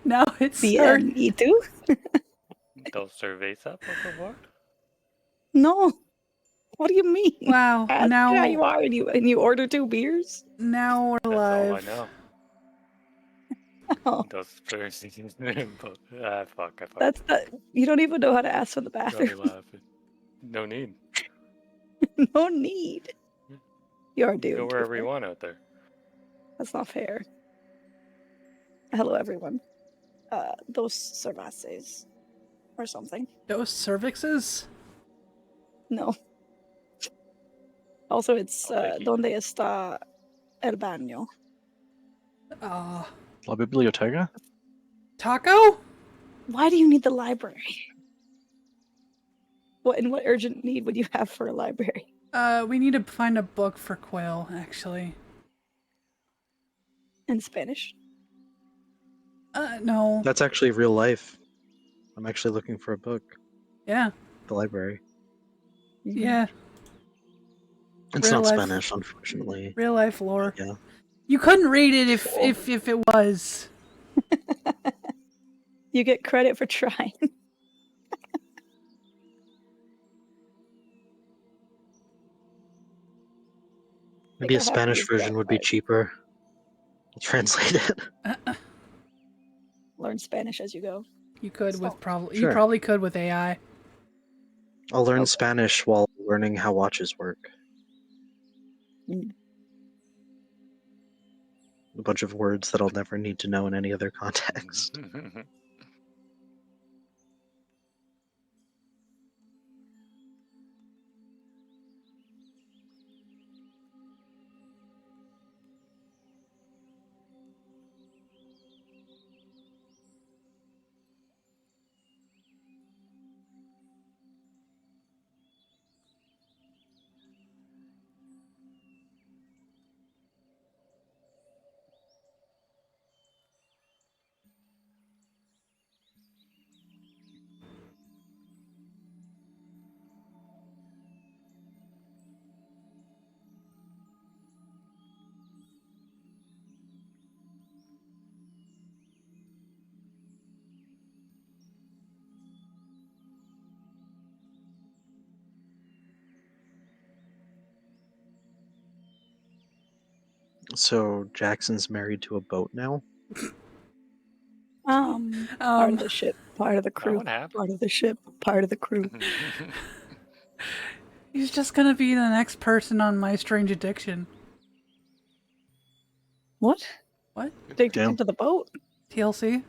Now it's Yeah, hard. me too. Those cerveza, por favor? No. What do you mean? Wow. Ask Now how you are and you order 2 beers? now we're That's all I live. know. Oh, Those first but fuck, I fucked. that's not, you don't even know how to ask for the Got me bathroom. laughing. No need. No need. Yeah. You are Go doomed. wherever okay? you want out there. That's not fair. Hello, everyone. Those cervezas or something. Those cervixes? No. Also, it's I'll take either. donde está el baño? La biblioteca? Taco? Why do you need the library? What urgent need would you have for a library? We need to find a book for Quill, actually. In Spanish? No. That's actually real life. I'm actually looking for a book. Yeah. The library. Yeah. It's Real not life. Spanish, unfortunately. Real life lore. Yeah. You couldn't read it if it was. You get credit for trying. Maybe I a have to Spanish use version would be Wi-Fi. cheaper. I'll translate it. Learn Spanish as you go. You could So- with probably Sure. you probably could with AI. I'll learn Okay. Spanish while learning how watches work. Mm. A bunch of words that I'll never need to know in any other context. So Jackson's married to a boat now? Part of the ship, part of the crew, what happened? part of the ship, part of the crew. He's just gonna be the next person on My Strange Addiction. What? What? Addicted Damn. to the boat? TLC?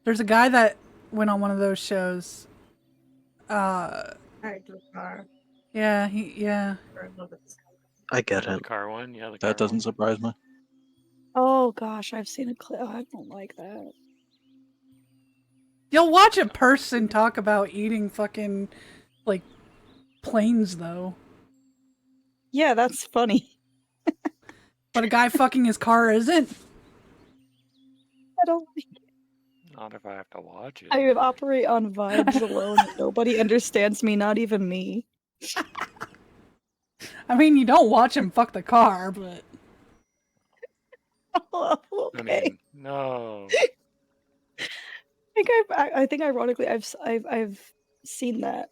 There's a guy that went on one of those shows. Yeah, yeah. I get The it. car one? Yeah, the car That doesn't one. surprise me. Oh gosh, I've seen a clip. Oh, I don't like that. You'll watch a person talk about eating fucking, like, planes, though. Yeah, that's funny. But a guy fucking his car isn't? I don't like it. Not if I have to watch it. I operate on vibes alone. And nobody understands me, not even me. I mean, you don't watch him fuck the car, but... Oh, I okay. mean, no. I think ironically I've seen that.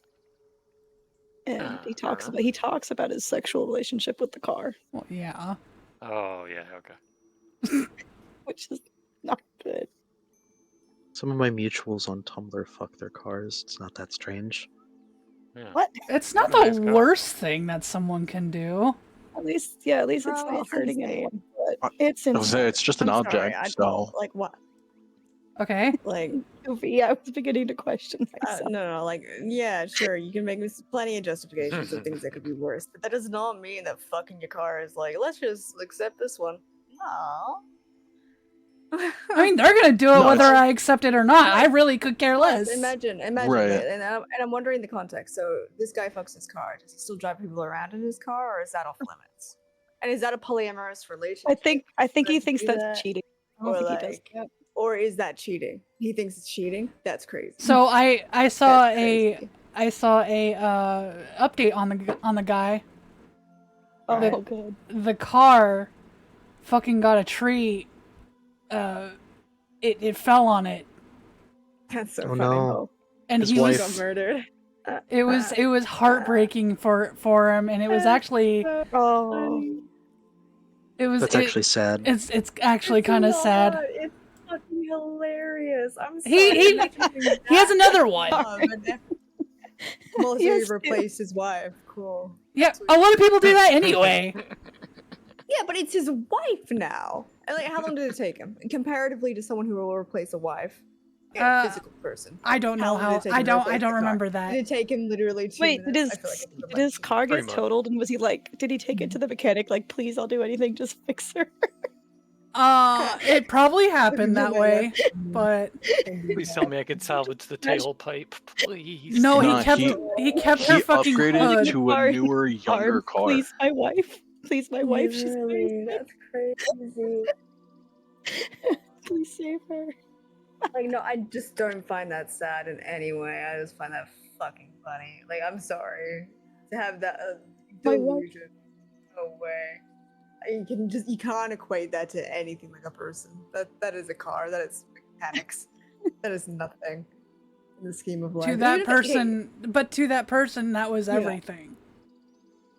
And he talks about his sexual relationship with the car, Well, yeah. Oh, yeah, okay. which is not good. Some of my mutuals on Tumblr fuck their cars. It's not that strange. Yeah. What? It's not Nice the car. worst thing that someone can do. At least it's Bro, not it's hurting insane. anyone. But it's I was insane. say it's just an I'm sorry, object, I so don't like what? Okay? Like, Goofy, I was beginning to question myself. no, like, yeah, sure, you can make plenty of justifications of things that could be worse, but that does not mean that fucking your car is like, let's just accept this one. No. I mean, they're gonna do it No, whether it's- I accept it or not. I really could care less. Imagine, Right. and I'm wondering the context. So this guy fucks his car. Does he still drive people around in his car, or is that off limits? And is that a polyamorous relationship? I think he Let's thinks do that's that. cheating. I don't Or think he does like, that. or is that cheating? He thinks it's cheating. That's crazy. So I saw That's crazy. I saw a update on the guy. Oh, The- good. The car fucking got a tree. It fell on it, That's so Oh funny. no. and His he wife- Got was. murdered. It was heartbreaking for him, and it was actually Oh, That's actually sad. it's actually kind of sad. It's fucking hilarious. I'm sorry. He- I'm making you He has that another one. dumb, and then- Well, so Yes, you replaced his wife. Cool. Yeah, a lot of people do that anyway. Yeah, but it's his wife now. And like, how long did it take him, comparatively to someone who will replace a wife, a physical person? I don't know How long did how. it take I him to don't. replace I don't the car? remember Did that. it take him literally 2 wait, minutes? did I feel like it took him did like his car Pretty get much. totaled, and was he like, did he take it to the mechanic? Like, please, I'll do anything, just fix her. It probably happened that do way, that. but Please tell me I can salvage the tailpipe, please. no, Nah, he kept her He fucking upgraded hood. to a Sorry. newer, younger car. Please, my wife. Please, my wife. She's Really? very That's crazy. sick. Please save her. Like, no, I just don't find that sad in any way. I just find that fucking funny. Like, I'm sorry to have that My wife- delusion. No way. You can't equate that to anything like a person. That is a car. That is mechanics. That is nothing in the scheme of life. To Even that if- person, but to that person, that was Yeah. everything.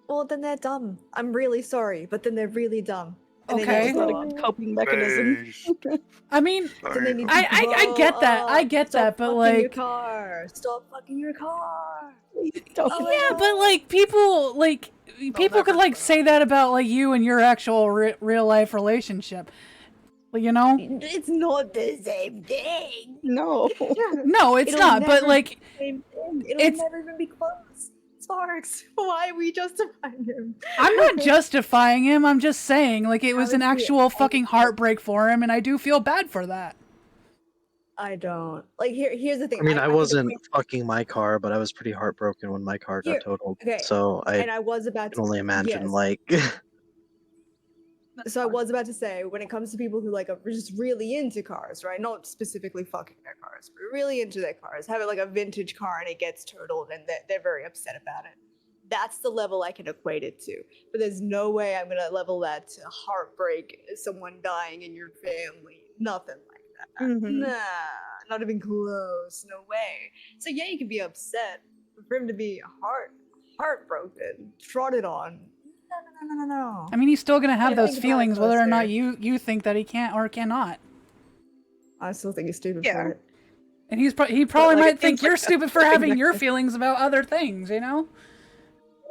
well, then they're dumb. I'm really sorry, but then they're really dumb. And they need Okay. to It's not grow a up. coping mechanism. I mean, Then they need to I get that. I grow get up. Stop that, but fucking your like, car. Stop fucking your car. Don't. Oh, yeah, but like people, people could never like stop. say that about like you and your actual real life relationship. Well, you know, It's not the same thing. No. no, it's It'll not. But never like, Same thing. It'll It's- never even be close. Sparks, why are we justifying him? I'm not justifying him. I'm just saying, like, it was an Honestly, actual fucking heartbreak for him, and I do feel bad for that. I don't. Like, here's the thing. I mean, I can wasn't equate- fucking my car, but I was pretty heartbroken when my car Here, got totaled. okay, So I and I was about can to. only imagine, yes. like, So I was about to say, when it comes to people who like are just really into cars, right? Not specifically fucking their cars, but really into their cars, having like a vintage car and it gets totaled and they're very upset about it. That's the level I can equate it to. But there's no way I'm gonna level that to heartbreak, someone dying in your family. Nothing like that. Mhm. Nah, not even close. No way. So yeah, you can be upset, but for him to be heartbroken, trodden on. No. I mean, he's still gonna have I those think about it feelings, whether or not closer. you think that he can't or cannot. I still think he's stupid Yeah. for it. And he probably like, might it think seems you're like stupid that's for the thing having that your could- feelings about other things, you know?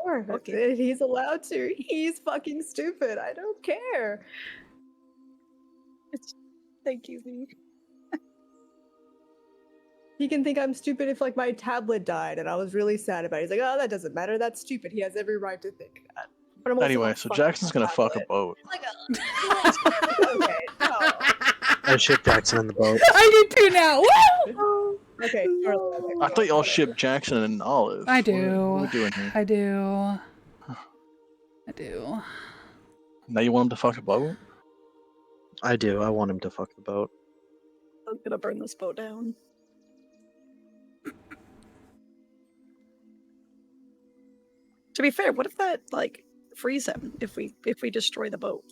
Sure, Okay. he's allowed to. He's fucking stupid. I don't care. Thank you, V. He can think I'm stupid if like my tablet died and I was really sad about it. He's like, oh, that doesn't matter. That's stupid. He has every right to think that. But I'm also Anyway, not so fucking Jackson's gonna fuck a tablet. boat. Like, okay, no. I shipped Jackson in the boat. I did too now. Woo! Okay, I thought y'all shipped Jackson and Olive. I What are do. we doing here? I do. I do. Now you want him to fuck a boat? I do. I want him to fuck the boat. I'm gonna burn this boat down. To be fair, what if that like frees him if we destroy the boat?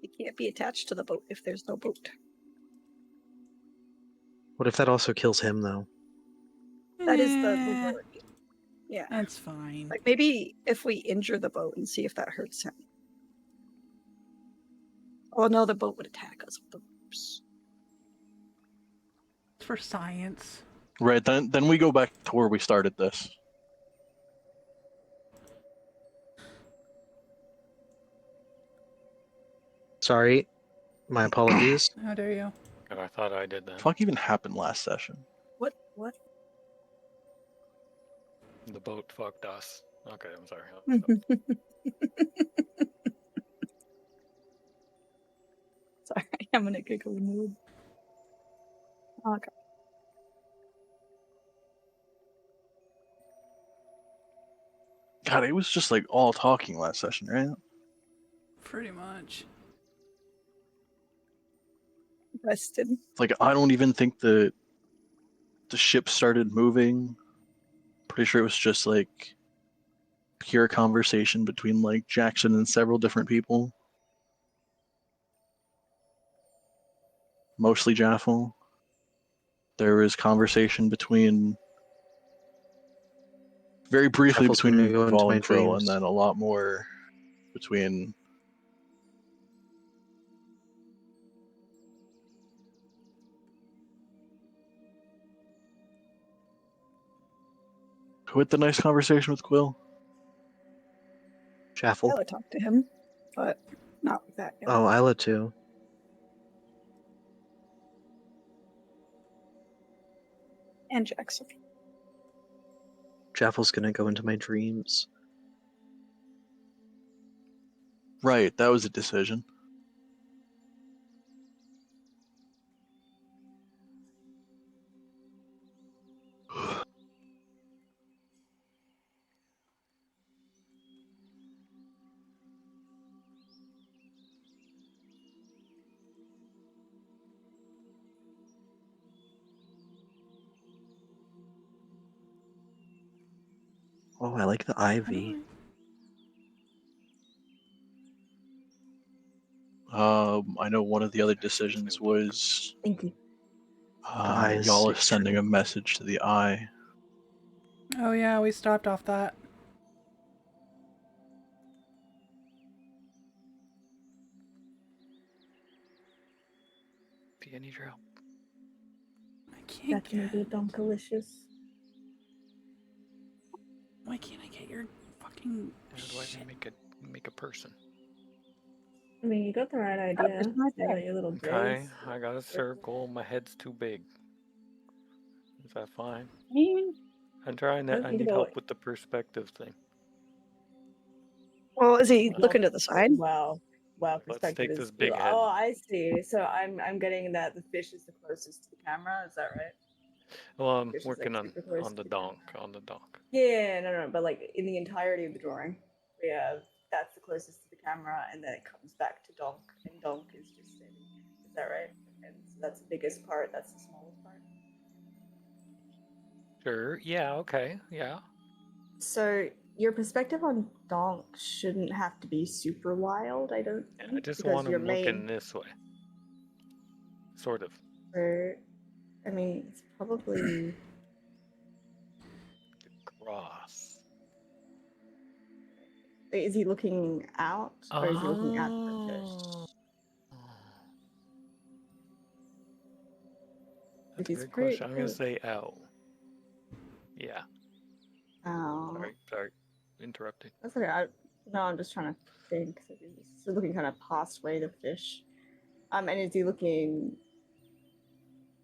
He can't be attached to the boat if there's no boat. What if that also kills him, though? That is the Eh, worry. Yeah. That's fine. Like maybe if we injure the boat and see if that hurts him. Oh no, the boat would attack us with the ropes. It's for science. Right, then we go back to where we started this. Sorry. My apologies. How dare you? God, I thought I did that. Fuck even happened last session. What? What? The boat fucked us. Okay, I'm sorry. Sorry, I'm in a giggly mood. Okay. God, it was just like all talking last session, right? Pretty much. Rested. Like I don't even think the ship started moving. Pretty sure it was just like pure conversation between like Jackson and several different people. Mostly Jaffel. There was conversation between very briefly Jaffel's between gonna go into Vol my and Krill, dreams. and then a lot more between who had the nice conversation with Quill? Jaffel. Isla talked to him, but not with that guy. Oh, Isla too. And Jackson. Jaffel's gonna go into my dreams. Right, that was a decision. Oh, I like the ivy. I know one of the other decisions was Thank you. eye is y'all are safe sending a tree. message to the eye. Oh yeah, we stopped off that. P, I need your help. I can't That's gonna be get. donkalicious. Why can't I get your fucking How do I shit? make a person? I mean, you got the right That idea. person right You got there. your little Okay, base. I got a circle. My head's too big. Is that fine? I'm trying to. I You need know help what? with the perspective thing. Well, is he Well, looking to the side? Wow. Wow, Let's perspective take is this big head. Oh, I see. So I'm getting that the fish is the closest to the camera, is that right? Well, I'm Fish is, like, working on super close the to the donk. camera. On the donk. Yeah, no, but like in the entirety of the drawing, we have that's the closest to the camera, and then it comes back to donk, and donk is just standing here. Is that right? And so that's the biggest part, that's the smallest part. Sure. Yeah. Okay. Yeah. So your perspective on donk shouldn't have to be super wild, I don't think, I just because want your him main looking this way. Sort of. I mean, it's probably Cross. is he looking out or is he looking at the fish? Oh. That's a He's good pretty question. I'm gonna say out. Yeah. Oh, Sorry. Interrupting. that's okay. No, I'm just trying to think. So he's looking kind of past way the fish. And is he looking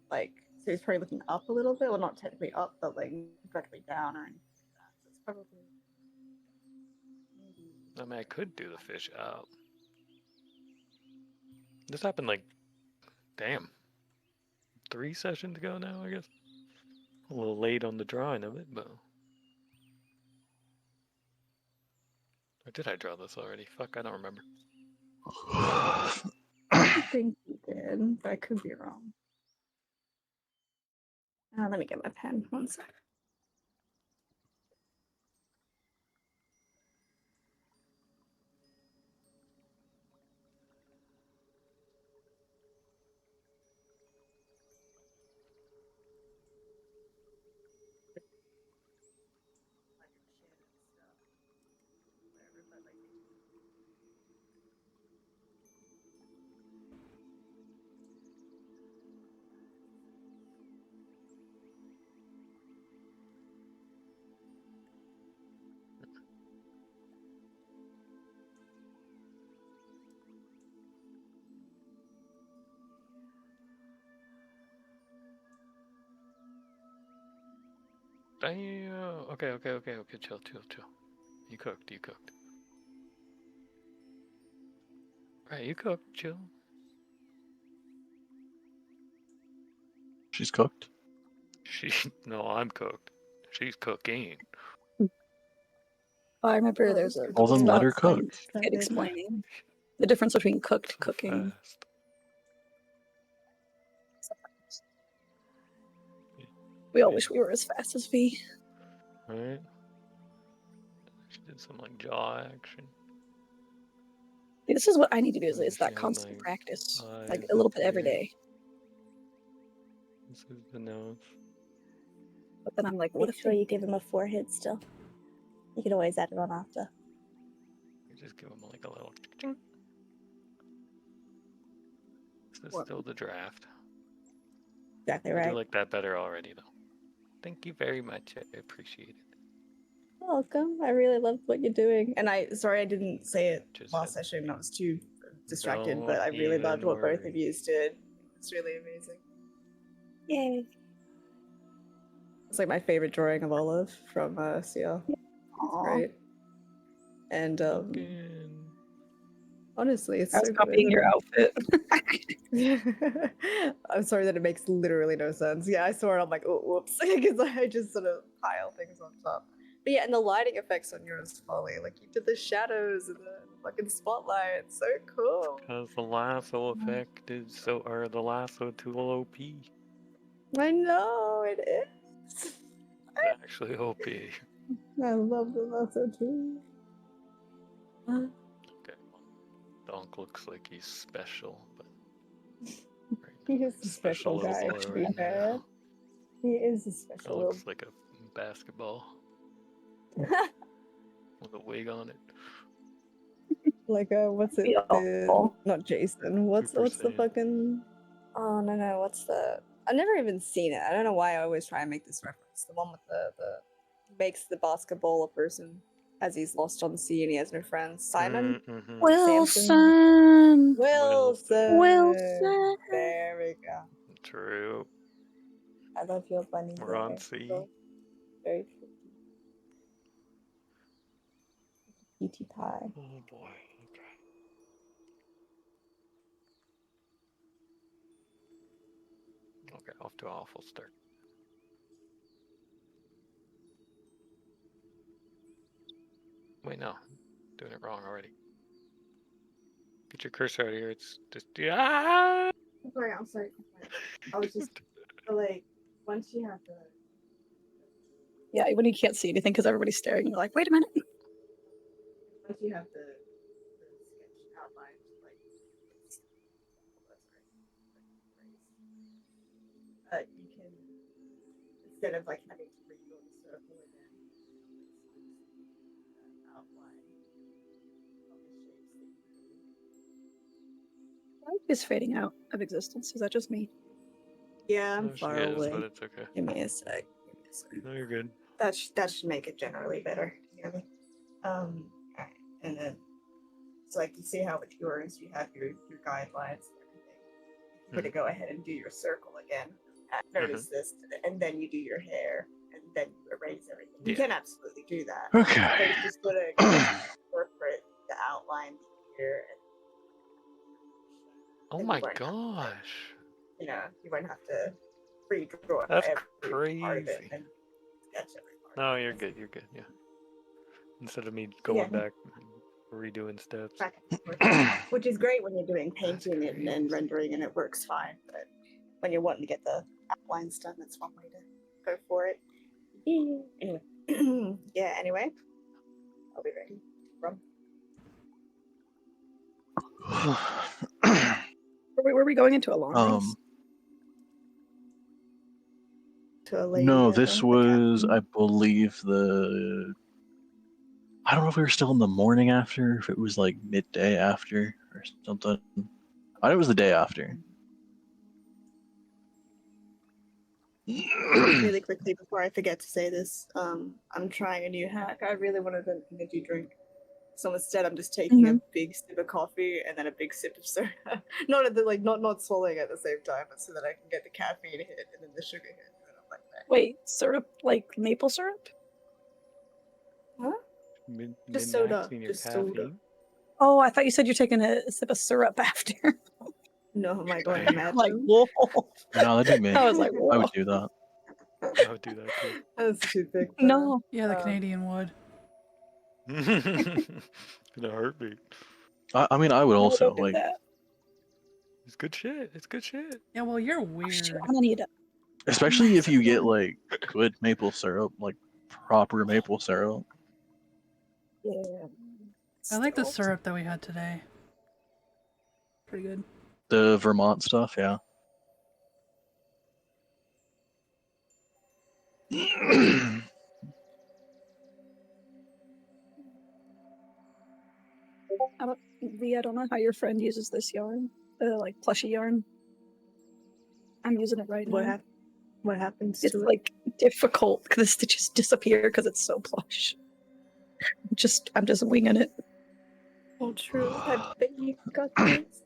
like? So he's probably looking up a little bit. Well, not technically up, but like directly down or anything like that. So it's probably maybe. I mean, I could do the fish out. This happened like, damn, 3 sessions ago now, I guess. A little late on the drawing of it, but. Or did I draw this already? Fuck, I don't remember. I think he did, but I could be wrong. Let me get my pen. One sec. Damn. Okay, chill. You cooked. Right, you cooked, chill. She's cooked. No, I'm cooked. She's cooking. I remember there's a Well, then let her spot cook. it explaining the difference between cooked cooking. Fast. We all wish we were as fast as V. Right? She Get some like jaw action. This is what I need to do is Finish that out constant my practice. eyes Like a little bit every there. day. This is the nose. But then I'm like, what Make if sure you give him a forehead still. You can always add it on after. You just give them like a little ching. This is What? still the draft. Exactly I right. do like that better already, though. Thank you very much. I appreciate it. Welcome. I really loved what you're doing. And sorry I didn't say it Just last had- session. I was too distracted, but Don't I really loved even what both worry. of you did. It's really amazing. Yay. It's like my favorite drawing of Olive from CL. It's Aw. great. And Again. honestly, it's I was so copying good. your outfit. I'm sorry that it makes literally no sense. Yeah, I saw it. I'm like, oh, whoops, because I just sort of pile things on top. But yeah, and the lighting effects on yours, Folly, like you did the shadows and the fucking spotlight. It's so cool. Because the lasso effect is so, or the lasso tool OP. It's I know it is. actually OP. I love the lasso too. Okay, well, Donk looks like he's special, but He is a special little guy, boy to be right fair. now. He is a That special little. looks like a basketball with a wig on it. Like what's it? Be awful. Not Jason. What's Super the Saiyan. fucking? Oh no! What's the? I've never even seen it. I don't know why I always try and make this reference. The one with the makes the basketball a person as he's lost on sea and he has no friends. Simon Mhm. Wilson. Wilson. Wilson. There we go. True. I love your bunny. We're on there. sea. So very tricky. Cutie pie. Oh boy. Okay. Okay, off to an awful start. Wait, no. Doing it wrong already. Get your cursor out of here. It's just. Ah! I'm sorry. I was just like, once you have the. Yeah, when you can't see anything because everybody's staring, you're like, wait a minute. Once you have the sketch outlined, like, you can, instead of like having to redraw the circle again, outline of the shapes that you do. Life is fading out of existence. Is that just me? Yeah, I'm No, she far is, away. but it's okay. Give me a sec. No, you're good. That should make it generally better. Nearly. Alright, and then so like you see how with yours you have your guidelines and everything. If you were to go ahead and do your circle again, notice this, and then you do your hair, and then you erase everything. You Yeah. can absolutely do that. But Okay. you just gotta incorporate the outline here, and Oh And my you won't have to, like, gosh. you know you won't have to redraw it That's for every part of it crazy. and sketch every part. No, you're good. You're good. Yeah. Instead of me going Yeah. back, and redoing steps. Back and forth. Which is great when you're doing painting and crazy. rendering and it works fine. But when you're wanting to get the outlines done, that's one way to go for it. Anyway. Yeah, anyway. I'll be ready. From Were we going into a long race? to a lady. No, I this think, the was, captain. I believe, I don't know if we were still in the morning after, if it was like midday after or something. I thought it was the day after. Really quickly before I forget to say this, I'm trying a new hack. I really wanted an energy drink. So instead I'm just taking a big sip of coffee and then a big sip of soda. Not at the, like not swallowing at the same time, but so that I can get the caffeine hit and then the sugar hit. And then I'm like that. Wait, syrup like maple syrup? Just soda, Min-maxing your just soda. caffeine. Oh, I thought you said you're taking a sip of syrup after. No, am I going Damn. mad? Like, whoa. No, that'd be me. I was like, I whoa. would do that. I would do that too. That's too big. No. Yeah, the Canadian would. In a heartbeat. I mean, I would also, Look at like, that. It's good shit. It's good shit. Yeah, well, you're Oh, shit, weird. I'm gonna need it. especially if you get, like, good maple syrup, like, proper maple syrup. Yeah. I like the Still. syrup that we had today. Pretty good. The Vermont stuff, yeah. I don't know how your friend uses this yarn. Like plushy yarn. I'm using it right now. What happens It's to it? like difficult because the stitches disappear because it's so plush. I'm just winging it. Oh, true. I bet you got this.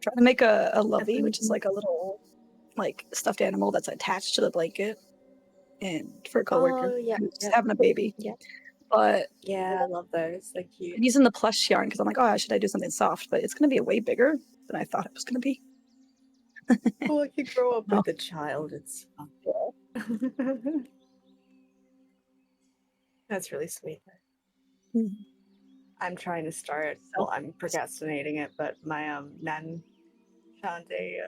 Trying to make a lovey, which is Absolutely. like a little like stuffed animal that's attached to the blanket, and for a coworker Oh, yeah, who's yeah. having a baby. Yeah. But Yeah, I love those. They're cute. I'm using the plush yarn because I'm like, oh, should I do something soft? But it's going to be way bigger than I thought it was going to be. Oh, I could grow up No. with a child. It's fun. That's really sweet. Mhm. I'm trying to start. Well, I'm procrastinating it, but my nan found a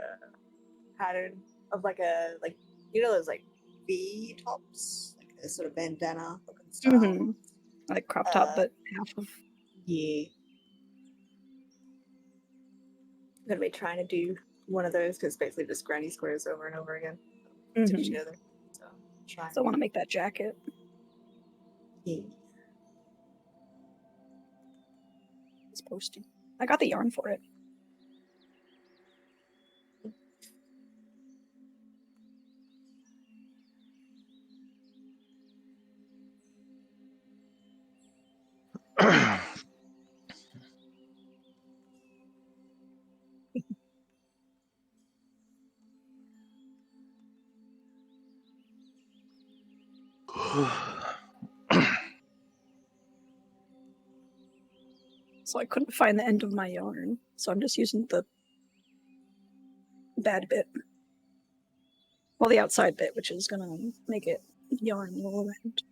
pattern of like those like V tops, like a sort of bandana looking style. Mhm. Like crop top, but half of. Yeah. I'm gonna be trying to do one of those because basically just granny squares over and over again, stitched Mhm. together. So trying. So I want to make that jacket. Yeah. It's posting. I got the yarn for it. So I couldn't find the end of my yarn, so I'm just using the bad bit. Well, the outside bit, which is gonna make it yarn all around.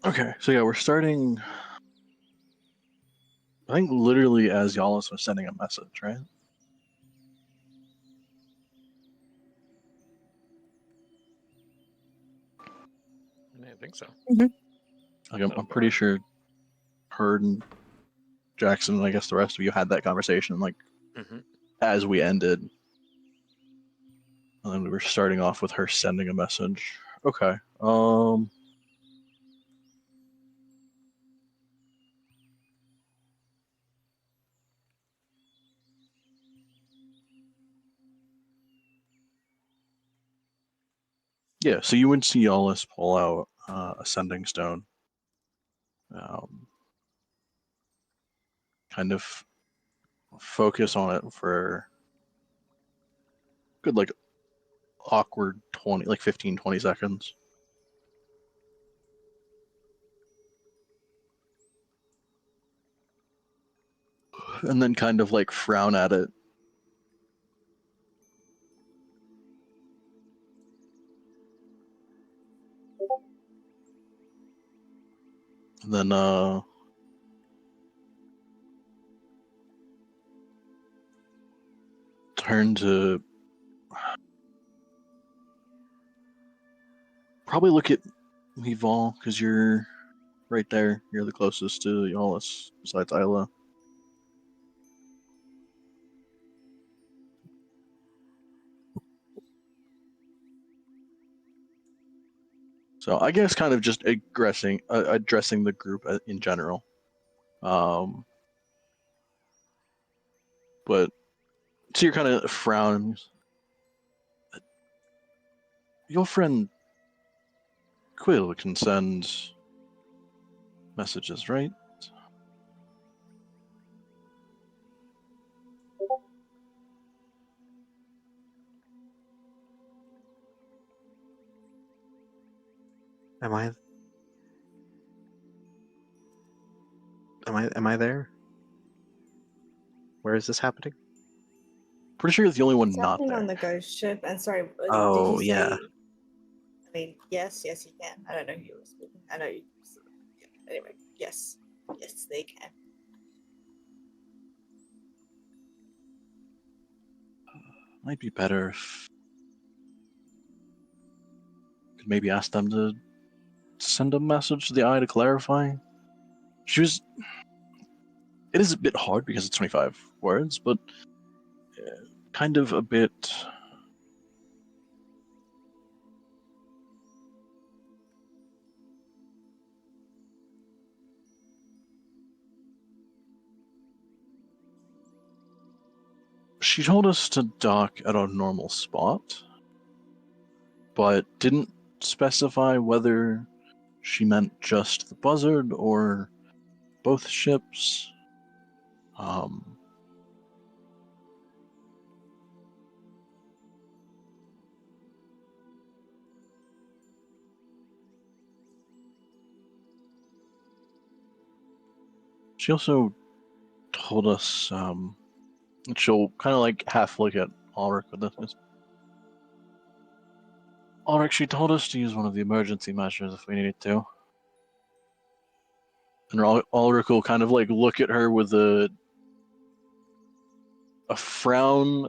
Okay, so yeah, we're starting. I think literally as Yalis was sending a message, right? I think so. Like I'm Oh, pretty God. sure Herd and Jackson, and I guess the rest of you had that conversation like Mm-hmm. as we ended. And then we were starting off with her sending a message. Okay. Yeah, so you would see Yalis pull out a sending stone. Kind of focus on it for good like awkward 20 like 15-20 seconds. And then kind of like frown at it. And then turn to probably look at Yvonne because you're right there. You're the closest to Yalis besides Isla. So I guess kind of just addressing the group in general. But so you're kind of frowning. Your friend Quill can send messages, right? Am I? Am I there? Where is this happening? Pretty sure you're the only one It's not happening there. on the ghost ship. And sorry, did Oh, you say? yeah. I mean, yes, you can. I don't know who you were speaking. I know you. Yeah. Anyway, yes, they can. Might be better if could maybe ask them to send a message to the Eye to clarify. She was. It is a bit hard because it's 25 words, but kind of a bit. She told us to dock at our normal spot, but didn't specify whether she meant just the Buzzard or both ships. She also told us that she'll kind of like half look at Ulrich with this. Ulrich, she told us to use one of the emergency measures if we needed to. And Ulrich will kind of like look at her with a frown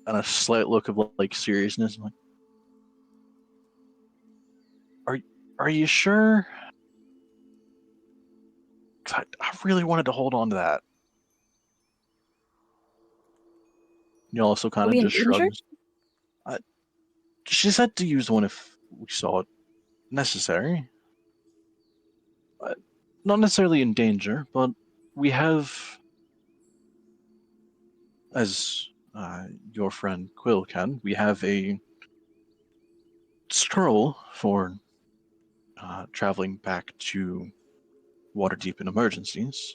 and a slight look of like seriousness. I'm like, are you sure? 'Cause I really wanted to hold on to that. He also kind of we in just danger? shrugs. She said to use one if we saw it necessary. Not necessarily in danger, but we have, as your friend Quill can, we have a scroll for traveling back to Waterdeep in emergencies.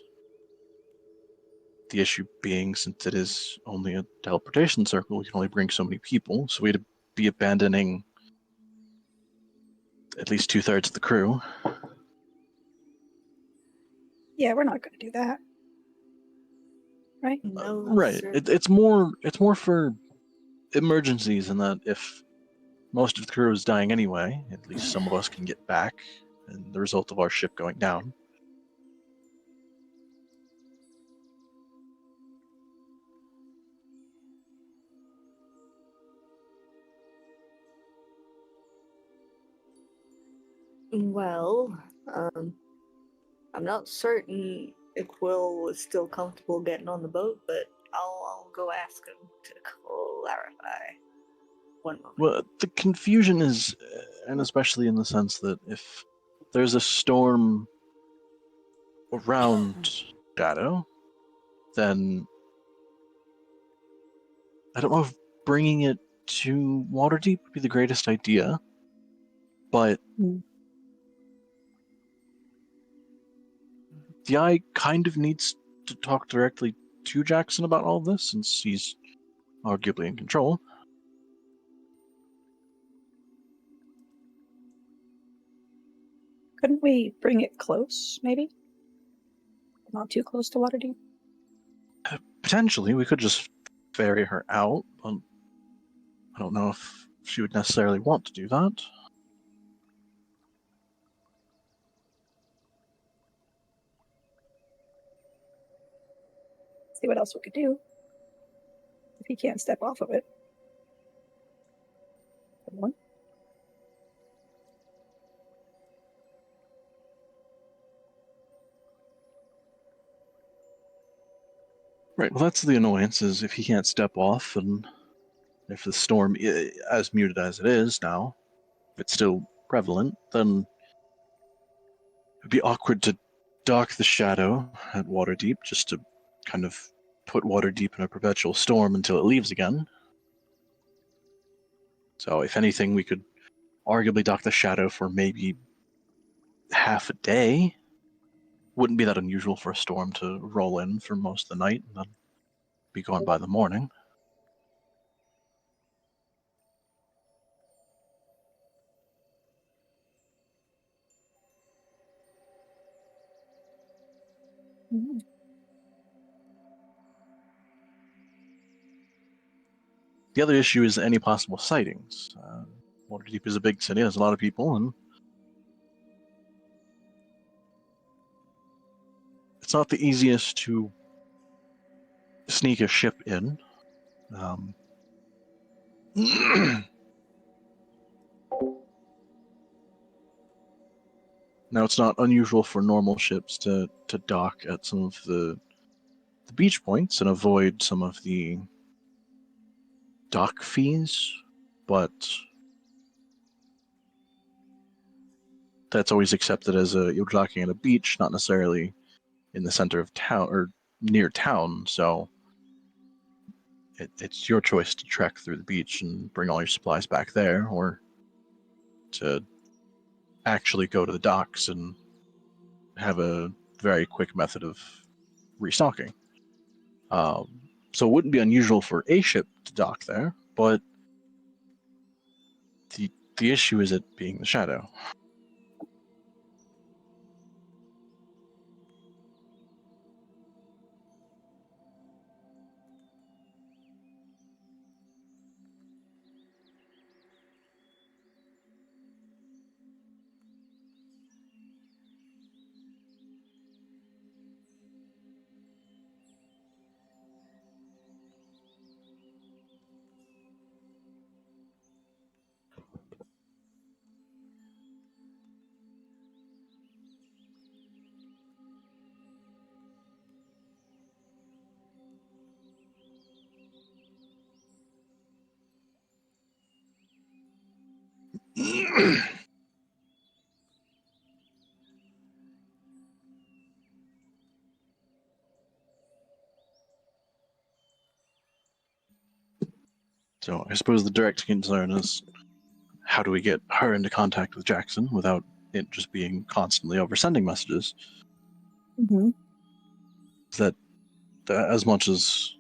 The issue being, since it is only a teleportation circle, we can only bring so many people, so we'd be abandoning at least 2/3 of the crew. Yeah, we're not going to do that. Right? No, Right. sir. It's more for emergencies, and that if most of the crew is dying anyway, at least some of us can get back, and the result of our ship going down. Well, I'm not certain if Quill was still comfortable getting on the boat, but I'll go ask him to clarify. One moment. Well, the confusion is, and especially in the sense that if there's a storm around Shadow, then I don't know if bringing it to Waterdeep would be the greatest idea, but Hmm. the Eye kind of needs to talk directly to Jackson about all this, since he's arguably in control. Couldn't we bring it close, maybe? Not too close to Waterdeep? Potentially, we could just ferry her out, but I don't know if she would necessarily want to do that. See what else we could do. If he can't step off of it. Someone. Right, well, that's the annoyance, is if he can't step off, and if the storm, as muted as it is now, if it's still prevalent, then it'd be awkward to dock the Shadow at Waterdeep, just to kind of put Waterdeep in a perpetual storm until it leaves again. So, if anything, we could arguably dock the Shadow for maybe half a day. Wouldn't be that unusual for a storm to roll in for most of the night and then be gone by the morning. Mhm. The other issue is any possible sightings. Waterdeep is a big city, there's a lot of people, and it's not the easiest to sneak a ship in. Um, Now, it's not unusual for normal ships to dock at some of the beach points and avoid some of the dock fees, but that's always accepted as you're docking at a beach, not necessarily in the center of town or near town. So it's your choice to trek through the beach and bring all your supplies back there, or to actually go to the docks and have a very quick method of restocking. So it wouldn't be unusual for a ship to dock there, but the issue is it being the Shadow. So I suppose the direct concern is, how do we get her into contact with Jackson without it just being constantly oversending messages? Mhm. That as much as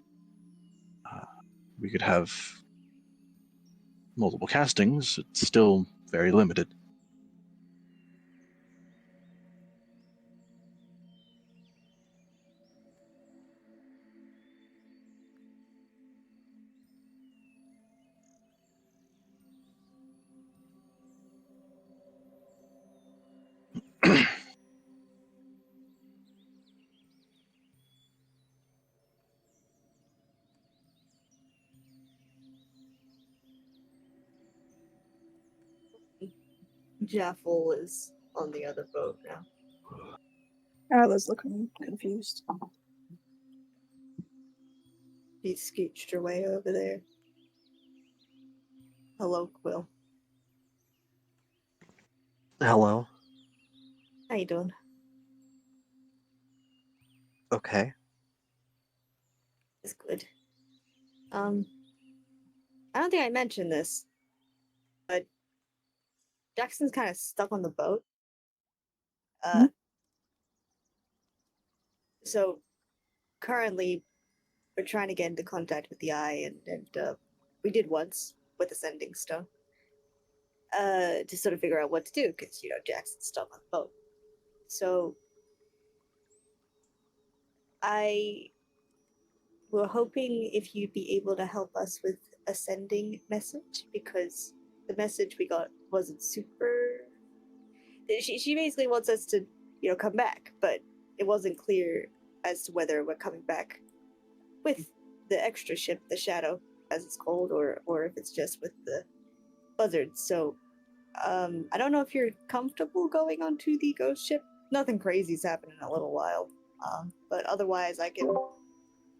we could have multiple castings, it's still very limited. Jaffel is on the other boat now. Arla's looking confused. She scooched her way over there. Hello, Quill. Hello. How you doing? Okay. It's good. I don't think I mentioned this, but Jackson's kind of stuck on the boat. So currently we're trying to get into contact with the Eye, and we did once with the Sending Stone. To sort of figure out what to do, because Jackson's stuck on the boat. So I were hoping if you'd be able to help us with a sending message, because the message we got wasn't super. She basically wants us to come back, but it wasn't clear as to whether we're coming back with the extra ship, the Shadow, as it's called, or if it's just with the Buzzards. So I don't know if you're comfortable going onto the ghost ship. Nothing crazy's happened in a little while, but otherwise I can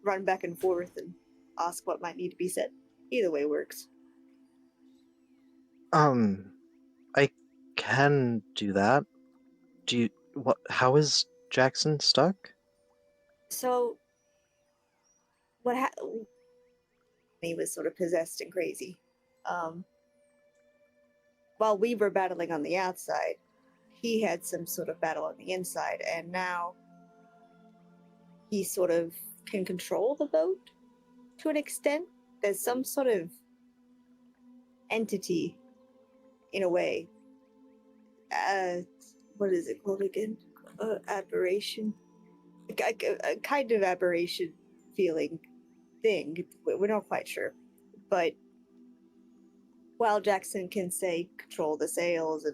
run back and forth and ask what might need to be said. Either way works. I can do that. How is Jackson stuck? So he was sort of possessed and crazy. While we were battling on the outside, he had some sort of battle on the inside, and now he sort of can control the boat to an extent. There's some sort of entity, in a way. What is it called again? Aberration. a kind of aberration feeling thing. We're not quite sure, but while Jackson can say control the sails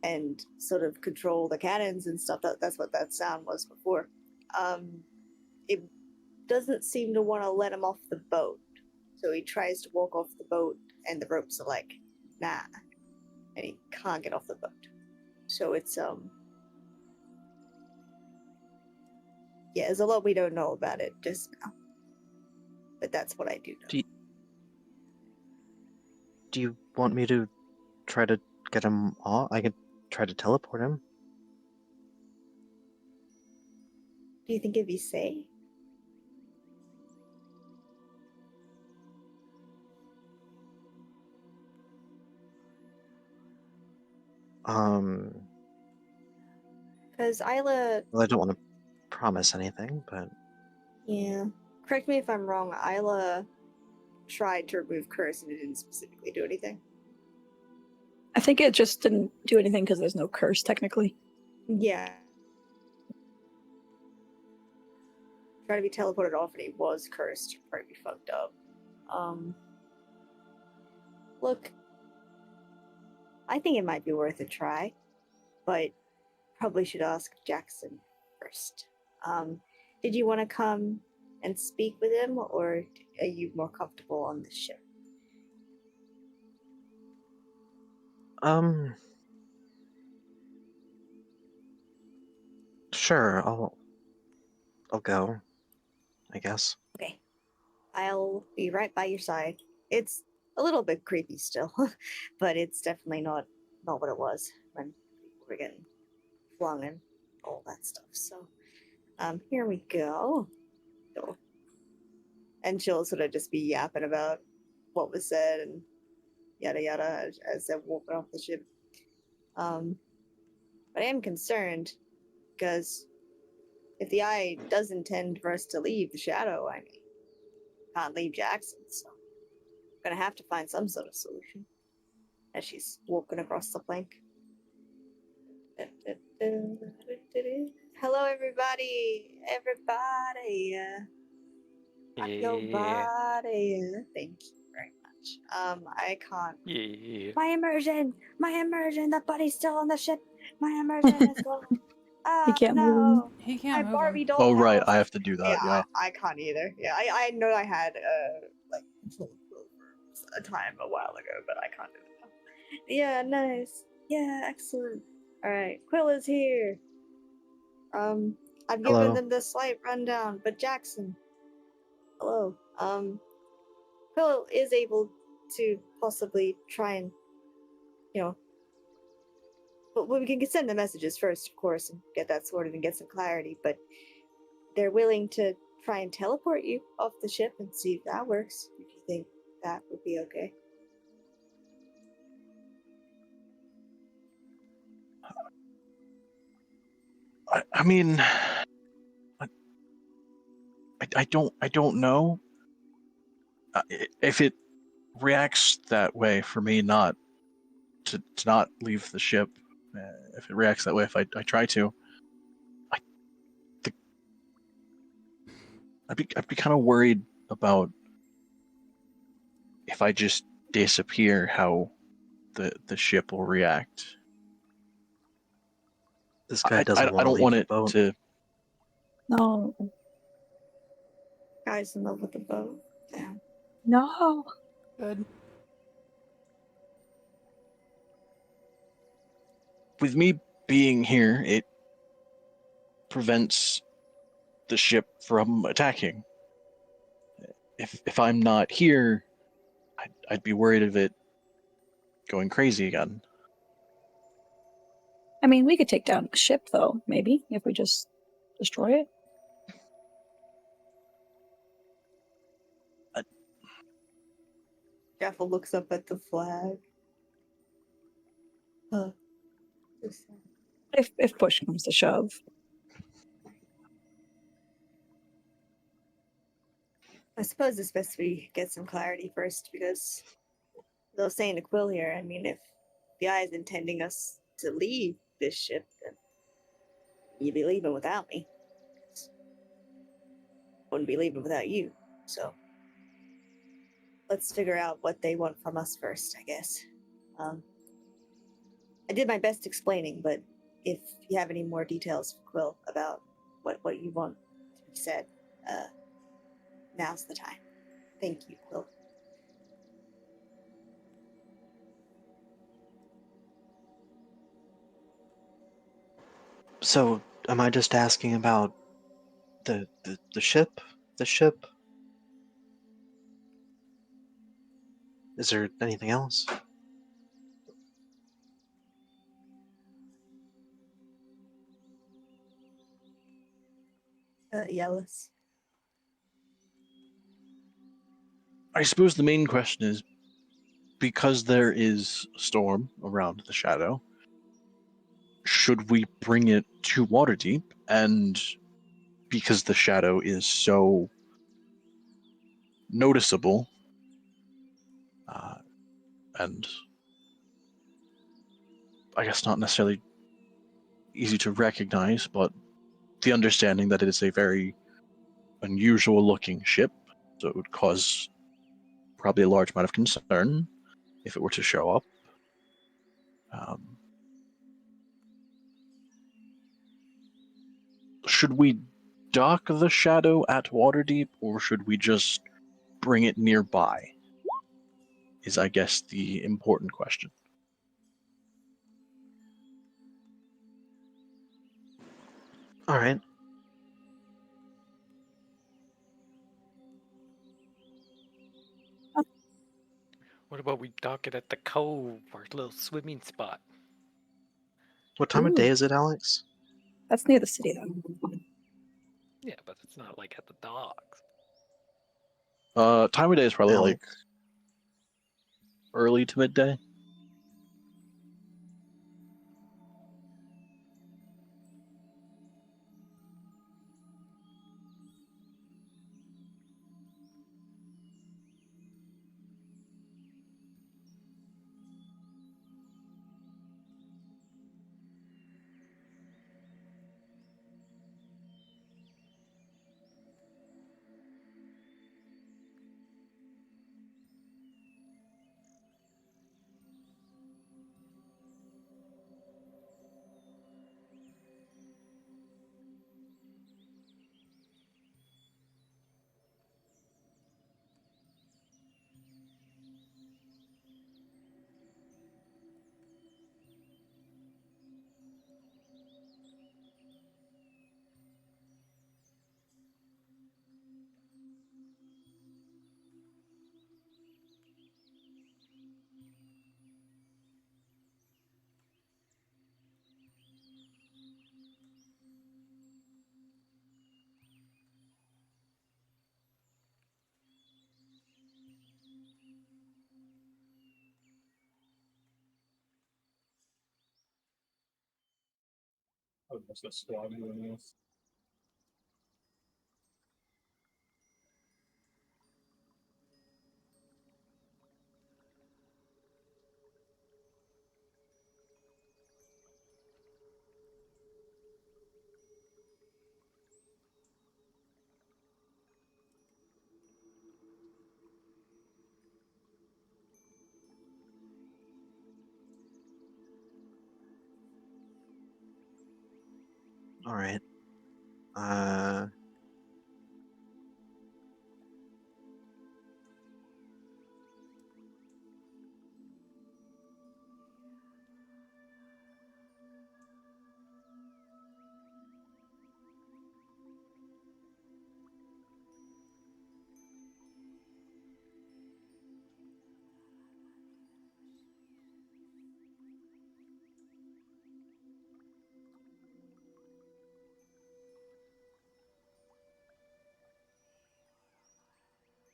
and sort of control the cannons and stuff, that's what that sound was before. It doesn't seem to want to let him off the boat, so he tries to walk off the boat, and the ropes are like, nah, and he can't get off the boat. So it's yeah, there's a lot we don't know about it just now, but that's what I do know. Do you want me to try to get him off? I could try to teleport him. Do you think it'd be safe? Because Isla, Well, I don't want to promise anything, but yeah, correct me if I'm wrong, Isla tried to remove curse and it didn't specifically do anything. I think it just didn't do anything because there's no curse technically. Yeah. Try to be teleported off and he was cursed. Probably be fucked up. Look, I think it might be worth a try, but probably should ask Jackson first. Did you want to come and speak with him, or are you more comfortable on the ship? sure, I'll go, I guess. Okay. I'll be right by your side. It's a little bit creepy still, but it's definitely not what it was when people were getting flung and all that stuff. So, here we go. So, and she'll sort of just be yapping about what was said and yada yada as they're walking off the ship. But I am concerned because if the Eye does intend for us to leave the Shadow, I mean, can't leave Jackson, so I'm gonna have to find some sort of solution. As she's walking across the plank. Hello, everybody! Everybody! Your Yeah. body. Thank you very much. I can't. Yeah. My immersion! My immersion! The buddy's still on the ship! My immersion is gone! Ah, can't move. no! He My can't move Barbie him. doll. Oh right, house. I have to do that. Yeah. I can't either. Yeah, I know I had like control for a time a while ago, but I can't do it now. Yeah, nice. Yeah, excellent. All right, Quill is here. I've given Hello. them the slight rundown, but Jackson. Hello. Quill is able to possibly try and, you know, but we can send the messages first, of course, and get that sorted and get some clarity. But they're willing to try and teleport you off the ship and see if that works. If you think that would be okay. I mean, I don't know if it reacts that way for me not to not leave the ship. If it reacts that way, if I try to, I think I'd be kind of worried about if I just disappear, how the ship will react. This guy I doesn't want to don't leave want the it boat. to. No. Guys in love with the boat. Damn. No. Good. With me being here, it prevents the ship from attacking. If I'm not here, I'd be worried of it going crazy again. I mean, we could take down the ship, though, maybe, if we just destroy it. Jaffel looks up at the flag. Huh. Just sad. If push comes to shove. I suppose it's best we get some clarity first, because though saying to Quill here, I mean, if the Eye is intending us to leave this ship, then you'd be leaving without me. wouldn't be leaving without you. So let's figure out what they want from us first, I guess. I did my best explaining, but if you have any more details, Quill, about what you want to be said, now's the time. Thank you, Quill. So, am I just asking about the ship? The ship? Is there anything else? Yellis. I suppose the main question is, because there is a storm around the shadow, should we bring it to Waterdeep? And because the shadow is so noticeable, and I guess not necessarily easy to recognize, but the understanding that it is a very unusual looking ship, so it would cause probably a large amount of concern if it were to show up. Should we dock the shadow at Waterdeep, or should we just bring it nearby? Is, I guess, the important question. All right. What about we dock it at the cove, our little swimming spot? What time of day Ooh. is it, Alex? That's near the city, though. Yeah, but it's not like at the docks. Time of day is probably like Alex. early to midday. All right.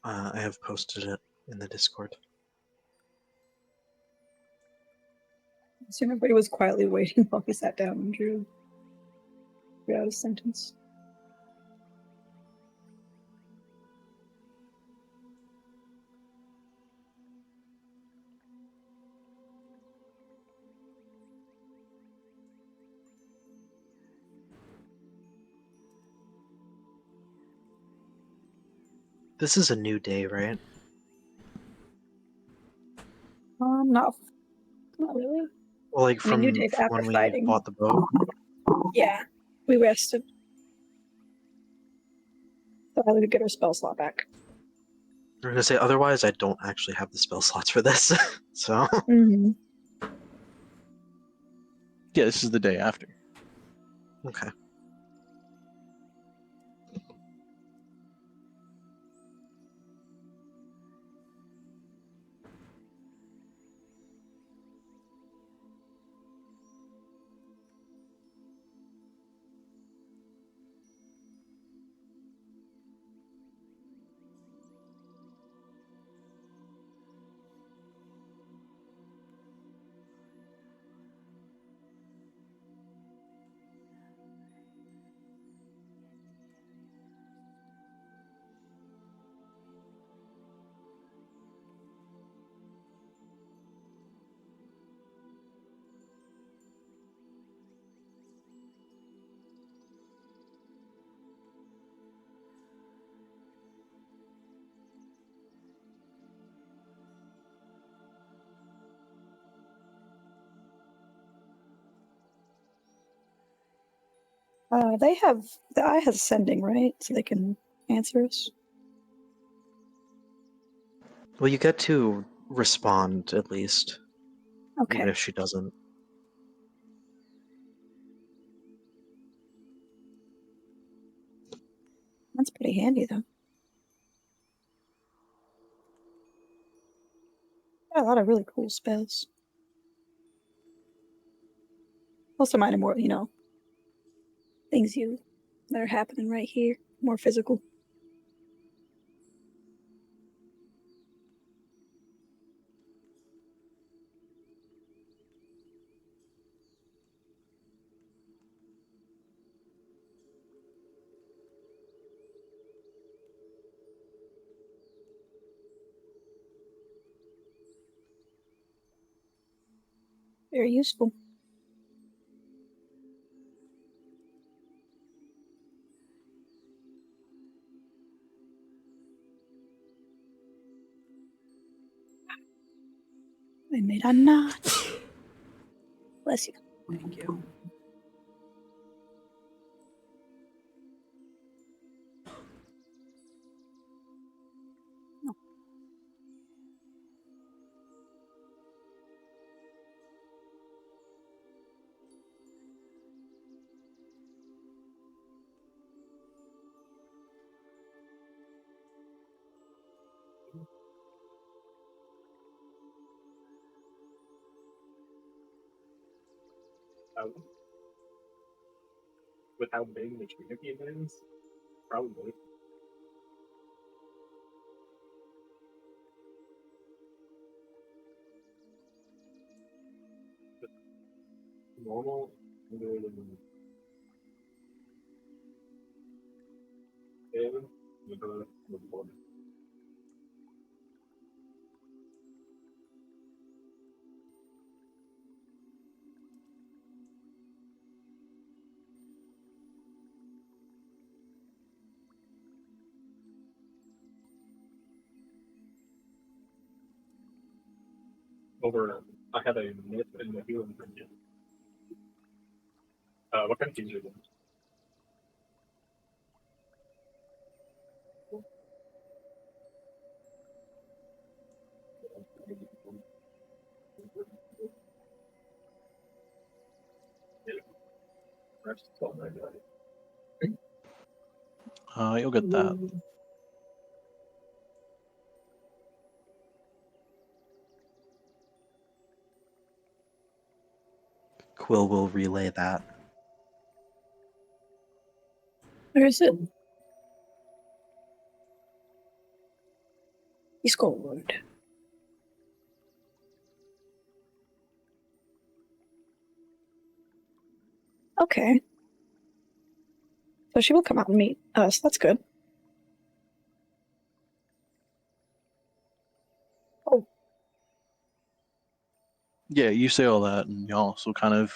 I have posted it in the Discord. I assume everybody was quietly waiting while he sat down and drew out his sentence. This is a new day, right? Not really. Well, like I mean, new from days after when we fighting. bought the boat. Yeah, we rested. So we could get our spell slot back. I'm gonna say otherwise, I don't actually have the spell slots for this. So Mm-hmm. Yeah, this is the day after. okay. They have the eye has sending, right? So they can answer us. Well, you get to respond at least, even Okay. if she doesn't. That's pretty handy, though. Got a lot of really cool spells. Most of mine are more, things that are happening right here, more physical. Very useful. I made a knot. Bless you. Thank you. With how big the community is, probably. Normal, over. I had a myth in the healing dungeon. What kind of things are those? You'll get that. Quill will relay that. Where is it? Discord. Okay. So she will come out and meet us. That's good. Oh, Yeah, you say all that, and you also kind of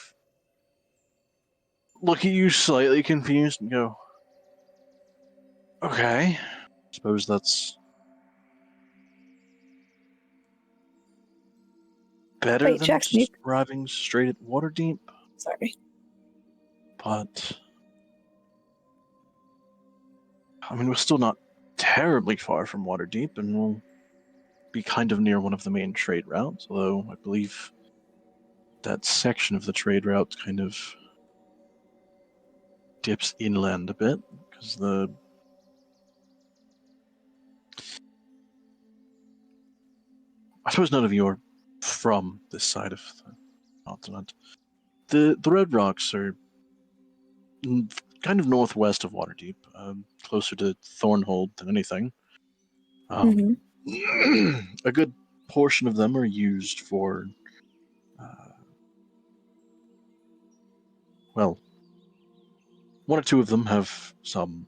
look at you slightly confused and go, okay. Suppose that's better Wait, than Jackson, just arriving straight at Waterdeep, Sorry. but I mean, we're still not terribly far from Waterdeep, and we'll be kind of near one of the main trade routes, although I believe that section of the trade route kind of dips inland a bit, because I suppose none of you are from this side of the continent. The Red Rocks are kind of northwest of Waterdeep, closer to Thornhold than anything. A good portion of them are used for, well, one or two of them have some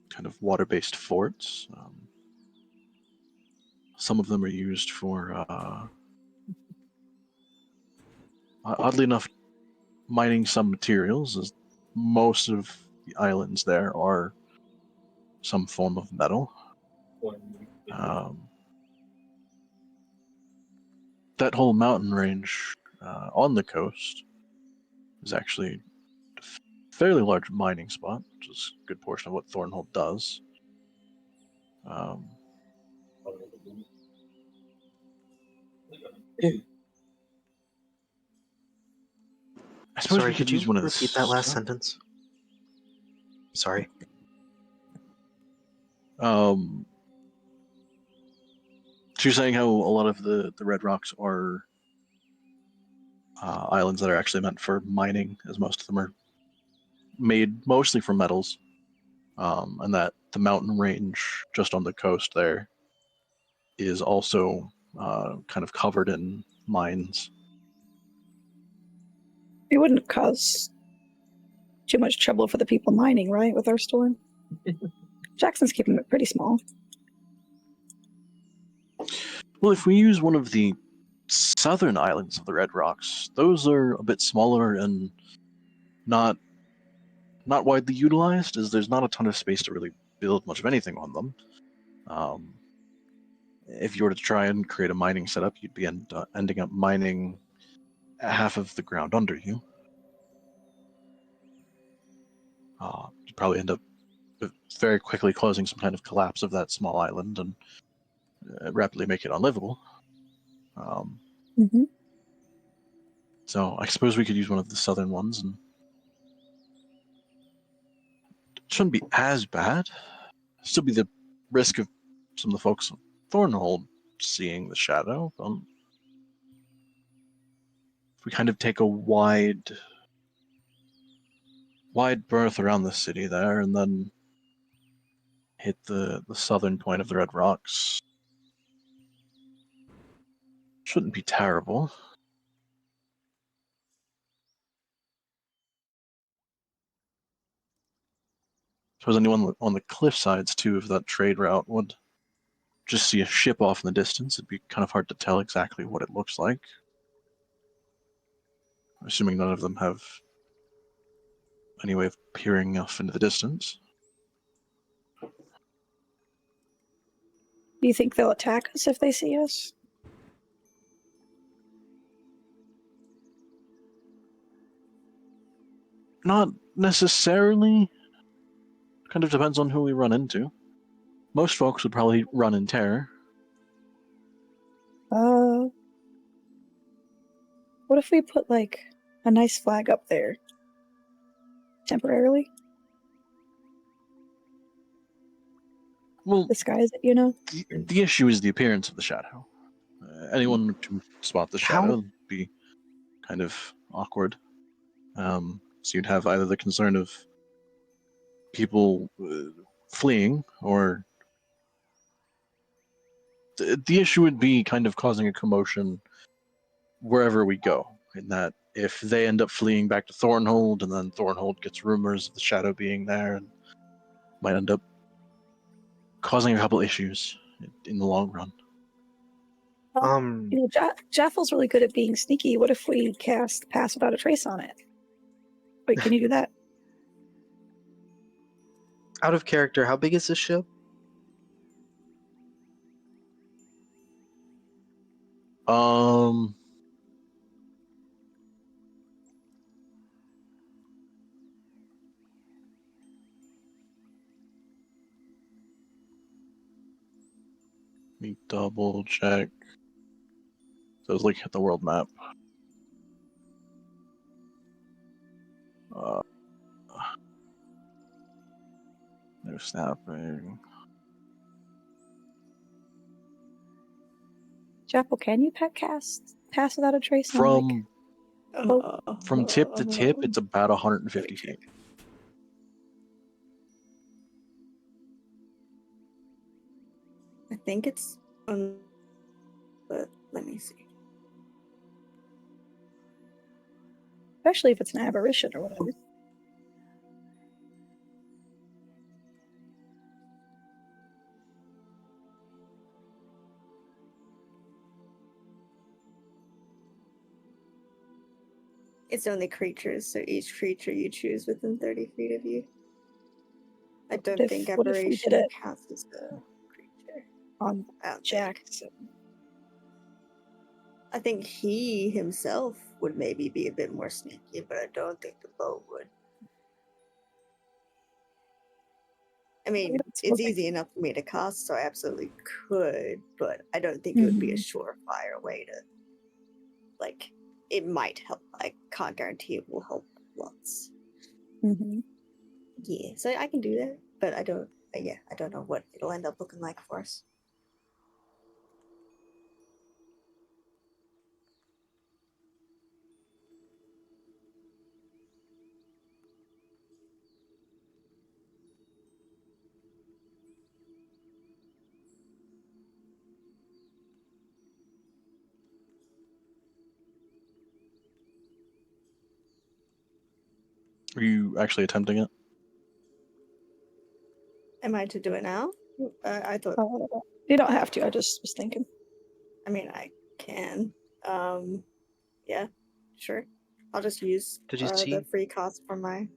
kind of water-based forts. Some of them are used for, oddly enough, mining some materials, as most of the islands there are some form of metal. That whole mountain range on the coast is actually a fairly large mining spot, which is a good portion of what Thornhold does. I suppose Sorry, we could could use you one of repeat that last sentence? Sorry. So you're saying how a lot of the Red Rocks are islands that are actually meant for mining, as most of them are made mostly from metals, and that the mountain range just on the coast there is also kind of covered in mines. It wouldn't cause too much trouble for the people mining, right, with our storm? Jackson's keeping it pretty small. Well, if we use one of the southern islands of the Red Rocks, those are a bit smaller and not widely utilized, as there's not a ton of space to really build much of anything on them. If you were to try and create a mining setup, you'd be ending up mining half of the ground under you. You'd probably end up very quickly causing some kind of collapse of that small island and rapidly make it unlivable. So I suppose we could use one of the southern ones, and it shouldn't be as bad. Still be the risk of some of the folks on Thornhold seeing the shadow. If we kind of take a wide berth around the city there, and then hit the southern point of the Red Rocks, shouldn't be terrible. Suppose anyone on the cliff sides too of that trade route would just see a ship off in the distance. It'd be kind of hard to tell exactly what it looks like. Assuming none of them have any way of peering off into the distance. Do you think they'll attack us if they see us? Not necessarily. Kind of depends on who we run into. Most folks would probably run in terror. What if we put, like, a nice flag up there? Temporarily? Well, Disguise it, you know? the issue is the appearance of the shadow. Anyone to spot the shadow would be kind of awkward. So you'd have either the concern of people fleeing, or the issue would be kind of causing a commotion wherever we go. In that, if they end up fleeing back to Thornhold, and then Thornhold gets rumors of the shadow being there, and might end up causing a couple issues in the long run. You know, Jaffel's really good at being sneaky. What if we cast Pass Without a Trace on it? Wait, can you do that? Out of character, how big is this ship? Um. Let me double check. So it's like hit the world map. Uh, no snapping. Chapel, can you pass without a trace on like From tip to tip, it's about 150 feet. I think it's but let me see. especially if it's an aberration or whatever. It's only creatures, so each creature you choose within 30 feet of you. I don't think what if we did aberration it counts as a creature. on Out Jackson? I think he himself would maybe be a bit more sneaky, but I don't think the bow would. I mean, it's easy enough for me to cast, so I absolutely could, but I don't think it would be a surefire way to, like, it might help. I can't guarantee it will help lots. Mm-hmm. Yeah, so I can do that, but I don't know what it'll end up looking like for us. Are you actually attempting it? Am I to do it now? I thought. You don't have to. I just was thinking. I mean, I can. Yeah, sure. I'll just use Did you see? the free cost for my.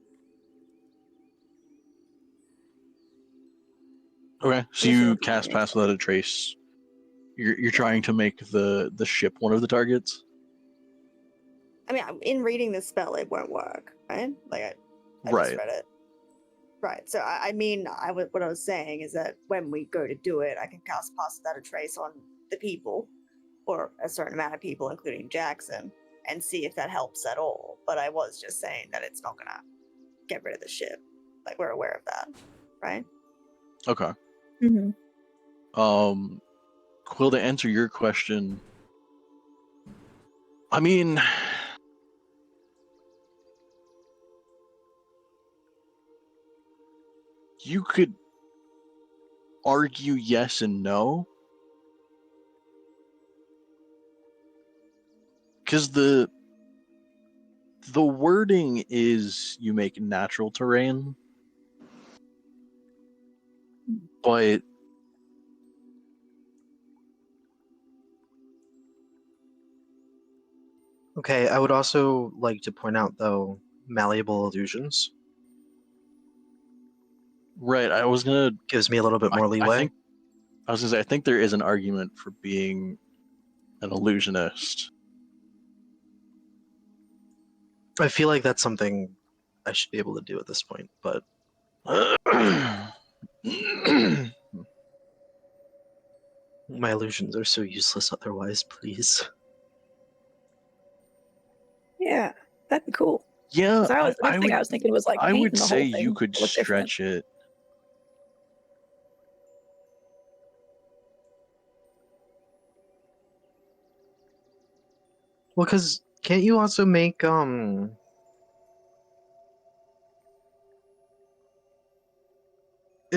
Okay, so you cast Pass Without a Trace. You're trying to make the ship one of the targets? I mean, in reading the spell, it won't work, right? Like, I Right. just read it. Right. So, what I was saying is that when we go to do it, I can cast Pass Without a Trace on the people, or a certain amount of people, including Jackson, and see if that helps at all. But I was just saying that it's not gonna get rid of the ship. Like, we're aware of that, right? Okay. Mm-hmm. Quill, to answer your question, I mean, you could argue yes and no, because the wording is you make natural terrain, but Okay, I would also like to point out, though, malleable illusions right, I was gonna gives me a little bit more leeway. I was gonna say I think there is an argument for being an illusionist. I feel like that's something I should be able to do at this point, but my illusions are so useless otherwise, please. Yeah, that'd be cool. Yeah, The next thing I was thinking was like I painting would the say whole thing you could to look different. stretch it. Well, because can't you also make it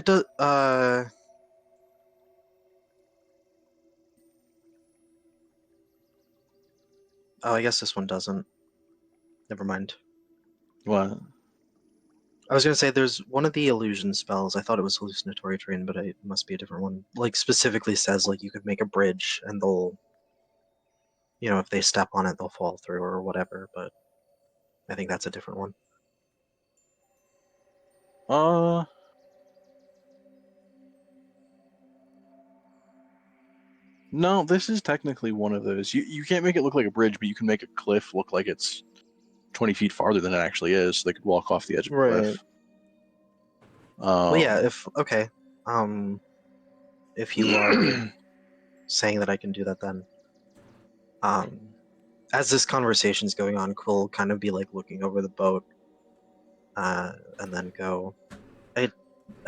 does oh, I guess this one doesn't. Never mind. What? I was gonna say there's one of the illusion spells. I thought it was hallucinatory terrain, but it must be a different one. Like specifically says like you could make a bridge and they'll, if they step on it, they'll fall through or whatever. But I think that's a different one. No, this is technically one of those. You can't make it look like a bridge, but you can make a cliff look like it's 20 feet farther than it actually is, so they could walk off the edge of a Right. cliff. Well, yeah. If you are saying that I can do that, then as this conversation's going on, Quill will kind of be like looking over the boat, and then go. I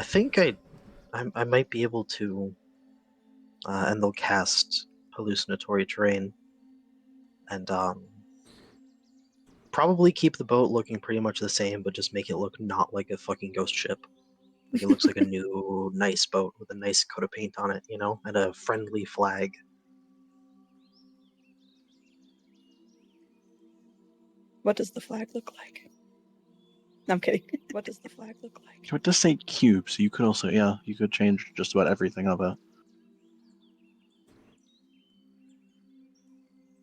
think I might be able to, and they'll cast hallucinatory terrain, and probably keep the boat looking pretty much the same, but just make it look not like a fucking ghost ship. Like it looks like a new, nice boat with a nice coat of paint on it, and a friendly flag. What does the flag look like? No, I'm kidding. What does the flag look like? So it does say cube, so you could also, you could change just about everything of it.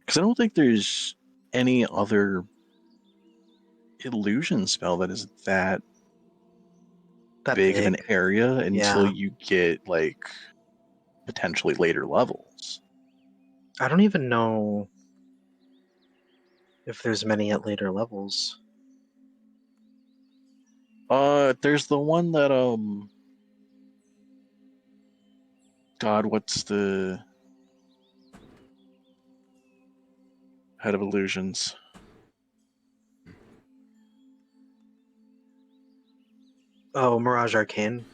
Because I don't think there's any other illusion spell that is that big of an area until Yeah. you get, like, potentially later levels. I don't even know if there's many at later levels. There's the one that, God, what's the head of illusions? Oh, Mirage Arcane?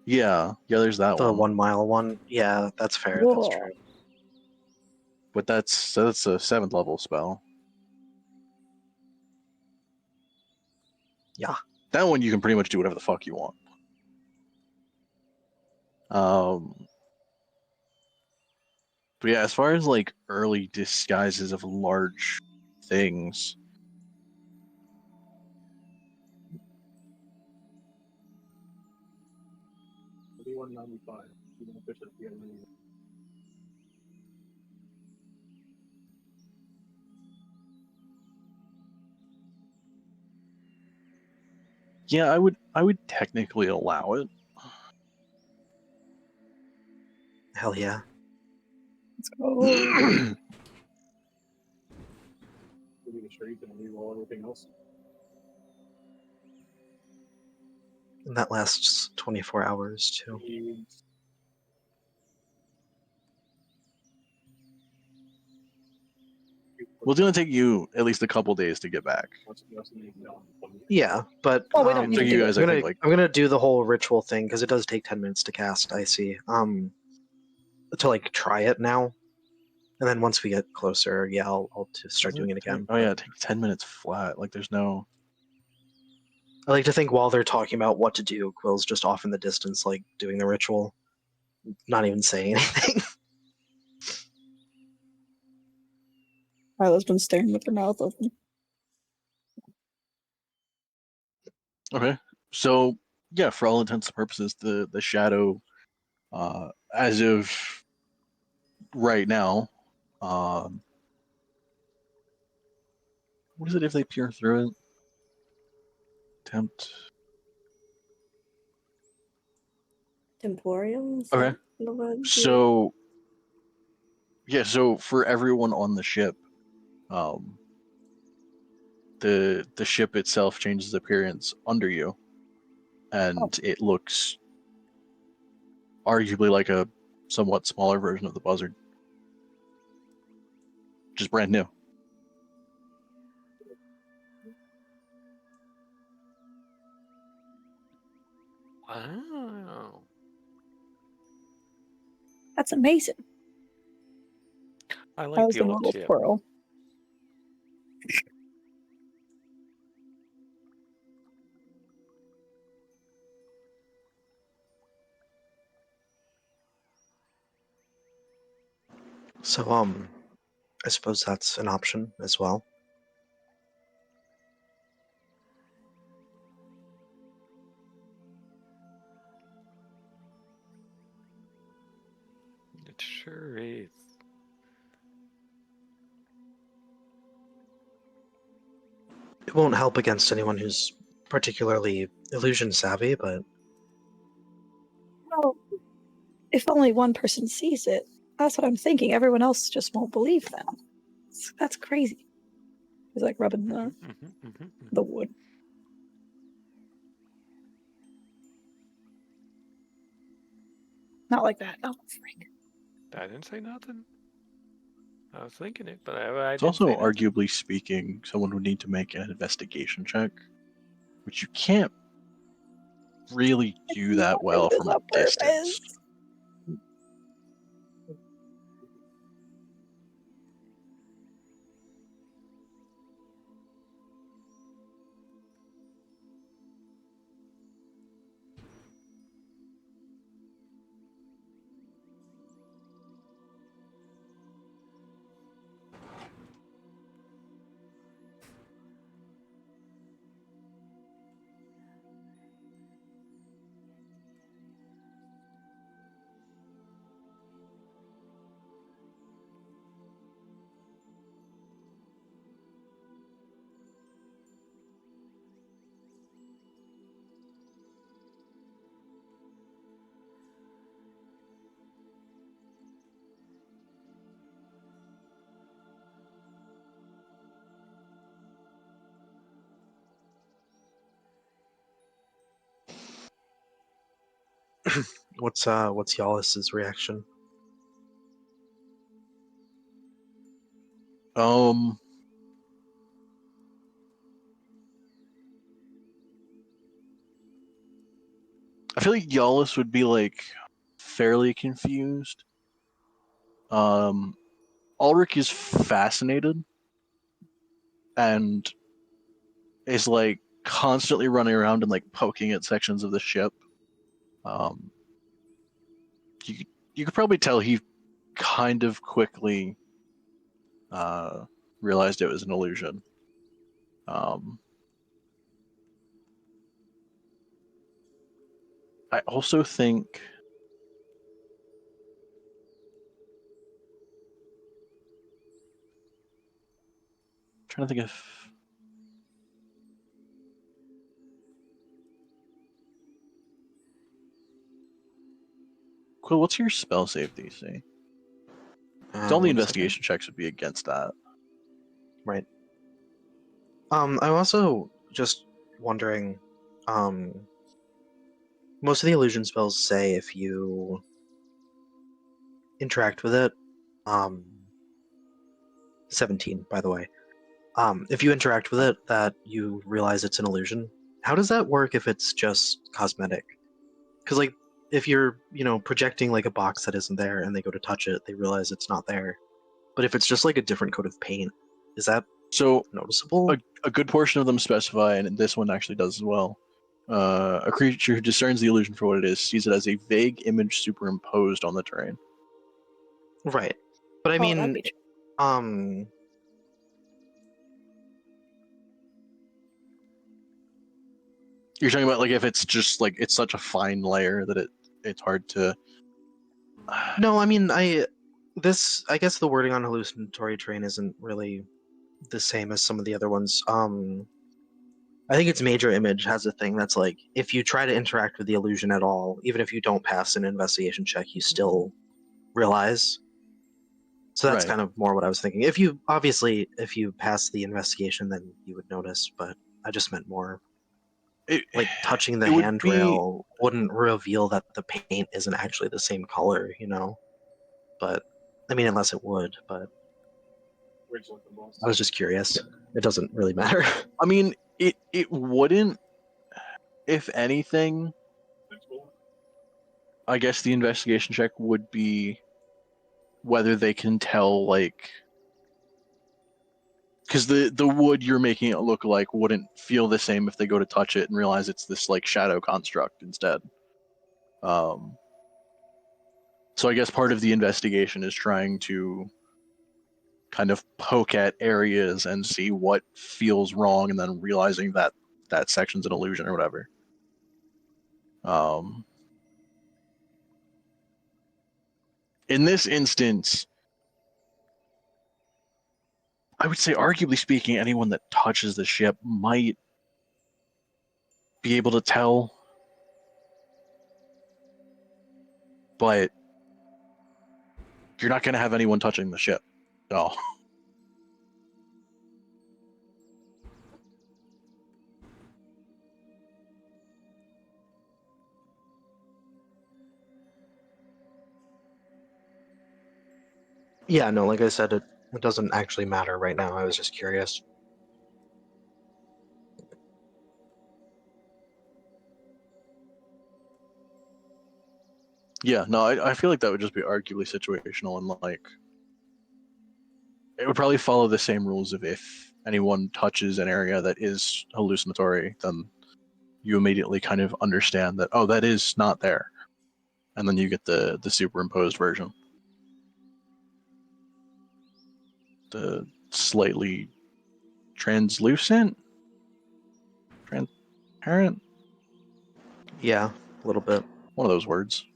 Yeah, there's that The one. 1 mile one? Yeah, that's fair, that's Whoa. true. But that's a 7th level spell. Yeah. That one you can pretty much do whatever the fuck you want. But yeah, as far as like early disguises of large things, $41.95. You know, fish at the end. yeah, I would technically allow it. Hell yeah. Let's go. Maybe the street and re-roll everything else. And that lasts 24 hours, too. Well, it's gonna take you at least a couple days to get back. Yeah, but Oh, we don't need So to you do guys, it. I think, like, I'm gonna do the whole ritual thing, because it does take 10 minutes to cast, I see. To, like, try it now. And then once we get closer, yeah, I'll start doing it again. Oh yeah, it takes 10 minutes flat. Like, there's no. I like to think while they're talking about what to do, Quill's just off in the distance, like, doing the ritual. Not even saying anything. Ryla's been staring with her mouth open. Okay, so yeah, for all intents and purposes, the shadow, as of right now, what is it if they peer through it? Tempt. Temporium? Is Okay. that the word? So yeah, so for everyone on the ship, the ship itself changes appearance under you, and it looks arguably like a somewhat smaller version of the buzzard, just brand new. Wow. That's amazing. I That like was the the old little ship. squirrel. So, I suppose that's an option as well. It sure is. It won't help against anyone who's particularly illusion savvy, but Well, if only one person sees it, That's what I'm thinking. Everyone else just won't believe them. That's crazy. He's like rubbing the wood. Not like that. Oh, freak. I didn't say nothing. I was thinking it, but I It's didn't also, say nothing. arguably speaking, someone would need to make an investigation check, which you can't really do that well This from a on distance. purpose. What's Yalis's reaction? I feel like Yalis would be like fairly confused. Ulrich is fascinated and is like constantly running around and like poking at sections of the ship. You could probably tell he kind of quickly realized it was an illusion. I also think I'm trying to think if Quill, what's your spell save DC? All the 1 second. investigation checks would be against that. Right. I'm also just wondering, most of the illusion spells say if you interact with it, 17, by the way. If you interact with it, that you realize it's an illusion. How does that work if it's just cosmetic? Because, like, if you're, projecting, like, a box that isn't there and they go to touch it, they realize it's not there. But if it's just, like, a different coat of paint, is that So noticeable? a good portion of them specify, and this one actually does as well. A creature who discerns the illusion for what it is sees it as a vague image superimposed on the terrain. Right. But I Oh, that'd mean, be true. You're talking about like if it's just like it's such a fine layer that it's hard to. No, I mean, I guess the wording on hallucinatory terrain isn't really the same as some of the other ones. I think its major image has a thing that's like, if you try to interact with the illusion at all, even if you don't pass an investigation check, you still realize. So that's Right. kind of more what I was thinking. If you pass the investigation, then you would notice, but I just meant more like touching the it would handrail wouldn't reveal that the paint isn't actually the same color, But I mean, unless it would, but I was just curious. It doesn't really matter. I mean, it wouldn't. If anything, I guess the investigation check would be whether they can tell, like, because the wood you're making it look like wouldn't feel the same if they go to touch it and realize it's this like shadow construct instead. So I guess part of the investigation is trying to kind of poke at areas and see what feels wrong, and then realizing that that section's an illusion or whatever. In this instance, I would say, arguably speaking, anyone that touches the ship might be able to tell, but you're not going to have anyone touching the ship. So Yeah, no, like I said, it doesn't actually matter right now. I was just curious. yeah, no, I feel like that would just be arguably situational, and like it would probably follow the same rules of if anyone touches an area that is hallucinatory, then you immediately kind of understand that, oh, that is not there, and then you get the superimposed version, the slightly translucent, transparent, Yeah, a little bit. one of those words.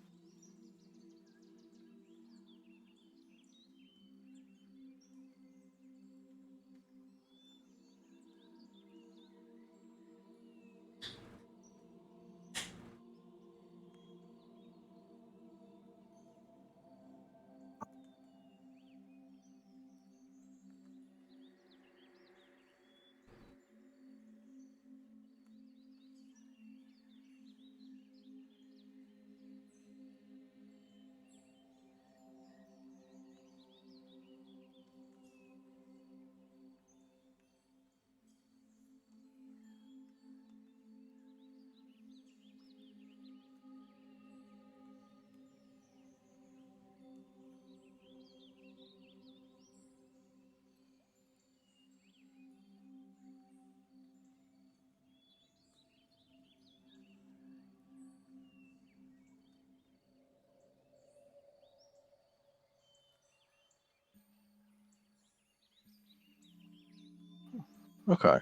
Okay.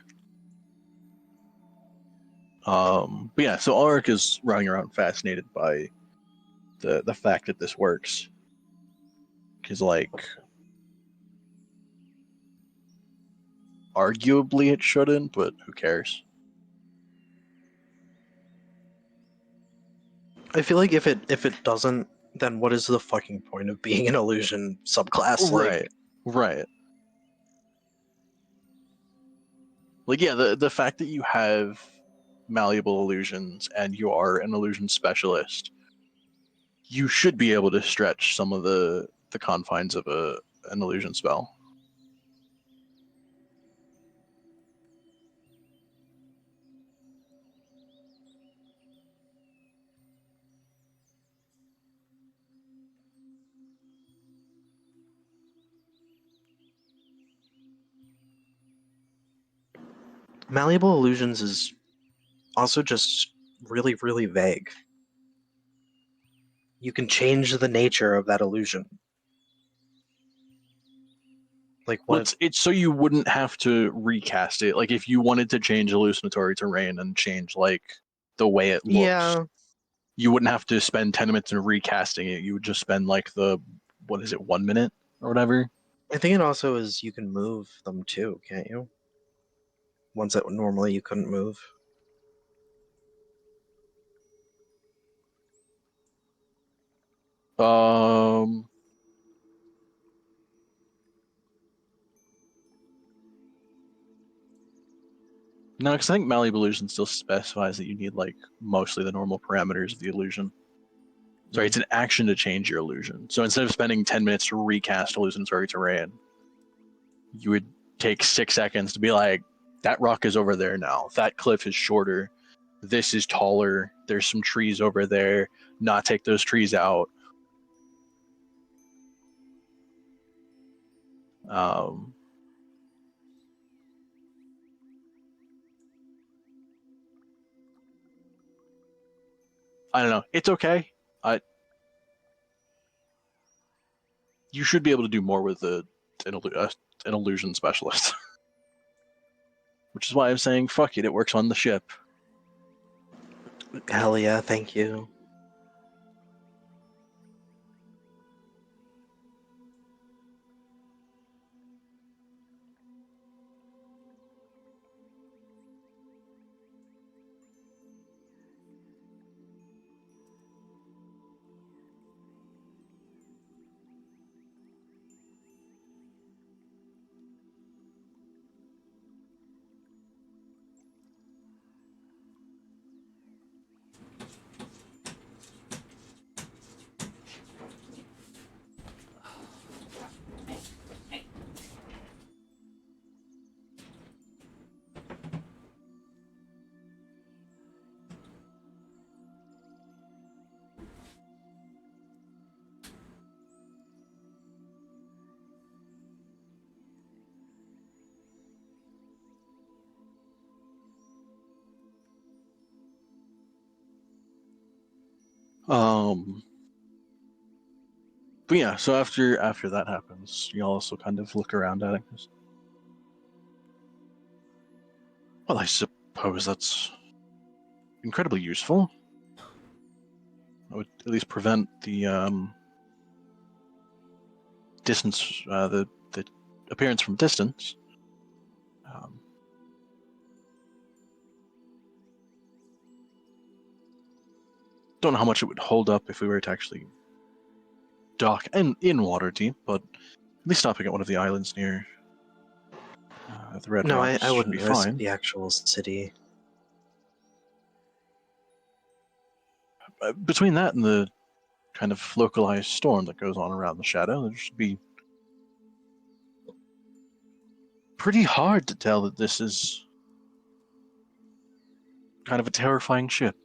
But yeah, so Ulrich is running around fascinated by the fact that this works. Because like arguably it shouldn't, but who cares? I feel like if it doesn't, then what is the fucking point of being an illusion subclass? Right. Right. Like yeah, the fact that you have malleable illusions and you are an illusion specialist, you should be able to stretch some of the confines of an illusion spell. Malleable illusions is also just really, really vague. You can change the nature of that illusion. Like Well, what? it's so you wouldn't have to recast it. Like if you wanted to change hallucinatory terrain and change like the way it looks, Yeah, you wouldn't have to spend 10 minutes in recasting it. You would just spend like the what is it, 1 minute or whatever. I think it also is you can move them too, can't you? Ones that normally you couldn't move. Um no, because I think malleable illusion still specifies that you need like mostly the normal parameters of the illusion. Sorry, it's an action to change your illusion. So instead of spending 10 minutes to recast hallucinatory terrain, you would take 6 seconds to be like, that rock is over there now. That cliff is shorter. This is taller. There's some trees over there. Not take those trees out. Um, I don't know. It's okay. You should be able to do more with an illusion specialist. Which is why I'm saying, fuck it, it works on the ship. Hell yeah, thank you. But yeah, so after that happens, you also kind of look around at it. Well, I suppose that's incredibly useful. I would at least prevent the distance, the appearance from distance. Don't know how much it would hold up if we were to actually dock in Waterdeep, but at least stopping at one of the islands near the Red No, Rocks I should be wouldn't risk fine. the actual city. Between that and the kind of localized storm that goes on around the Shadow, there should be pretty hard to tell that this is kind of a terrifying ship.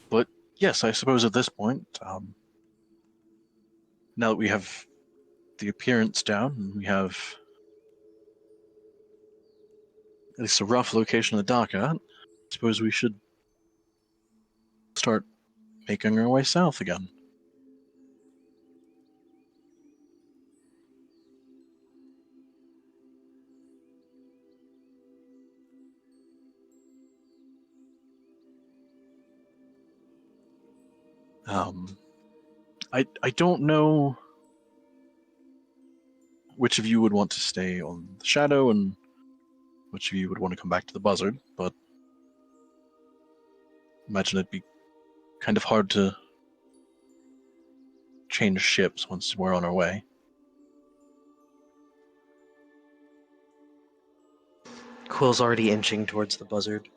But yes, I suppose at this point, now that we have the appearance down and we have at least a rough location of the dock at, I suppose we should start making our way south again. I don't know which of you would want to stay on the Shadow and which of you would want to come back to the Buzzard, but imagine it'd be kind of hard to change ships once we're on our way. Quill's already inching towards the buzzard.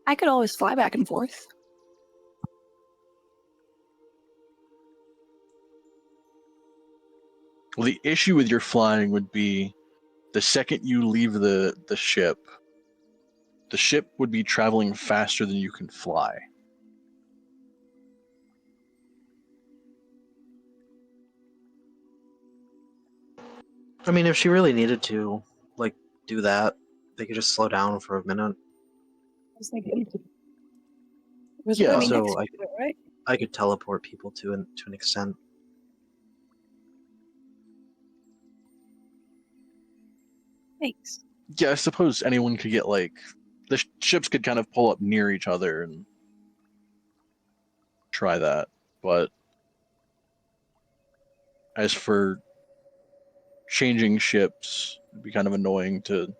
I could always fly back and forth. Well, the issue with your flying would be the second you leave the ship would be traveling faster than you can fly. I mean, if she really needed to, like, do that, they could just slow down for a minute. I was thinking. Was Yeah, really so next I- to it, right? I could teleport people to an extent. Thanks. Yeah, I suppose anyone could get like the ships could kind of pull up near each other and try that, but as for changing ships, it'd be kind of annoying to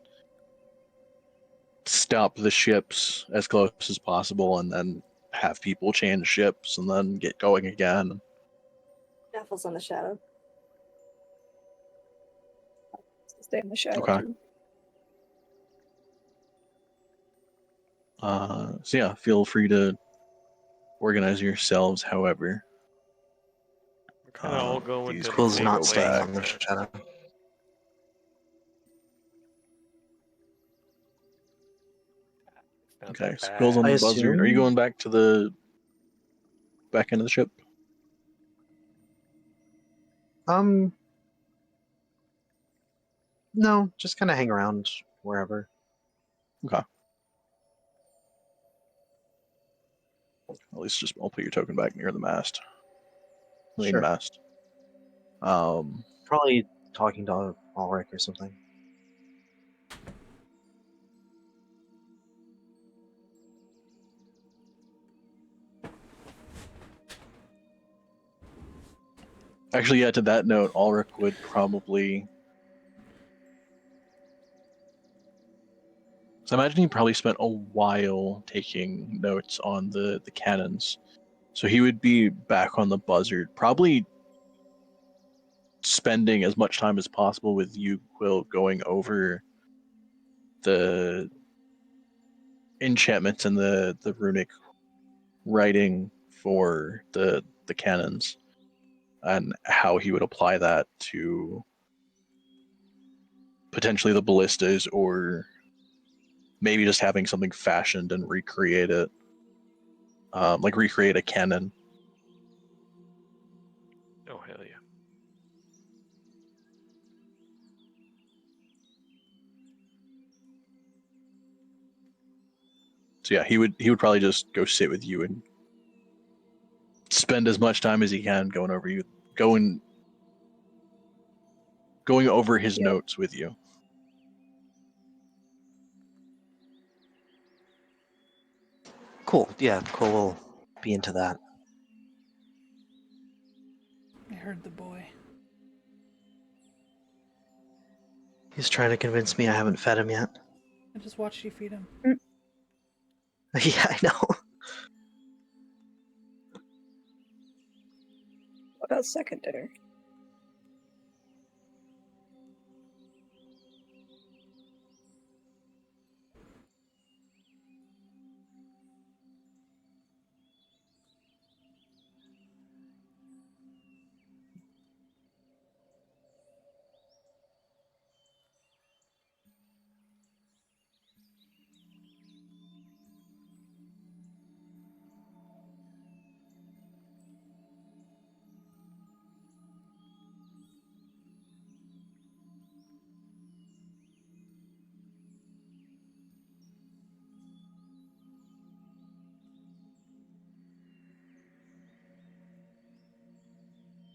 stop the ships as close as possible and then have people change ships and then get going again. Raffles on the Shadow. Stay in the shadow. Okay. Too. So yeah, feel free to organize yourselves however. We're kind of all going These to the Quill's same not go staying place. back. on the shadow. Not Okay, that Squill's on bad. I the Buzzard. Are you assume- going back to the back end of the ship? No, just kind of hang around wherever. Okay. At least just I'll put your token back near the mast. Main Sure. mast. Probably talking to Ulrich or something. Actually, yeah, to that note, Ulrich would probably. So I imagine he probably spent a while taking notes on the cannons. So he would be back on the Buzzard, probably spending as much time as possible with you, Quill, going over the enchantments and the runic writing for the cannons. and how he would apply that to potentially the ballistas, or maybe just having something fashioned and recreate it, like recreate a cannon. Oh hell yeah! So yeah, he would probably just go sit with you and spend as much time as he can going over his Yep. notes with you. Cool. Yeah, Cole will be into that. I heard the boy. He's trying to convince me I haven't fed him yet. I just watched you feed him. Yeah, I know. What about second dinner?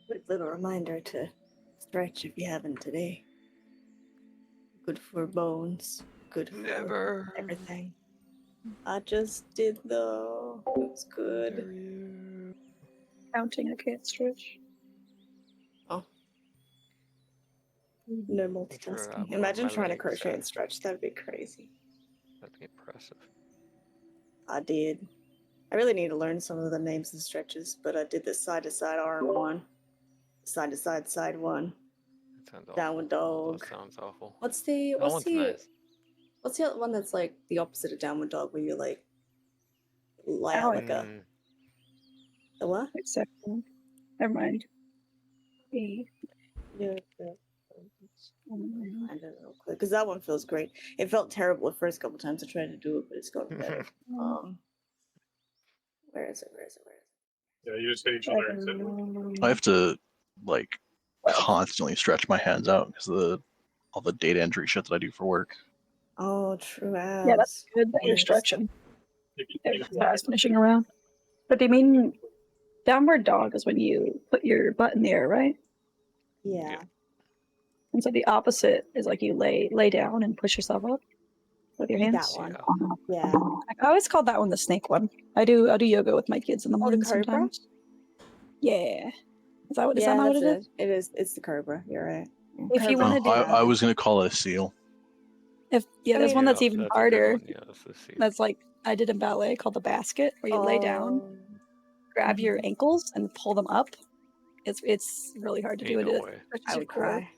Quick little reminder to stretch if you haven't today. Good for bones. Good for Never. everything. I just did though. It was good. Dare you. Counting, I can't stretch. Oh. No Sure, multitasking. I'm Imagine on my trying to legs. crochet and stretch. That'd be crazy. That'd be impressive. I did. I really need to learn some of the names of stretches, but I did the side to side arm one, side to side one, That sounds awful. downward dog. That sounds awful. What's the That one's nice. what's the other one that's like the opposite of downward dog, where you like lie out Ow. like a Mm, the what? Except, never mind. Yeah. Mm, I don't know, because that one feels great. It felt terrible the first couple times I tried to do it, but it's gotten better. Where is it? Yeah, you just hit each other and said, I have to like constantly stretch my hands out because of all the data entry shit that I do for work. Oh, true as. Yeah, that's good that you're Yes. stretching. "You There's guys finishing around. But they mean downward dog is when you put your butt in the air, right? Yeah. Yeah. And so the opposite is like you lay down and push yourself up with your hands. That one. Yeah. Yeah. I always called that one the snake one. I do yoga with my kids in the Oh, the morning cobra? sometimes. Yeah. Is that Yeah, not what that's it is? it. It is. It's the cobra. You're right. If you Cobra. wanna do- I was gonna call it a seal. There's mean- one that's Yeah, even that's a good harder. one. Yeah, that's the seal. That's like I did in ballet called the basket, where you lay down, Oh. grab your Mhm. ankles, and pull them up. It's really hard to do Ain't it. no It way. stretches I your would core. cry.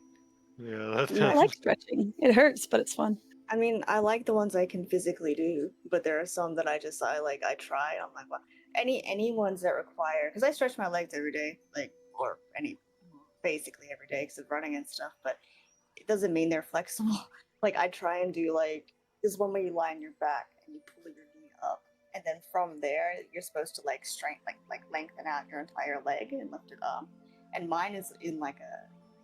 Yeah, that Yeah. I sounds. like stretching. It hurts, but it's fun. I mean, I like the ones I can physically do, but there are some that I try. I'm like, what? Any ones that require, because I stretch my legs every day, basically every day because of running and stuff. But it doesn't mean they're flexible. Like I try and do this one where you lie on your back and you pull your knee up, and then from there you're supposed to lengthen out your entire leg and lift it up. And mine is in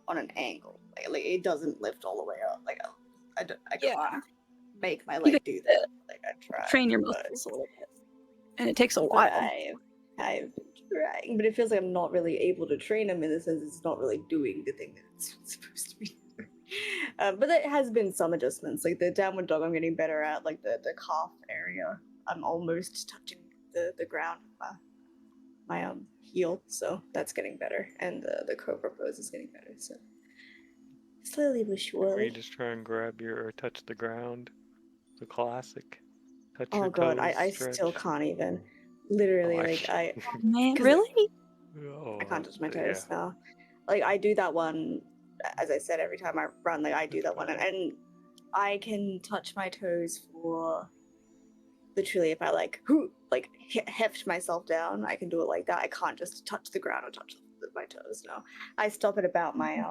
on an angle, like it doesn't lift all the way up. I Yeah. can't make my You leg could do that. I try. train your but- muscles a little bit. And it takes a but while. I've been trying, but it feels like I'm not really able to train them in the sense it's not really doing the thing that it's supposed to be doing. But there has been some adjustments, like the downward dog I'm getting better at, like the calf area. I'm almost touching the ground with my heel, so that's getting better, and the cobra pose is getting better. So slowly but Where you surely. just try and grab or touch the ground. The classic. Touch Oh your god, toes. I stretch. still can't even. Literally, Oh, Man, 'cause really? Oh, I can't touch my yeah. toes now. Like I do that one, as I said, every time I run. Like I do that one, and I can touch my toes for literally if I heft myself down. I can do it like that. I can't just touch the ground or touch my toes. No, I stop at about my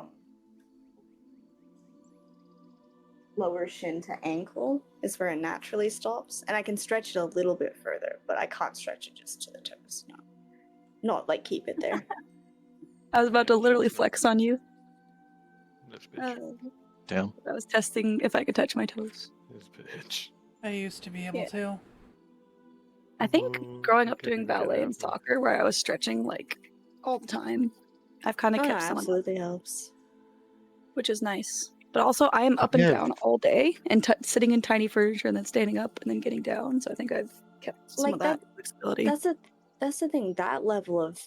lower shin to ankle is where it naturally stops, and I can stretch it a little bit further, but I can't stretch it just to the toes. No, not like keep it there. I was about to literally flex on you. This bitch. Damn. I was testing if I could touch my toes. This bitch. I used to be able Yeah. to. I think Ooh, growing you up could doing do that ballet and after. soccer, where I was stretching like all the time, I've kind of Oh, kept no, some of that, absolutely helps. which is nice. But also, I am up and Yeah. down all day and sitting in tiny furniture and then standing up and then getting down. So I think I've kept some Like of that flexibility. That's the thing. That level of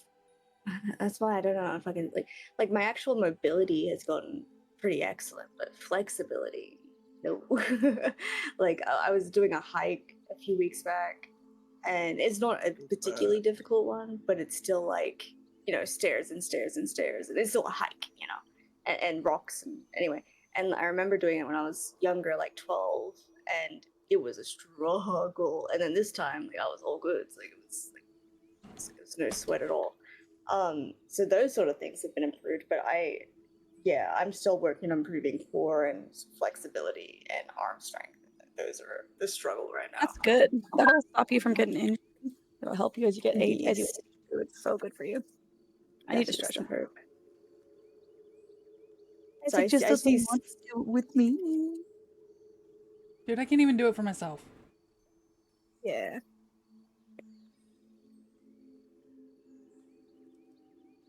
that's why I don't know if I can like my actual mobility has gotten pretty excellent, but flexibility, no. Like I was doing a hike a few weeks back, and it's not a particularly difficult one, but it's still like stairs and stairs and stairs, and it's still a hike, and rocks and anyway. And I remember doing it when I was younger, like 12, and it was a struggle. And then this time, like I was all good. It's like it was no sweat at all. So those sort of things have been improved, but I'm still working on improving core and flexibility and arm strength. Those are the struggle right now. That's good. That'll stop you from getting injured. It'll help you as you get as you Yes. age. It's so good for you. I need to That's just stretch a more. hurt. Isaac I just see- doesn't want to do it with me. Dude, I can't even do it for myself. Yeah.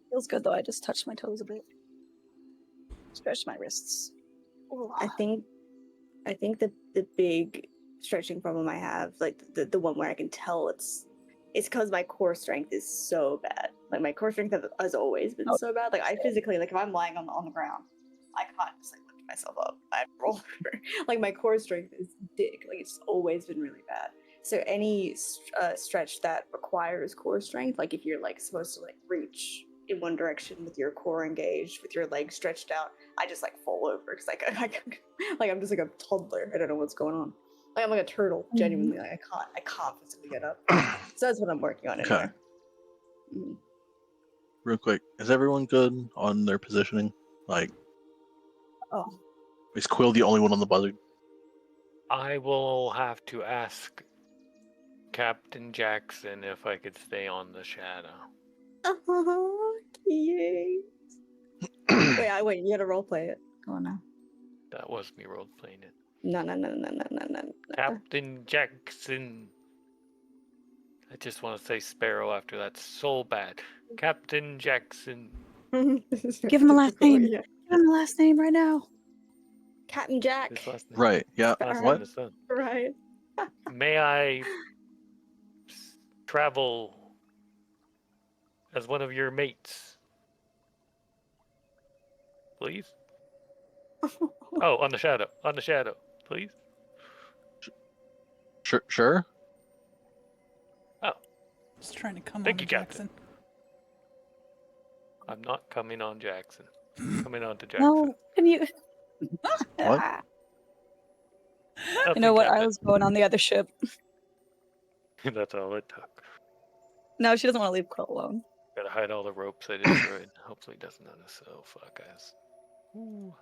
Feels good though. I just touched my toes a bit. Stretched my wrists. Ooh. I think the big stretching problem I have, like the one where I can tell it's because my core strength is so bad. Like my core strength has always been so bad. Like I physically, like if I'm lying on the ground, I can't just like lift myself up. I roll over. Like my core strength is dick. Like it's always been really bad. So any stretch that requires core strength, like if you're like supposed to like reach in one direction with your core engaged, with your legs stretched out, I just like fall over because like I'm just like a toddler. I don't know what's going on. Like I'm like a turtle. Genuinely, like I can't physically get up. So that's what I'm working on Okay. anyway. Mhm. Real quick, is everyone good on their positioning? Like, Oh. is Quill the only one on the buzzard? I will have to ask Captain Jackson if I could stay on the shadow. Oh, yay! Wait, you gotta roleplay it. Go on now. That was me role playing it. No. Captain Jackson. I just want to say Sparrow after that. So bad. Captain Jackson. Give him a last name. Yeah. Give him a last name right now. Captain Jack. His last name. Right, yeah. Last What? name is son. Right. May I travel as one of your mates? Please? Oh, on the shadow. On the shadow. Please? Sure. Just trying to come Thank on you, to Captain. Jackson. I'm not coming on Jackson. Coming on to Jackson. No, can you? What? Ah. Nothing, You know what? I Captain. was going on the other ship. That's all it took. No, she doesn't want to leave Quill alone. Gotta hide all the ropes I destroyed. Hopefully he doesn't notice. Oh, fuck ass. Ooh.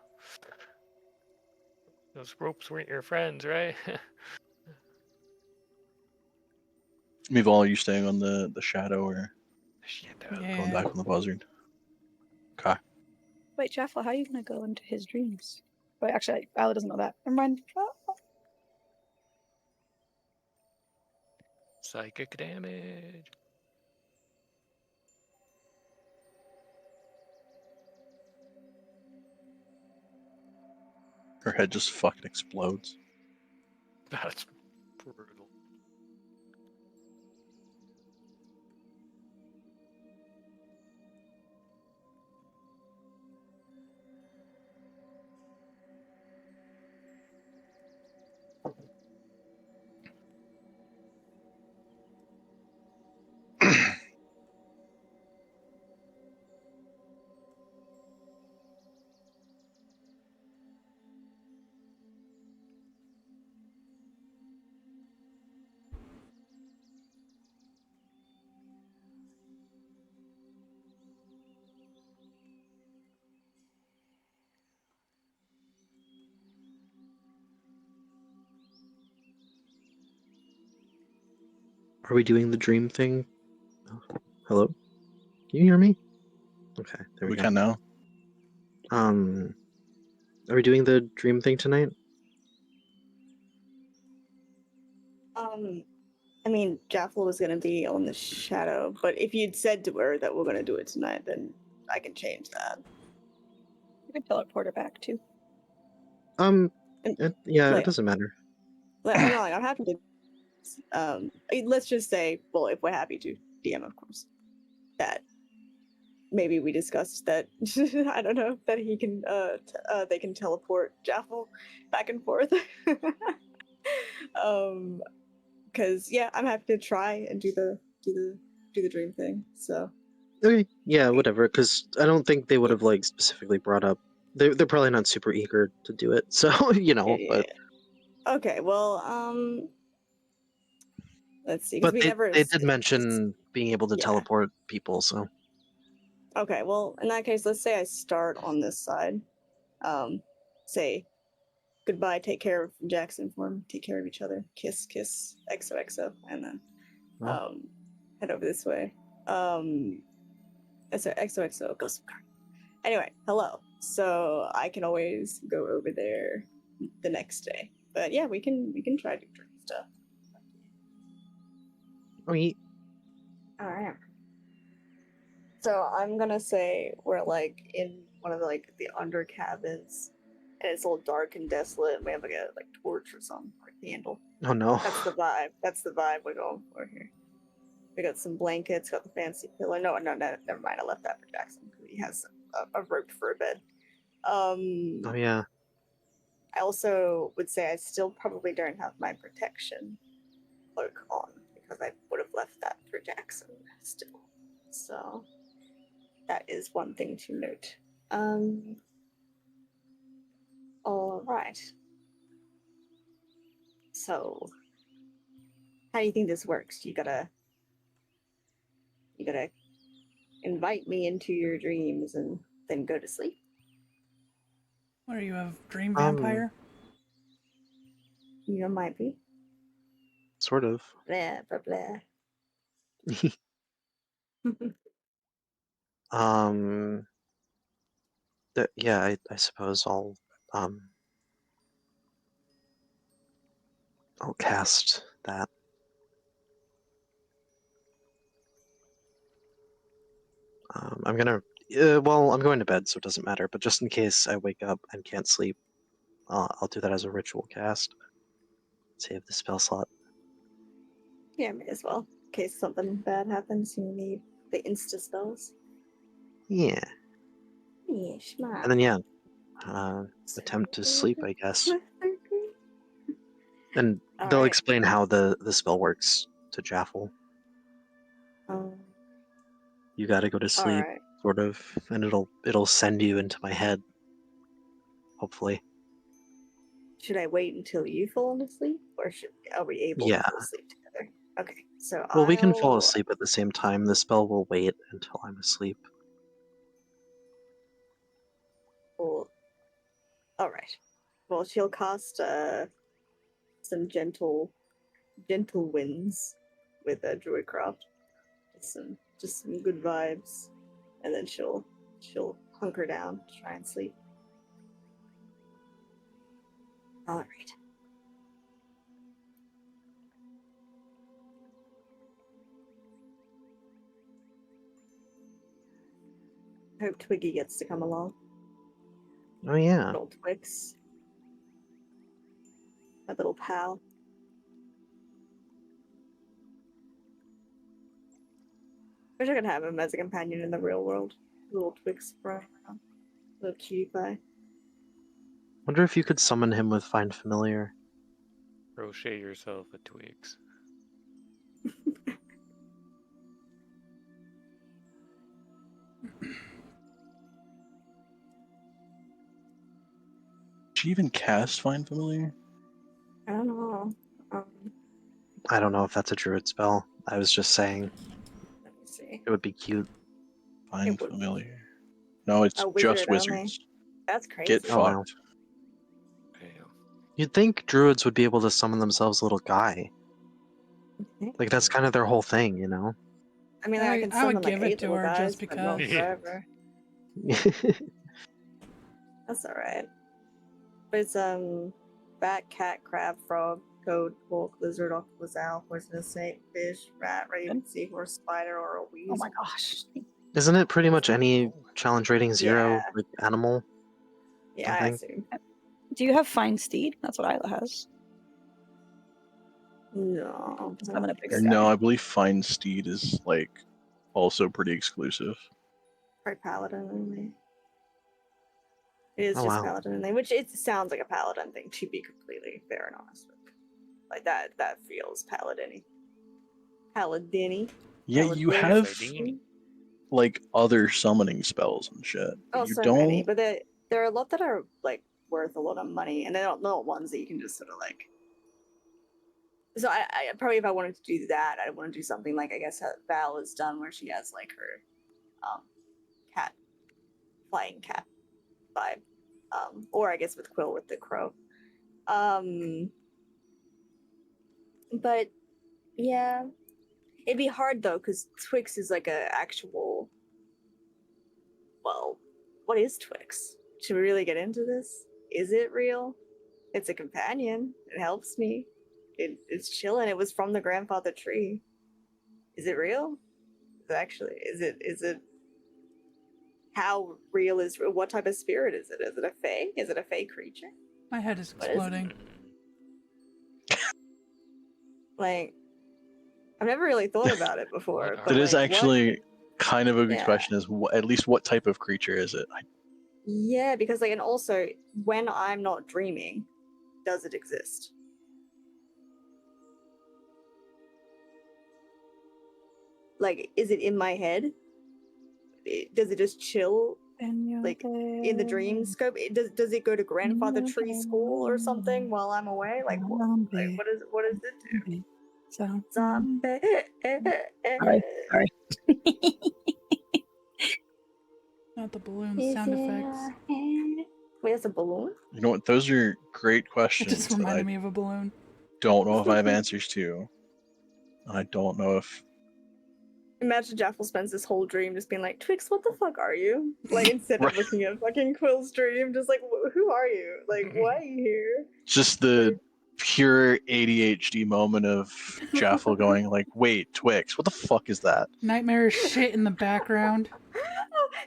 Those ropes weren't your friends, right? Meanwhile, are you staying on the shadow or Shit. going Yeah. back on the buzzard? Okay. Wait, Jaffa, how are you gonna go into his dreams? Wait, actually, Violet doesn't know that. Never mind. Psychic damage. Her head just fucking explodes. That's brutal. Are we doing the dream thing? Oh, hello? Can you hear me? Okay, there we We go. can now. Are we doing the dream thing tonight? I mean, Jaffel was gonna be on the shadow, but if you'd said to her that we're gonna do it tonight, then I can change that. You can teleport her back too. Yeah, Like- it doesn't matter. I'm not like I'm happy to. Let's just say, well, if we're happy to DM, of course, that maybe we discussed that. I don't know that he can. They can teleport Jaffel back and forth. Because yeah, I'm happy to try and do the dream thing. So Okay, yeah, whatever. Because I don't think they would have like specifically brought up. They're probably not super eager to do it. So you know, yeah. but Okay, well, let's see. Because we never. they did mention being able to Yeah. teleport people. So Okay, well, in that case, let's say I start on this side. Say goodbye, take care of Jackson for him, take care of each other, kiss, kiss, XOXO, and then Well. head over this way. XOXO, go some car. Anyway, hello. So I can always go over there the next day. But yeah, we can try to do stuff. we Alright. So I'm gonna say we're like in one of the under cabins, and it's all dark and desolate. And we have like a torch or something, or a candle. oh no. That's the vibe. That's the vibe we're going for here. We got some blankets, got the fancy pillow. No, never mind. I left that for Jackson because he has a rope for a bed. Oh yeah. I also would say I still probably don't have my protection cloak on because I would have left that for Jackson still. So that is one thing to note. All right. So, how do you think this works? You gotta invite me into your dreams and then go to sleep. What are you, a dream Um, vampire? You know, might be. Sort of. Blah blah blah. Yeah, I suppose I'll cast that. I'm going to bed, so it doesn't matter. But just in case I wake up and can't sleep, I'll do that as a ritual cast. Save the spell slot. Yeah, may as well. In case something bad happens, you need the insta spells. Yeah, Yeah, smart. and then yeah, attempt to sleep, I guess. And they'll Alright. explain how the spell works to Jaffel. You gotta go to sleep, Alright. sort of, and it'll send you into my head. Hopefully. Should I wait until you fall asleep, or are we able Yeah. to fall asleep together? Okay, so Well, we can fall I'll- asleep at the same time. The spell will wait until I'm asleep. Well, all right. Well, she'll cast some gentle winds with Druidcraft. Just some good vibes, and then she'll hunker down to try and sleep. All right. Hope Twiggy gets to come along. Oh yeah. Little Twix. My little pal. Wish I could have him as a companion in the real world. Little Twix running around. Little cutie pie. Wonder if you could summon him with Find Familiar. Crochet yourself a twigs. Did she even cast Find Familiar? I don't know. I don't know if that's a druid spell. I was just saying Let me see. it would be cute. Find It would- Familiar. No, it's A just wizard only. wizards. That's crazy. Get Oh, wow. fucked. Damn. You'd think druids would be able to summon themselves a little guy. Like that's kind of their whole thing, you know. I mean, like, I can I would summon like give it 8 to little her guys, just but not because. Yeah. forever. That's alright. But it's bat, cat, crab, frog, toad, hawk, lizard, octopus, owl, poisonous snake, fish, rat, raven, seahorse, spider, or a weasel. Oh my gosh. Isn't it pretty much any challenge rating 0 Yeah. like animal? Yeah, I I think. assume. Do you have Fine Steed? That's what Isla has. No. Just having a bigger No, guy. I believe Fine Steed is like also pretty exclusive. Probably paladin only. It is Oh, just wow. paladin only, which it sounds like a paladin thing, to be completely fair and honest with you. Like that feels paladin-y. Paladin-y. Yeah, you Paladin-y. have Paladini. like other summoning spells and shit. But Oh, you so don't. many, but there are a lot that are like worth a lot of money, and they're not ones that you can just sort of like. So I probably, if I wanted to do that, I'd want to do something like, I guess, how Val has done, where she has like her cat, flying cat vibe, or I guess with Quill with the crow. But yeah, it'd be hard though, because Twix is like a actual. Well, what is Twix? Should we really get into this? Is it real? It's a companion. It helps me. It's chilling. It was from the grandfather tree. Is it real? Is it how real is what type of spirit is it? Is it a fae? Is it a fae creature? My head is What is it? exploding. Like, I've never really thought about it before. What but That is like, actually kind of a good Yeah. question. Is at least what type of creature is it? Yeah, because like, and also when I'm not dreaming, does it exist? Like, is it in my head? Does it just chill like in the dream scope? Does it go to grandfather tree school or something while I'm away? Like what does it do? So Zombie. Sorry. Not the balloon sound effects. Wait, that's a balloon? You know what? Those are great It questions just that reminded I me of a balloon. don't know if I have answers to. And I don't know if. Imagine Jaffel spends this whole dream just being like, Twix, what the fuck are you? Like, instead Right. of looking at fucking Quill's dream, just like, who are you? Like, why are you here? Just the pure ADHD moment of Jaffel going like, "Wait, Twix, what the fuck is that?" Nightmare shit in the background.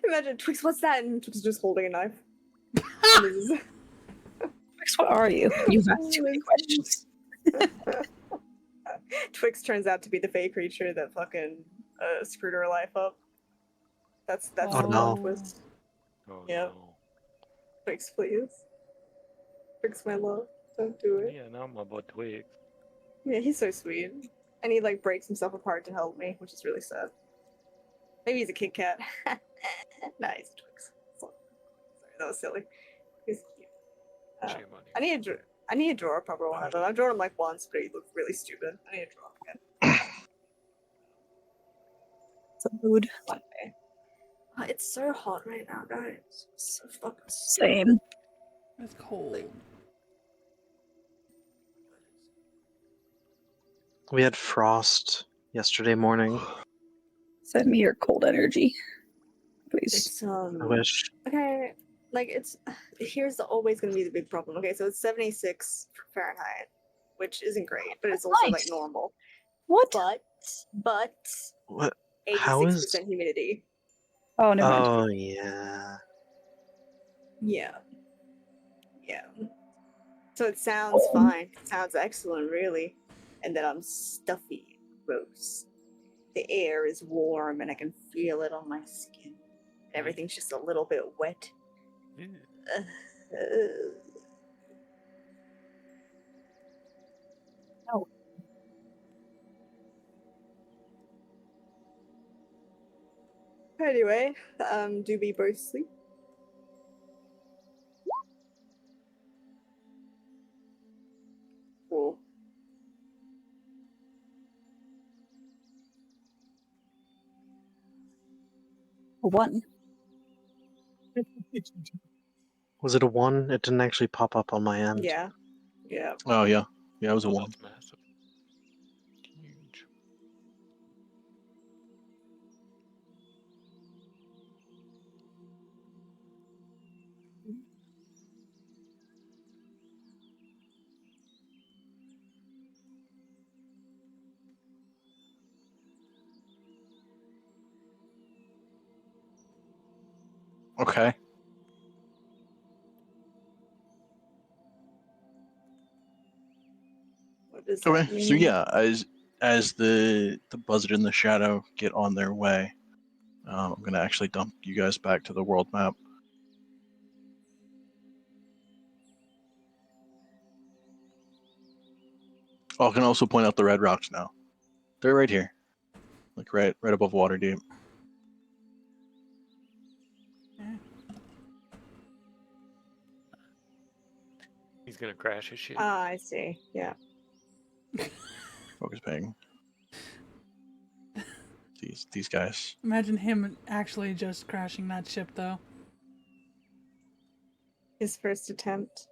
Imagine, Twix, what's that? And Twix is just holding a knife. And this is- Twix, what are you? You've asked too many questions. Twix turns out to be the fae creature that fucking screwed her life up. That's Oh, the no. plot twist. Oh, Yep. no. Twix, please. Twix, my love. Don't do it. Yeah, now I'm about Twix. Yeah, he's so sweet. And he like breaks himself apart to help me, which is really sad. Maybe he's a Kit Kat. Nah, he's a Twix. Sorry, that was silly. He's cute. Shame on you. I need to draw a proper one of him. I've drawn him like once, but he looked really stupid. I need to draw him again. It's a mood. One day. Oh, it's so hot right now, guys. It's so fucking Same. It's cold. We had frost yesterday morning. Send me your cold energy, please. It's I wish. okay. Like here's always gonna be the big problem. Okay, so it's 76 Fahrenheit, which isn't great, but it's also like Nice. normal. What? But What? How 86% is- humidity. Oh, never mind. Oh yeah. Yeah. Yeah. So it sounds fine. It sounds excellent, really. And then I'm stuffy, gross. The air is warm and I can feel it on my skin. Everything's just a little bit wet. No. Anyway, do we both sleep? Cool. One. Was it a 1? It didn't actually pop up on my end. Yeah. Yeah. Oh yeah, it was a Oh, one. that's massive. Okay. What does Okay. that mean? So yeah, as the buzzard and the shadow get on their way, I'm gonna actually dump you guys back to the world map. Oh, I can also point out the red rocks now. They're right here, like right above Waterdeep. He's gonna crash his ship. Ah, I see. Yeah. Focus ping. These guys. Imagine him actually just crashing that ship, though. His first attempt.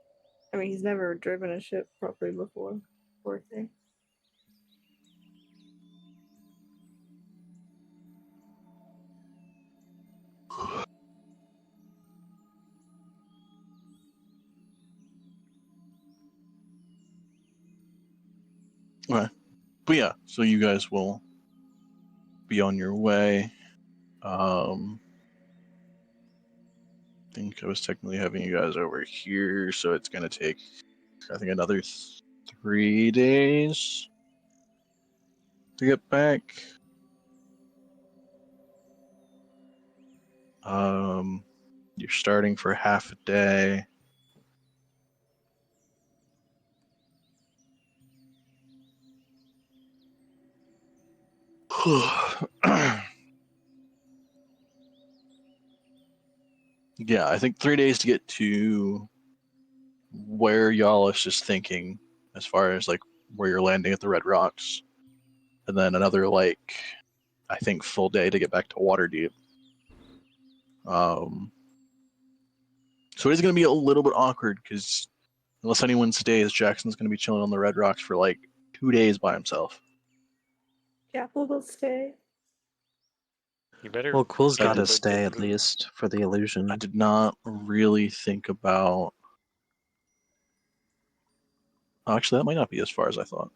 I mean, he's never driven a ship properly before. Poor thing. Okay. But yeah, so you guys will be on your way. I think I was technically having you guys over here, so it's gonna take, I think, another 3 days to get back. You're starting for half a day. Yeah, I think 3 days to get to where y'all is just thinking, as far as like where you're landing at the Red Rocks, and then another like, I think, full day to get back to Waterdeep. So it's going to be a little bit awkward because unless anyone stays, Jackson's going to be chilling on the Red Rocks for like 2 days by himself. Jackal will stay. You better. Well, Quill's I got to did- stay at least for the illusion. I did not really think about. Actually, that might not be as far as I thought.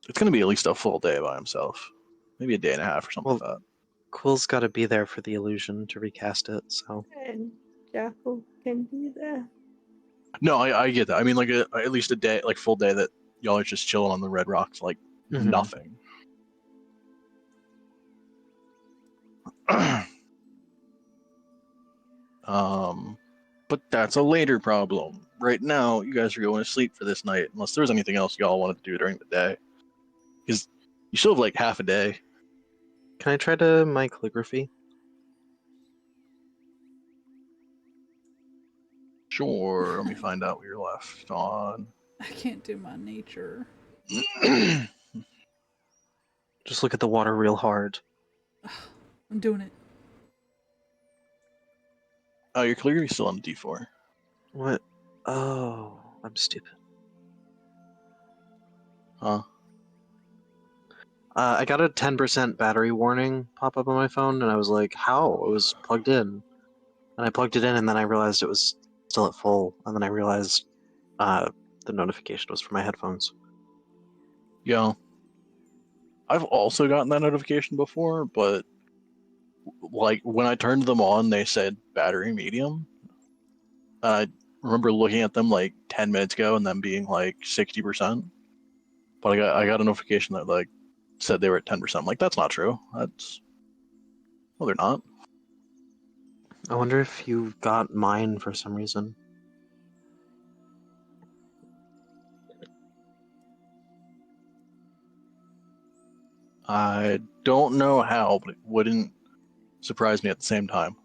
It's going to be at least a full day by himself. Maybe a day and a half or something like that. Quill's got to be there for the illusion to recast it, so. And Jackal can be there. No, I get that. I mean, like at least a day, like full day that y'all are just chilling on the Red Rocks, like Mhm. nothing. But that's a later problem. Right now, you guys are going to sleep for this night, unless there's anything else y'all wanted to do during the day. Because you still have like half a day. Can I try to my calligraphy? Sure, let me find out what you're left on. I can't do my nature. Just look at the water real hard. I'm doing it. Oh, your calligraphy's still on D4. What? Oh, I'm stupid. Huh? I got a 10% battery warning pop up on my phone, and I was like, how? It was plugged in. And I plugged it in, and then I realized it was still at full, and then I realized the notification was for my headphones. Yeah. I've also gotten that notification before, but like when I turned them on, they said battery medium. I remember looking at them like 10 minutes ago and them being like 60%. But I got a notification that like said they were at 10%. I'm like, that's not true. Well, they're not. I wonder if you got mine for some reason. I don't know how, but it wouldn't surprise me at the same time.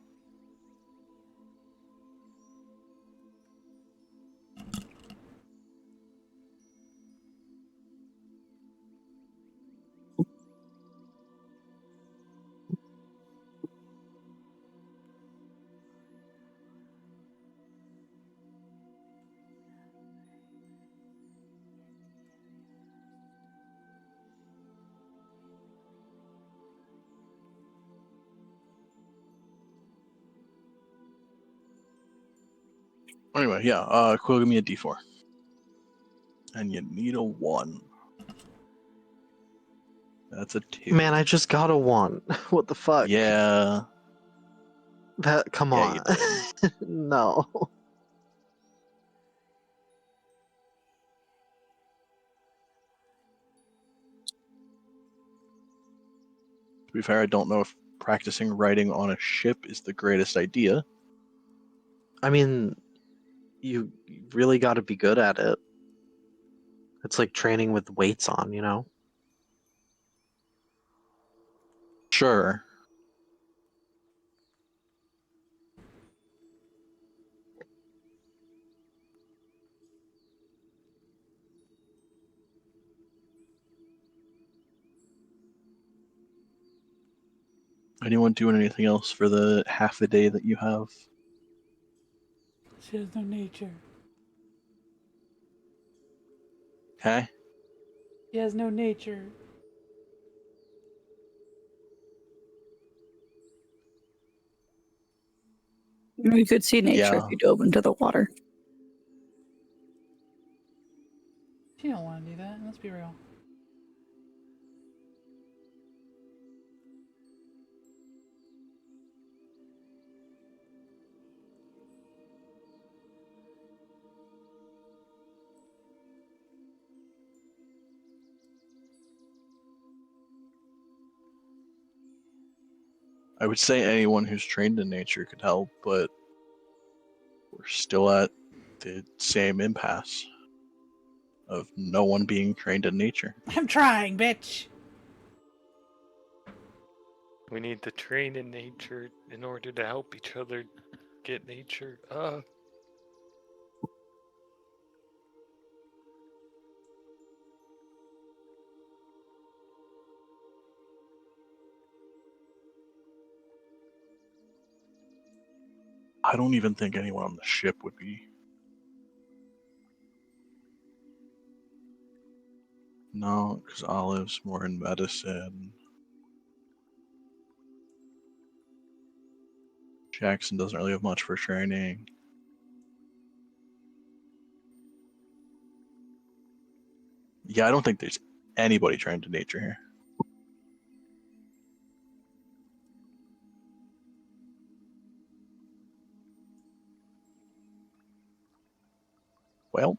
Anyway, yeah, Quill, give me a D4. And you need a 1. That's a 2. Man, I just got a 1. What the fuck? Yeah. That, come Yeah, on. you did. No. To be fair, I don't know if practicing riding on a ship is the greatest idea. I mean, you really got to be good at it. It's like training with weights on, you know? Sure. Anyone doing anything else for the half a day that you have? She has no nature. Okay. She has no nature. You could see nature if Yeah. you dove into the water. She don't want to do that. Let's be real. I would say anyone who's trained in nature could help, but we're still at the same impasse of no one being trained in nature. I'm trying, bitch. We need to train in nature in order to help each other get nature. I don't even think anyone on the ship would be. No, because Olive's more in medicine. Jackson doesn't really have much for training. Yeah, I don't think there's anybody trained in nature here. Well,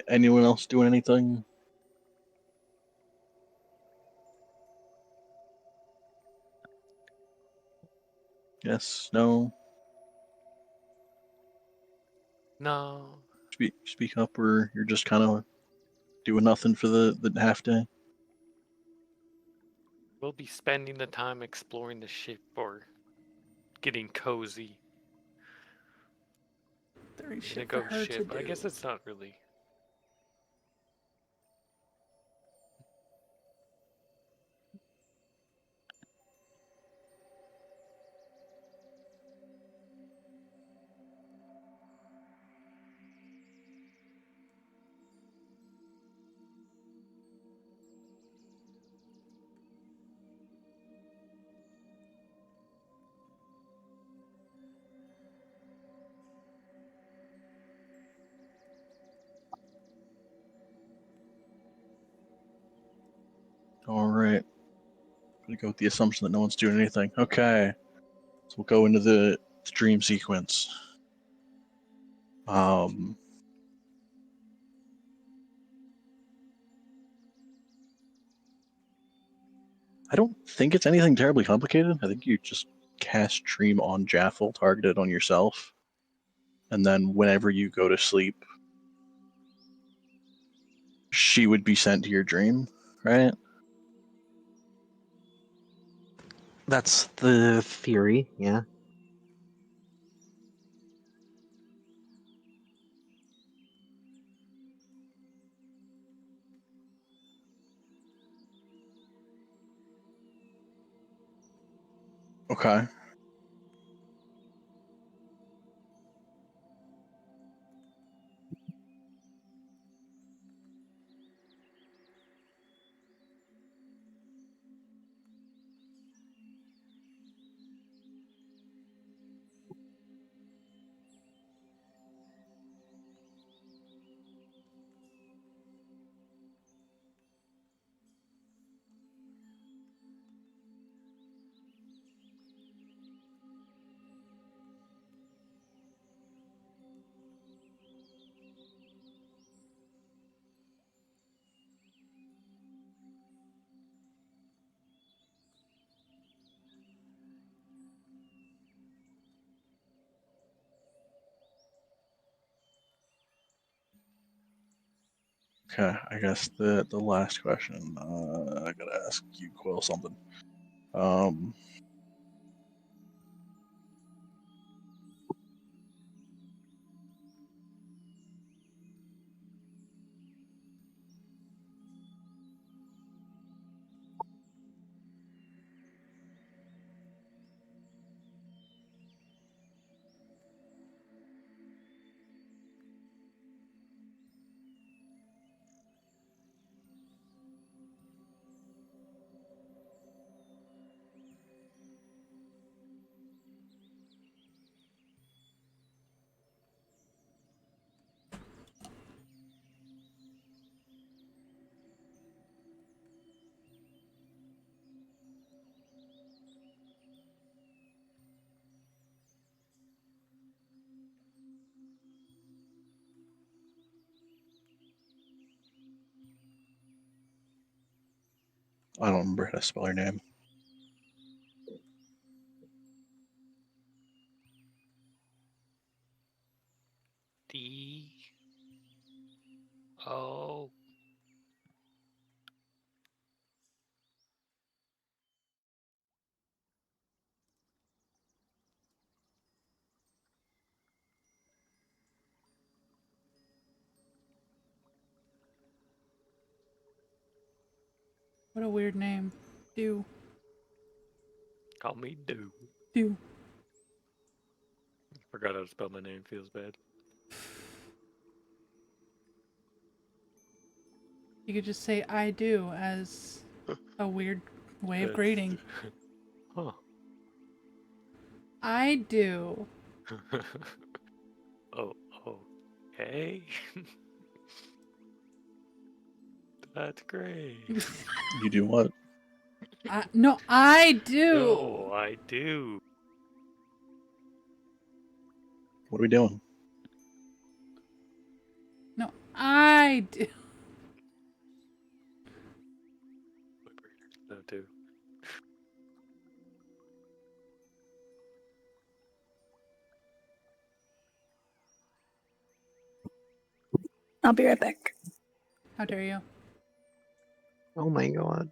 anyone else doing anything? Yes, no. No. Speak up, or you're just kind of doing nothing for the half day. We'll be spending the time exploring the ship or getting cozy. There ain't Gonna shit for go her to ship. I do. guess it's not really. All right. Gonna go with the assumption that no one's doing anything. Okay. So we'll go into the dream sequence. I don't think it's anything terribly complicated. I think you just cast Dream on Jaffel, target it on yourself, and then whenever you go to sleep, she would be sent to your dream, right? That's the theory, yeah. Okay. Okay, I guess the last question. I gotta ask you, Quill, something. I don't remember how to spell her name. D. O. What a weird name. Do. Call me Do. Do. Forgot how to spell my name. Feels bad. You could just say I do as a weird way of That's- greeting. Huh. I do. Oh, okay. That's great. You do what? No, I do. No, I do. What are we doing? No, I do. No, too. I'll be right back. How dare you? Oh my god.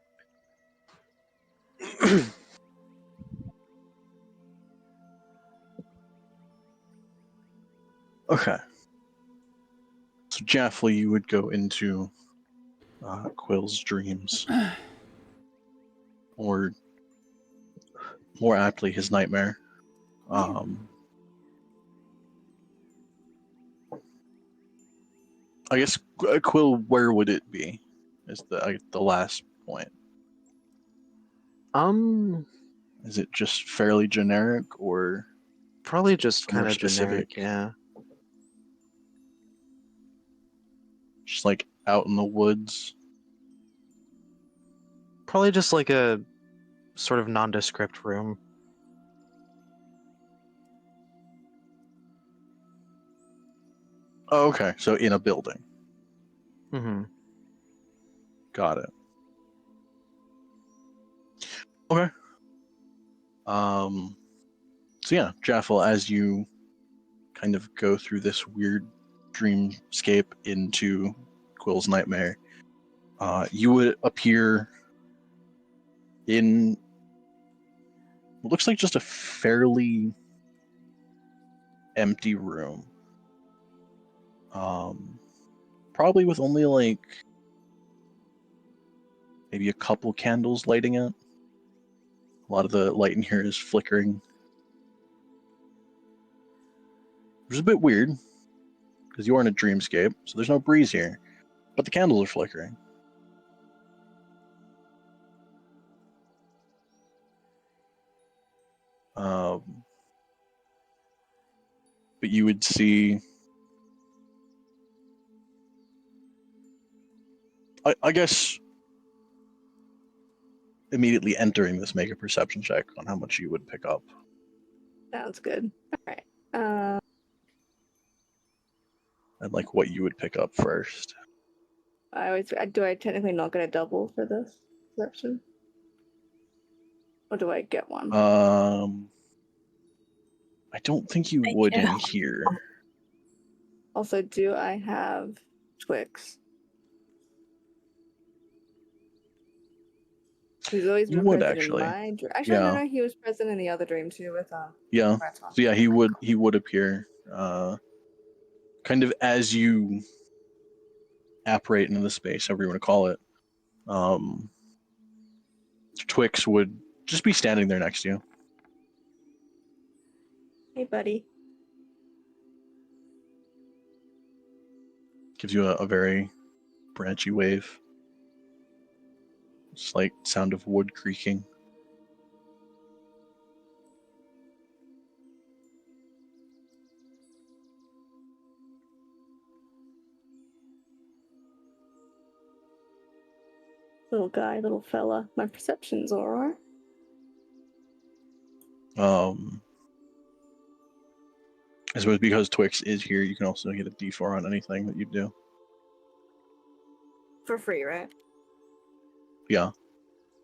Okay. So Jaffley, you would go into Quill's dreams, or more aptly, his nightmare. I guess Quill, where would it be? Is the last point? Is it just fairly generic, or Probably just more kind of specific? generic, yeah. Just like out in the woods? Probably just like a sort of nondescript room. Oh, okay, so in a building. Mm-hmm. Got it. Okay. So yeah, Jaffel, as you kind of go through this weird dreamscape into Quill's nightmare, you would appear in what looks like just a fairly empty room. Probably with only like maybe a couple candles lighting it. A lot of the light in here is flickering. Which is a bit weird, because you are in a dreamscape, so there's no breeze here. But the candles are flickering. But you would see... I guess immediately entering this, make a perception check on how much you would pick up. Sounds good. All right. And like what you would pick up first. Do I technically not get a double for this perception? Or do I get one? I don't think you would do. in here. Also, do I have Twix? He's always You been would, present actually. in my dream. Actually, Yeah. no, he was present in the other dream too with Yeah. Raton. So yeah, he would appear kind of as you apparate into the space, however you want to call it. Twix would just be standing there next to you. Hey, buddy. Gives you a very branchy wave. Slight sound of wood creaking. Little guy, little fella. My perception's alright. I suppose because Twix is here, you can also get a D4 on anything that you do. For free, right? Yeah.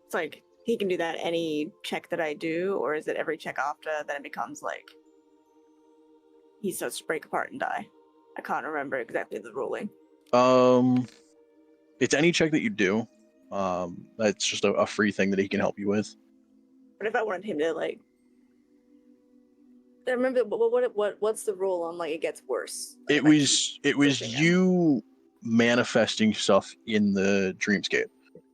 It's like he can do that any check that I do, or is it every check after? Then it becomes like he starts to break apart and die. I can't remember exactly the ruling. It's any check that you do. That's just a free thing that he can help you with. But if I wanted him to like, I remember what's the rule on like it gets worse? Like, It if I keep was pushing him? you manifesting stuff in the dreamscape.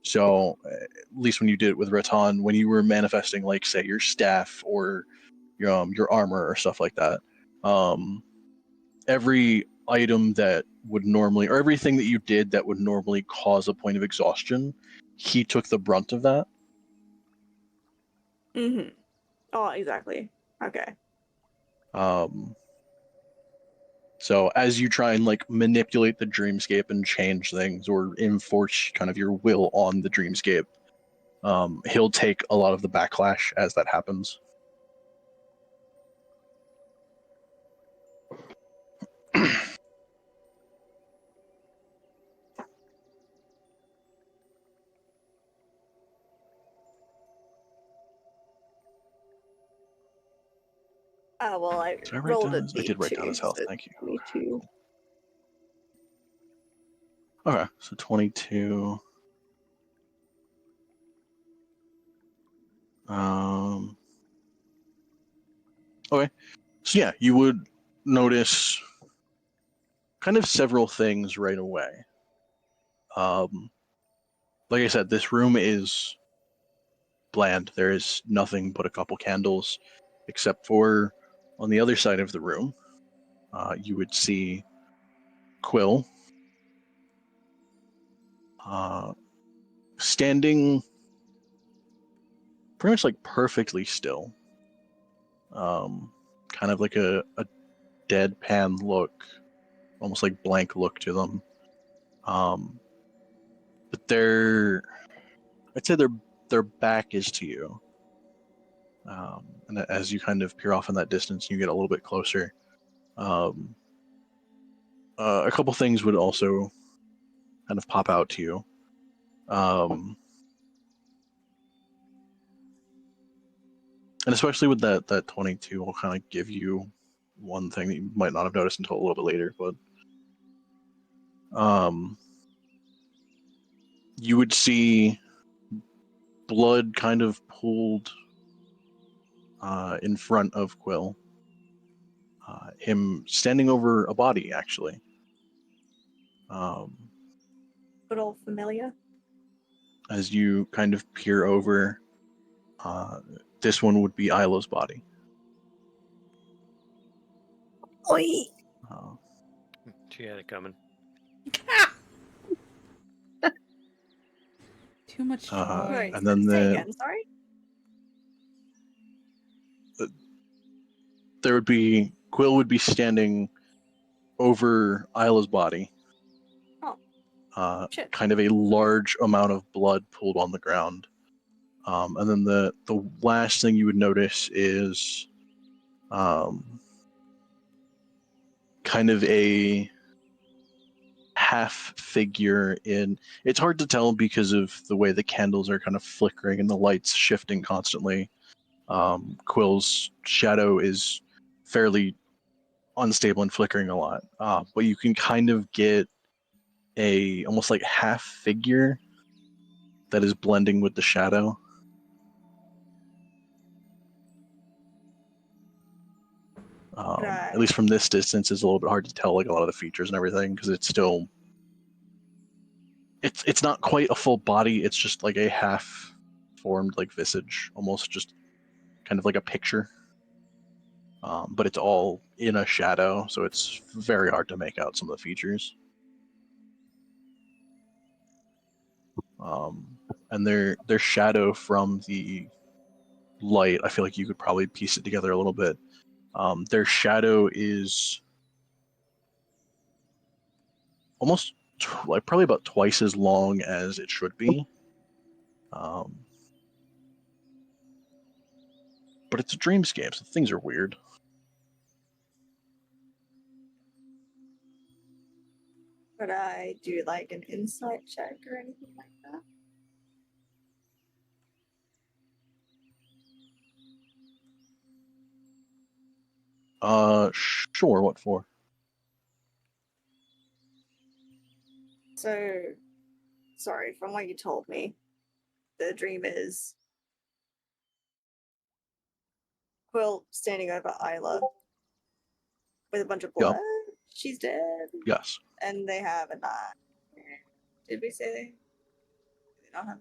So at least when you did it with Raton, when you were manifesting, like say your staff or your armor or stuff like that, every item that would normally, or everything that you did that would normally cause a point of exhaustion, he took the brunt of that. Mm-hmm. Oh, exactly. Okay. So as you try and like manipulate the dreamscape and change things or enforce kind of your will on the dreamscape, he'll take a lot of the backlash as that happens. Well, I Did I write rolled a down? I did write down his D2, health. so Thank you. 22. Okay, so 22. Okay, so yeah, you would notice kind of several things right away. Like I said, this room is bland. There is nothing but a couple candles, except for on the other side of the room, you would see Quill standing pretty much like perfectly still. Kind of like a deadpan look, almost like blank look to them. But I'd say their back is to you. And as you kind of peer off in that distance, you get a little bit closer. A couple things would also kind of pop out to you. And especially with that 22, will kind of give you one thing that you might not have noticed until a little bit later. But you would see blood kind of pooled in front of Quill. Him standing over a body, actually. Good old familiar. As you kind of peer over, this one would be Ilo's body. Oi! She had it coming. Too much joy. Right. And then Say again, sorry. there would be Quill would be standing over Isla's body. Oh. Shit. Kind of a large amount of blood pooled on the ground. And then the last thing you would notice is kind of a half figure in. It's hard to tell because of the way the candles are kind of flickering and the lights shifting constantly. Quill's shadow is fairly unstable and flickering a lot, but you can kind of get a almost like half figure that is blending with the shadow. At least from this distance, it's a little bit hard to tell like a lot of the features and everything because it's still it's not quite a full body. It's just like a half formed like visage, almost just kind of like a picture. But it's all in a shadow, so it's very hard to make out some of the features. And their shadow from the light, I feel like you could probably piece it together a little bit. Their shadow is almost like probably about twice as long as it should be. But it's a dreamscape, so things are weird. Could I do like an insight check or anything like that? Sure, what for? So, sorry, from what you told me, the dream is Quill standing over Isla with a bunch of blood. She's dead. Yes. And they have a knife. Did we say they don't have?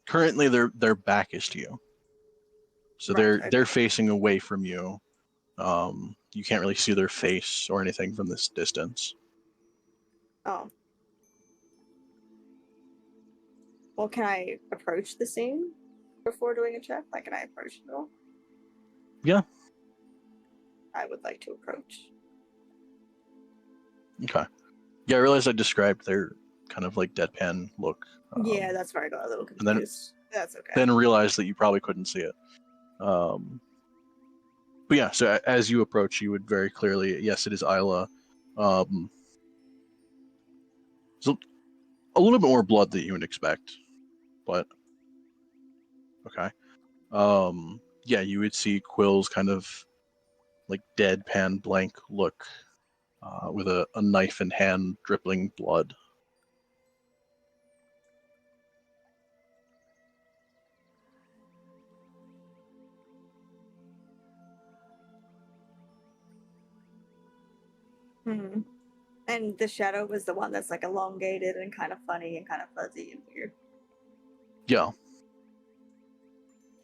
Currently their back is to you. So Right, they're facing away from you. You can't really see their face or anything from this distance. Oh. Well, can I approach the scene before doing a check? Like, can I approach it all? Yeah. I would like to approach. Okay. Yeah, I realized I described their kind of like deadpan look. Yeah, that's where I got a little and then- confused. That's okay. Then realized that you probably couldn't see it. But yeah, so as you approach, you would very clearly, yes, it is Isla. So a little bit more blood than you would expect, but okay. Yeah, you would see Quill's kind of like deadpan blank look with a knife in hand dripping blood. Hmm. And the shadow was the one that's like elongated and kind of funny and kind of fuzzy and weird. Yeah.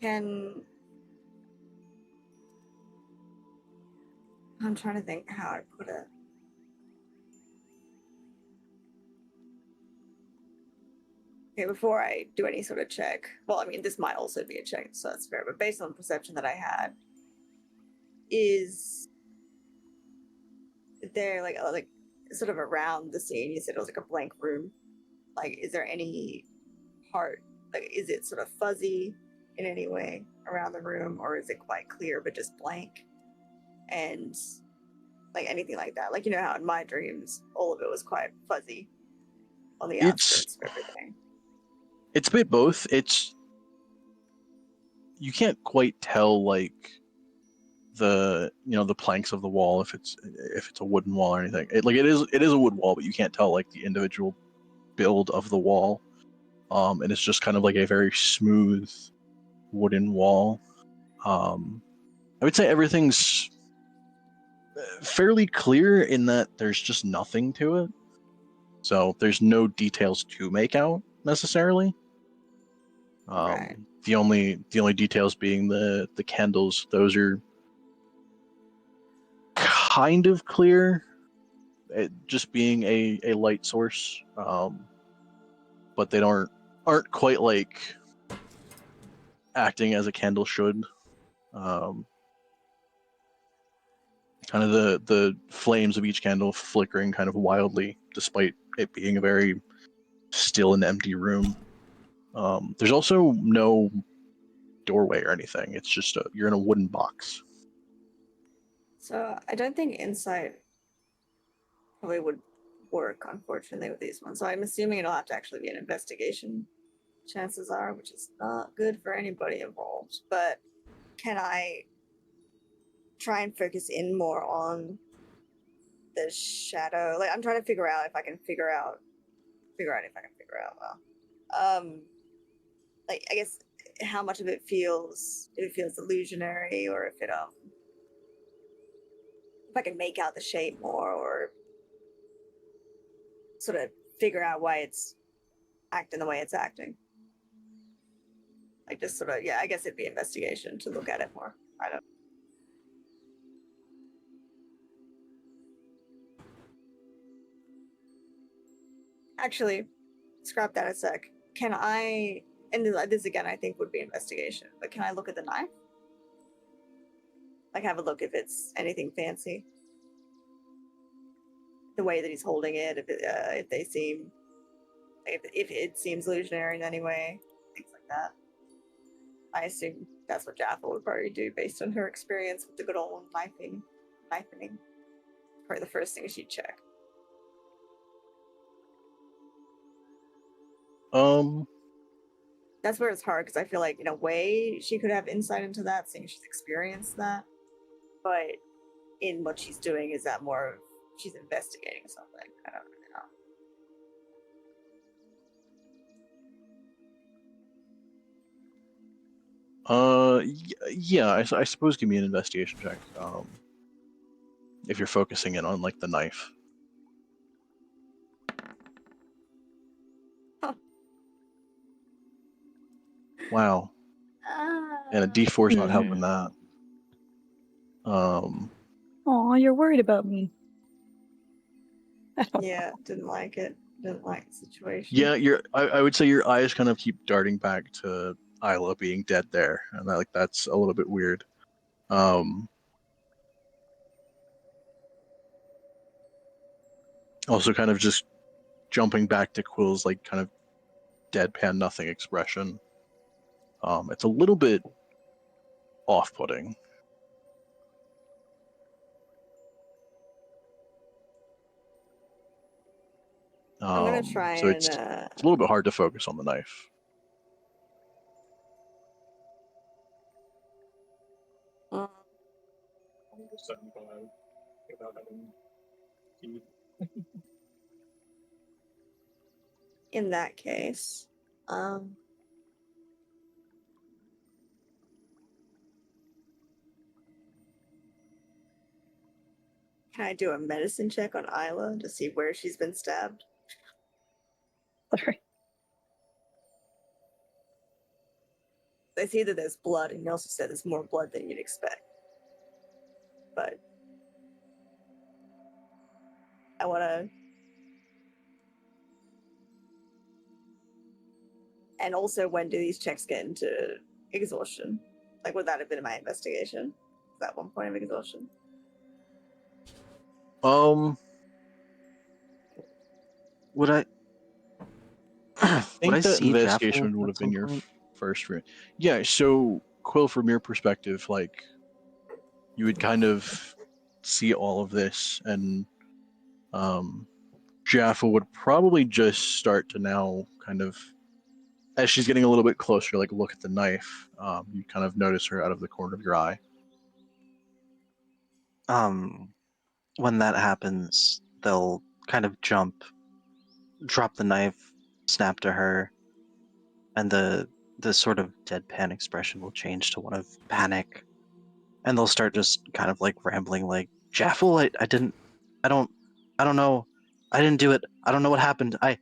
I'm trying to think how I put it. Okay, before I do any sort of check, well, I mean, this might also be a check, so that's fair, but based on the perception that I had, is there like sort of around the scene, you said it was like a blank room. Like, is there any part, like, is it sort of fuzzy in any way around the room, or is it quite clear but just blank? And like anything like that, like, you know how in my dreams all of it was quite fuzzy on the outskirts of everything. It's a bit both. You can't quite tell like the planks of the wall if it's a wooden wall or anything. It is a wood wall, but you can't tell like the individual build of the wall. And it's just kind of like a very smooth wooden wall. I would say everything's fairly clear in that there's just nothing to it. So there's no details to make out necessarily. Right. The only details being the candles. Those are kind of clear, just being a light source. But they aren't quite like acting as a candle should. Kind of the flames of each candle flickering kind of wildly, despite it being a very still and empty room. There's also no doorway or anything. It's just you're in a wooden box. So I don't think insight probably would work, unfortunately, with these ones. So I'm assuming it'll have to actually be an investigation, chances are, which is not good for anybody involved. But can I try and focus in more on the shadow? Like, I'm trying to figure out if I can figure out well. Like, I guess how much of it feels illusionary, or if it if I can make out the shape more or sort of figure out why it's acting the way it's acting. Like just sort of, yeah, I guess it'd be investigation to look at it more. I don't. Actually, scrap that a sec. Can I, and this again I think would be investigation, but can I look at the knife? Like have a look if it's anything fancy. The way that he's holding it, if they seem, if it seems illusionary in any way, things like that. I assume that's what Jaffa would probably do based on her experience with the good old knifing. Probably the first thing she'd check. That's where it's hard because I feel like in a way she could have insight into that, seeing she's experienced that. But in what she's doing, is that more of she's investigating something? I don't really know. Yeah, I suppose give me an investigation check. If you're focusing in on like the knife. Huh. Wow. And a D4's not helping that. Aw, you're worried about me. I don't Yeah, didn't like it. Didn't like the situation. Yeah, I would say your eyes kind of keep darting back to Isla being dead there, and that's a little bit weird. Also kind of just jumping back to Quill's like kind of deadpan nothing expression. It's a little bit off-putting. I'm gonna try so and it's a little bit hard to focus on the knife. Under 75 without having teeth. in that case, can I do a medicine check on Isla to see where she's been stabbed? Sorry. I see that there's blood, and you also said there's more blood than you'd expect. But I want to. And also, when do these checks get into exhaustion? Like, would that have been my investigation? Is that one point of exhaustion? Would I? I think Would I that see investigation Jaffel would at have been some your point? first. Yeah, so Quill, from your perspective, like you would kind of see all of this, and Jaffa would probably just start to now kind of, as she's getting a little bit closer, like look at the knife. You kind of notice her out of the corner of your eye. When that happens, they'll kind of jump, drop the knife, snap to her, and the sort of deadpan expression will change to one of panic, and they'll start just kind of like rambling, like Jaffel, I don't know, I didn't do it, I don't know what happened, I'm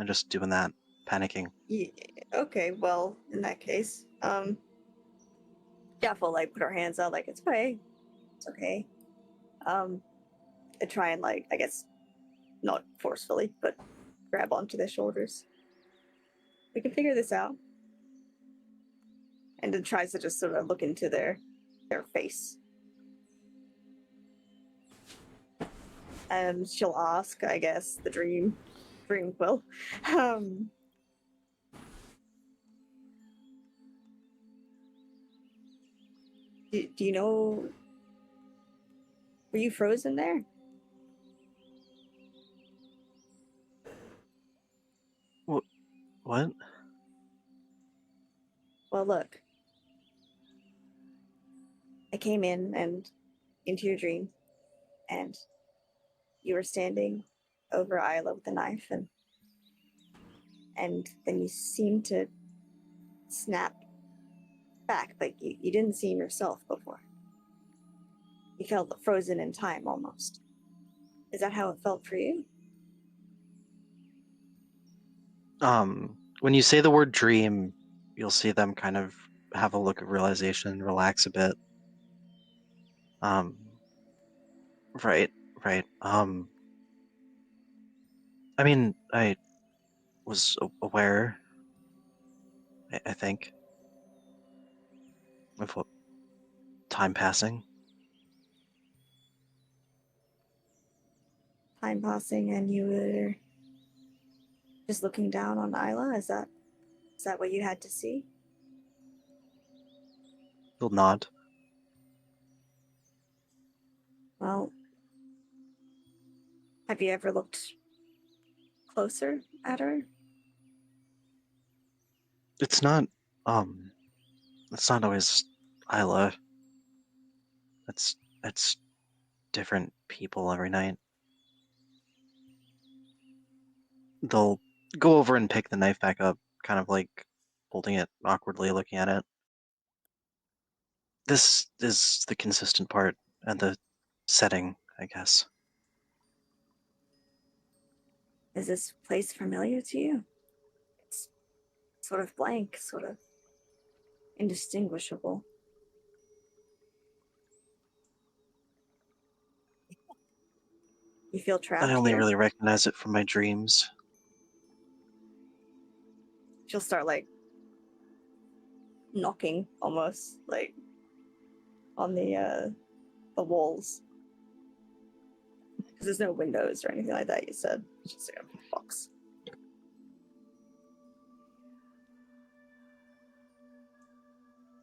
just doing that, panicking. Yeah, okay, well, in that case, Jaffel, like, put her hands out, like, it's okay. It's okay. And try and, like, I guess, not forcefully, but grab onto their shoulders. We can figure this out. And then tries to just sort of look into their face. And she'll ask, I guess, the dream Quill. Do you know, were you frozen there? What? Well, look. I came in and into your dream, and you were standing over Isla with a knife, and then you seemed to snap back, but you didn't seem yourself before. You felt frozen in time almost. Is that how it felt for you? When you say the word dream, you'll see them kind of have a look of realization, relax a bit. Um, right, right. I mean, I was aware, I think, of what time passing. Time passing and you were just looking down on Isla? Is that what you had to see? He'll nod. Well, have you ever looked closer at her? It's not, um, it's not always Isla. It's different people every night. They'll go over and pick the knife back up, kind of like holding it awkwardly, looking at it. This is the consistent part and the setting, I guess. Is this place familiar to you? It's sort of blank, sort of indistinguishable. You feel trapped I only here? really recognize it from my dreams. She'll start like knocking almost like on the walls. Because there's no windows or anything like that, you said. It's just like a box.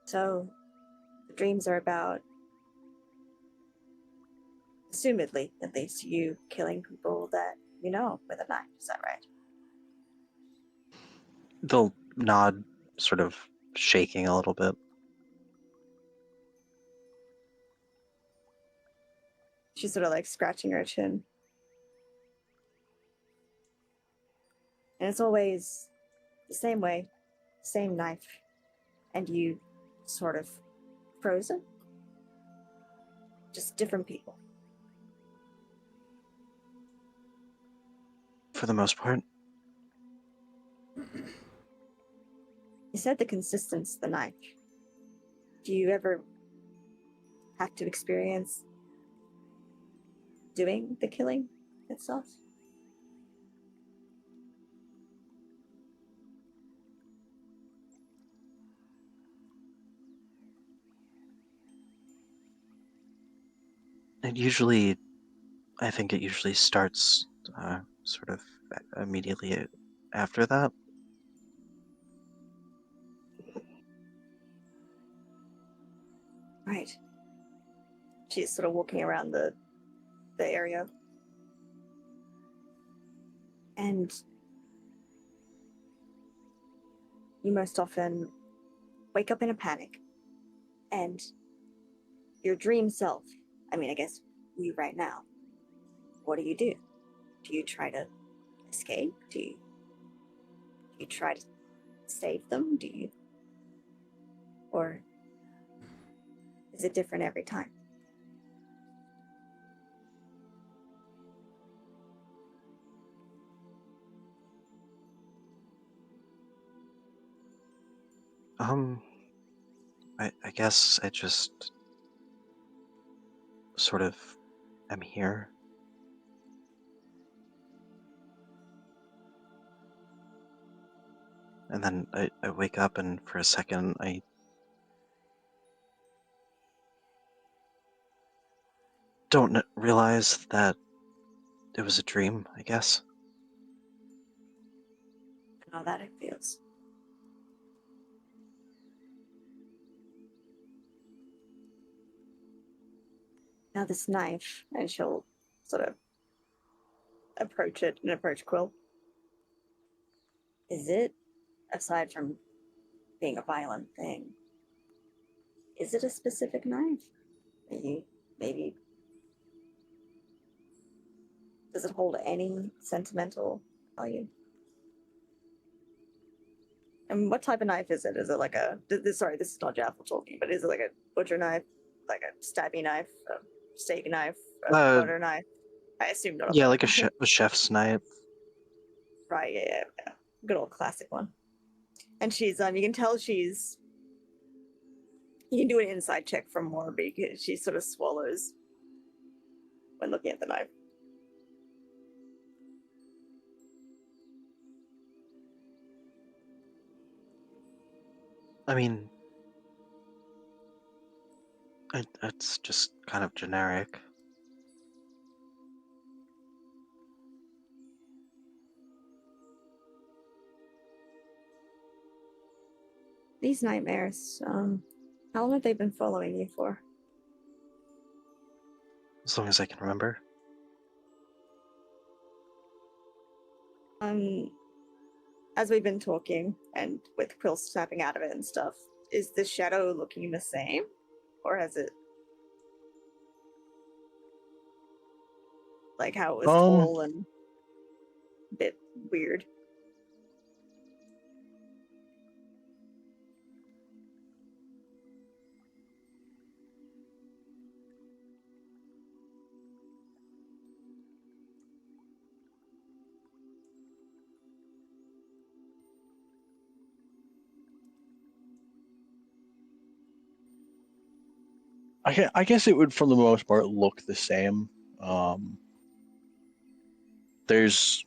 So, the dreams are about, assumedly, at least, you killing people that you know with a knife. Is that right? They'll nod, sort of shaking a little bit. She's sort of like scratching her chin. And it's always the same way, same knife. And you sort of frozen. Just different people. For the most part. You said the consistence of the knife. Do you ever have to experience doing the killing itself? I think it usually starts sort of immediately after that. Right. She's sort of walking around the area. And you most often wake up in a panic. And your dream self, I mean, I guess you right now, what do? Do you try to escape? Do you try to save them? Do you? Or is it different every time? I guess I just sort of am here. And then I wake up and for a second I don't realize that it was a dream, I guess. I know that it feels. Now this knife, and she'll sort of approach it and approach Quill. Is it, aside from being a violent thing, is it a specific knife? Maybe does it hold any sentimental value? And what type of knife is it? Is it like a, sorry, this is not Jaffel talking, but is it like a butcher knife, like a stabby knife, steak knife, a butter knife. I assume not. Yeah, like a chef's knife. Right, yeah. Good old classic one. And she's you can tell she's. You can do an inside check from more because she sort of swallows when looking at the knife. I mean, it's just kind of generic. These nightmares, how long have they been following you for? As long as I can remember. As we've been talking, and with Quill snapping out of it and stuff, is the shadow looking the same? Or has it... Like how it was tall and a bit weird? I guess it would, for the most part, look the same. There's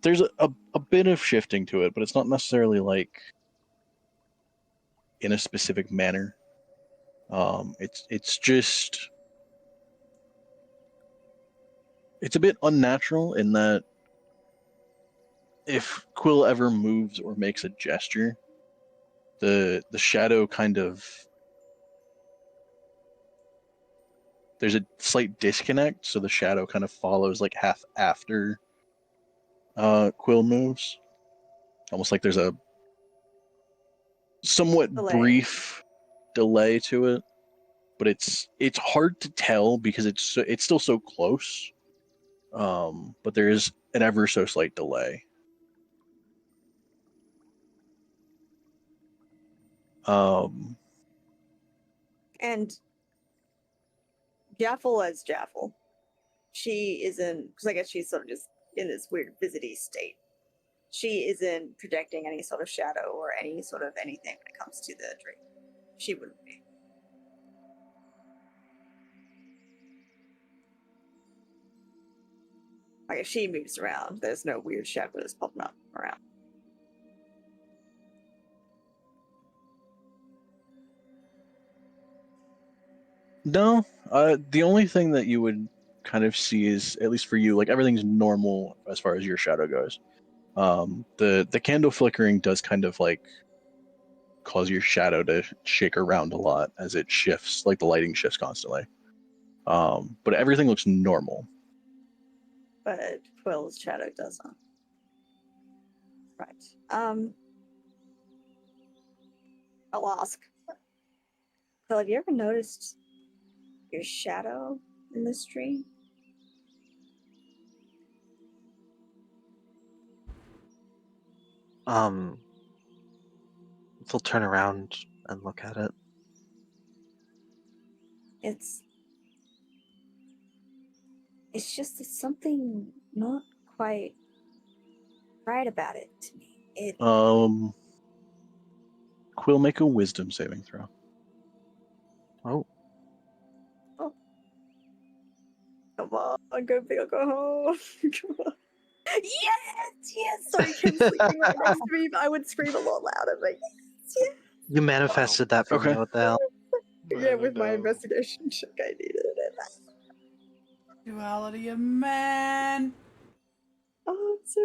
a bit of shifting to it, but it's not necessarily like in a specific manner. It's just it's a bit unnatural in that if Quill ever moves or makes a gesture, the shadow kind of, there's a slight disconnect, so the shadow kind of follows like half after Quill moves. Almost like there's a somewhat brief delay to it, but it's hard to tell because it's still so close. But there is an ever so slight delay. And Jaffel as Jaffel, she isn't, because I guess she's sort of just in this weird visity state. She isn't projecting any sort of shadow or any sort of anything when it comes to the dream. She wouldn't be. Like if she moves around, there's no weird shadows popping up around. No, the only thing that you would kind of see is, at least for you, like everything's normal as far as your shadow goes. The candle flickering does kind of like cause your shadow to shake around a lot as it shifts, like the lighting shifts constantly. But everything looks normal. But Quill's shadow doesn't. Right. I'll ask. Quill, have you ever noticed your shadow in this tree? They'll turn around and look at it. It's just there's something not quite right about it to me. Quill, make a wisdom saving throw. Oh. Come on, go big or go home. Come on. Yes! Sorry, Kim's sleeping right next to me, but I would scream a lot louder, but yes. You manifested that from me, what the hell? Yeah, with my investigation check, I needed it. Duality of man. Oh, I'm so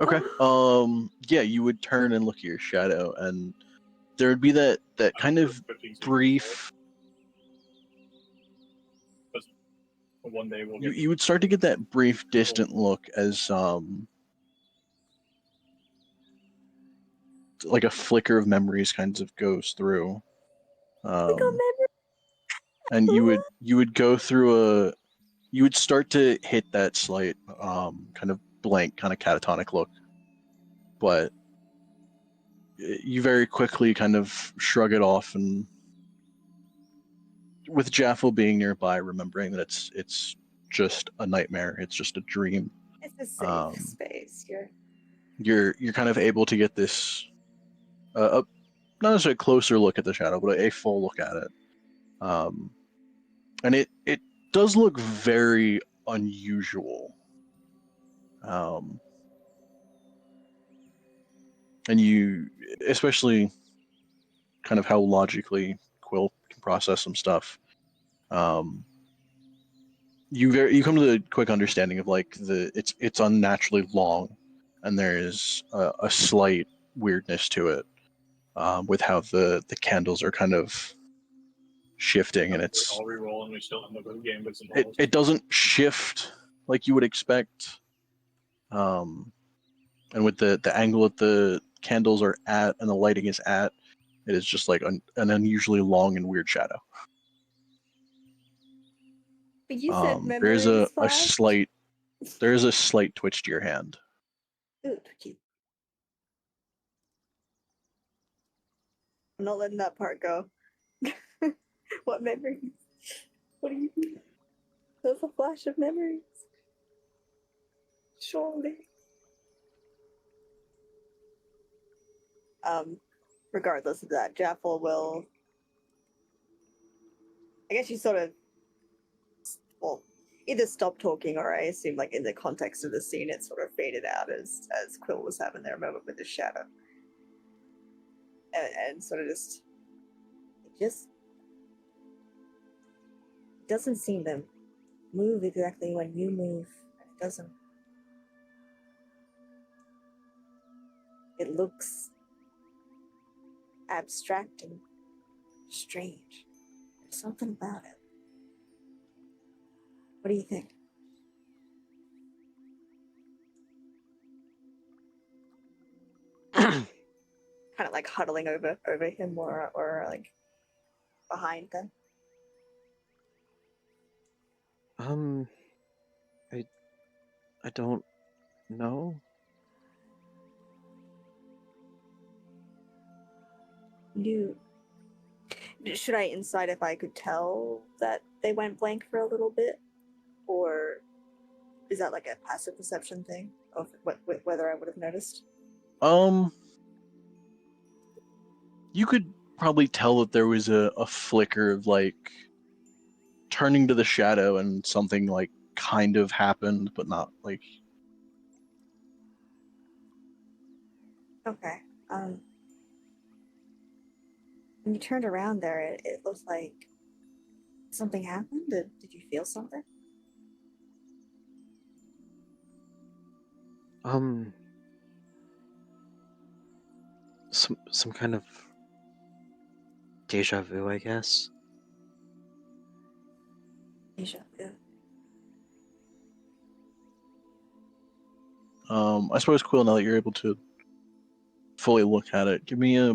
happy. Okay. Yeah, you would turn and look at your shadow, and there would be that kind of brief. One day we'll You would start to get that brief, distant look as like a flicker of memories kind of goes through. And you would go through you would start to hit that slight kind of blank, kind of catatonic look, but you very quickly kind of shrug it off, and with Jaffel being nearby, remembering that it's just a nightmare, it's just a dream. It's a safe Um, space. You're kind of able to get this not necessarily a closer look at the shadow, but a full look at it. And it does look very unusual. And you, especially kind of how logically Quill can process some stuff. You come to the quick understanding of like it's unnaturally long, and there is a slight weirdness to it, with how the candles are kind of shifting, and I'll reroll and we still have a good game with some it doesn't shift like you would expect. And with the angle that the candles are at and the lighting is at, it is just like an unusually long and weird shadow. But you said There's memories a slight twitch to your hand. Ooh, twitchy. I'm not letting that part go. What memories? What do you mean? There's a flash of memories. Surely. Regardless of that, Jaffel will. I guess you sort of. Well, either stop talking or I assume, like, in the context of the scene, it sort of faded out as Quill was having their moment with the shadow. And sort of just. It doesn't seem to move exactly when you move. It doesn't. It looks abstract and strange. There's something about it. What do you think? Kind of like huddling over him or like behind them. I don't know. Should I insight if I could tell that they went blank for a little bit? Or is that like a passive perception thing of whether I would have noticed? You could probably tell that there was a flicker of like turning to the shadow and something like kind of happened, but not like. Okay. When you turned around there, it looked like something happened. Did you feel something? Some kind of deja vu, I guess. Deja vu. I suppose, Quill, now that you're able to fully look at it, give me a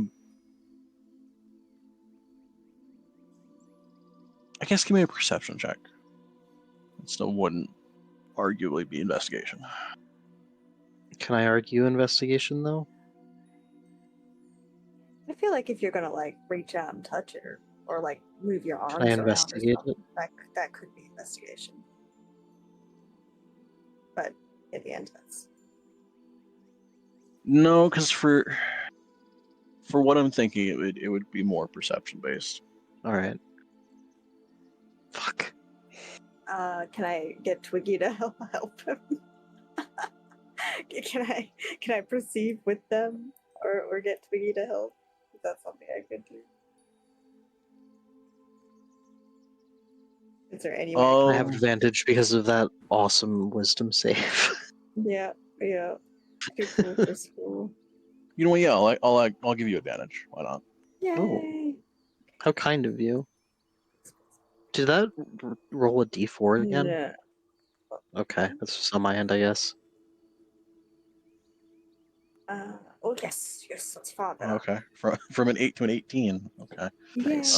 perception check. It still wouldn't arguably be investigation. Can I argue investigation though? I feel like if you're gonna like reach out and touch it or like move your arms Can I around or investigate something, it? that could be investigation. But in the end, that's No, because for what I'm thinking, it would be more perception based. All right. Fuck. Can I get Twiggy to help him? Can I perceive with them or get Twiggy to help? Is that something I could do? Is there any way? I have advantage because of that awesome wisdom save. Yeah. Too cool for school. You know what? Yeah, I'll give you advantage. Why not? Yay! How kind of you. Did that roll a d4 again? No. Okay, that's just on my end, I guess. Oh yes, that's far better. Okay, from an 8 to an 18. Okay. Nice.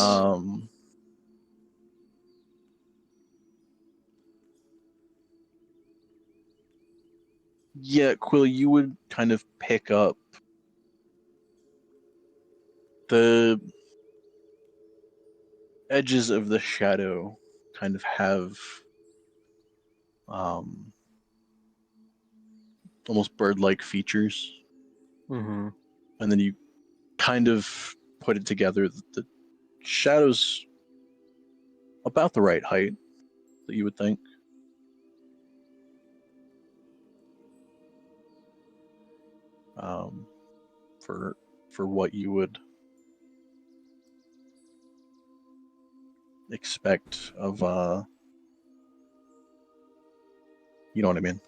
Yeah, Quill, you would kind of pick up The edges of the shadow kind of have almost bird-like features, Mm-hmm. and then you kind of put it together that the shadow's about the right height that you would think. For what you would expect of you know what I mean.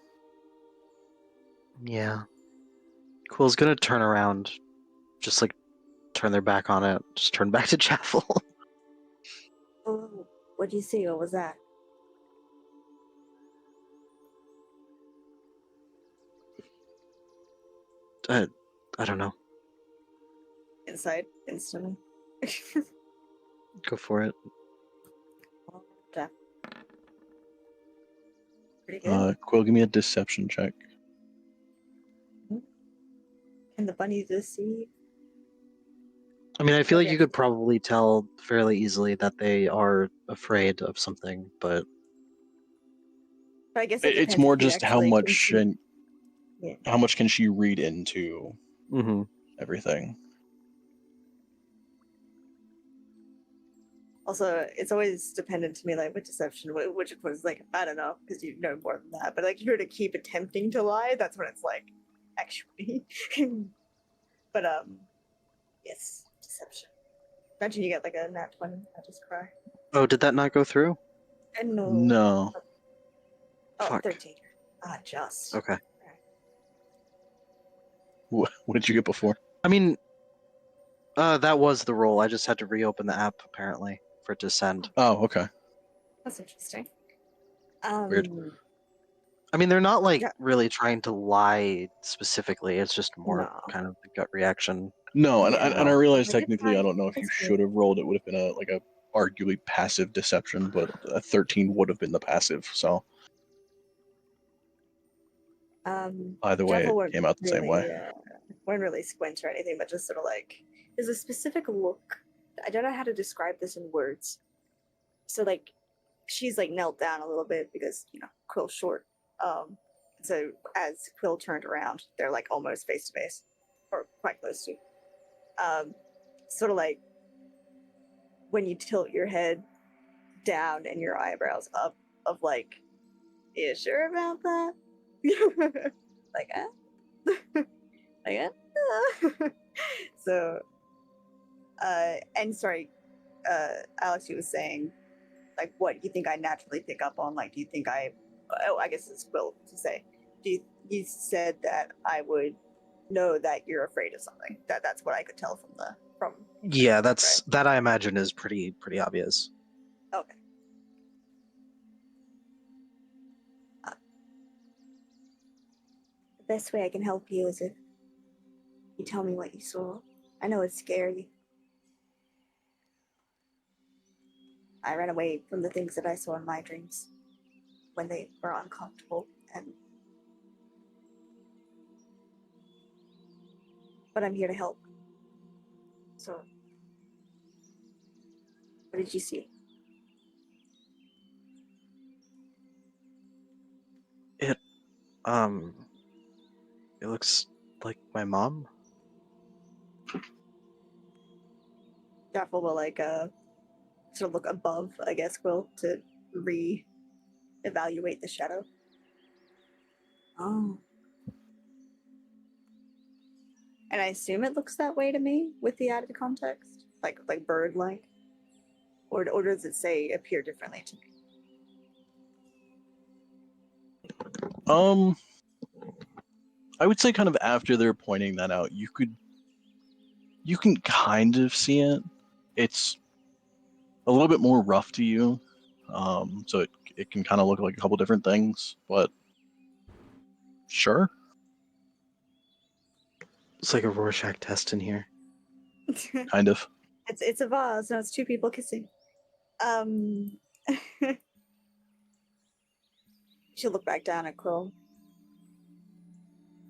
Yeah. Quill's gonna turn around, just like turn their back on it, just turn back to Jaffel. Oh, what do you see? What was that? I don't know. Inside, instantly. Go for it. Jack. Pretty good. Quill, give me a deception check. Can the bunny deceive? I mean, I feel like Maybe you could probably tell fairly easily that they are afraid of something, but But I guess it It's depends more if you just how actually can much see. and Yeah. how much can she read into mm-hmm. everything. Also, it's always dependent to me, like with deception, which of course, like I don't know, because you know more than that. But like, if you were to keep attempting to lie, that's when it's like, actually. But yes, deception. Imagine you get like a nat 20. I just cry. Oh, did that not go through? And no. No. Oh, Fuck. 13. Ah, just. Okay. What did you get before? I mean, that was the roll. I just had to reopen the app apparently for it to send. Oh, okay. That's interesting. Weird. I mean, they're not like Yeah. really trying to lie specifically. It's just more No. kind of the gut reaction. No, and Yeah. I realize Like, it's technically I fine. don't know if you It's good. should have rolled. It would have been a arguably passive deception, but a 13 would have been the passive. So either way, Jeffel it came out the same way. won't really squint or anything, but just sort of like there's a specific look. I don't know how to describe this in words. So like she's like knelt down a little bit because Quill's short. So as Quill turned around, they're like almost face to face, or quite close to. Sort of like when you tilt your head down and your eyebrows up, of like, you sure about that? Like, like, so, and sorry, Alex, you was saying, like, what you think I naturally pick up on? Like, do you think I guess it's Quill to say. You said that I would know that you're afraid of something. That's what I could tell from. Yeah, that's right? that I imagine is pretty obvious. Okay. The best way I can help you is if you tell me what you saw. I know it's scary. I ran away from the things that I saw in my dreams when they were uncomfortable, but I'm here to help. So, what did you see? It looks like my mom. Jaffel will sort of look above, I guess, Quill, to re-evaluate the shadow. Oh. And I assume it looks that way to me with the added context, like bird-like, or does it say appear differently to me? I would say kind of after they're pointing that out, you can kind of see it. It's a little bit more rough to you, so it can kind of look like a couple different things, but sure. It's like a Rorschach test in here. Kind of. It's a vase. No, it's two people kissing. She'll look back down at Quill.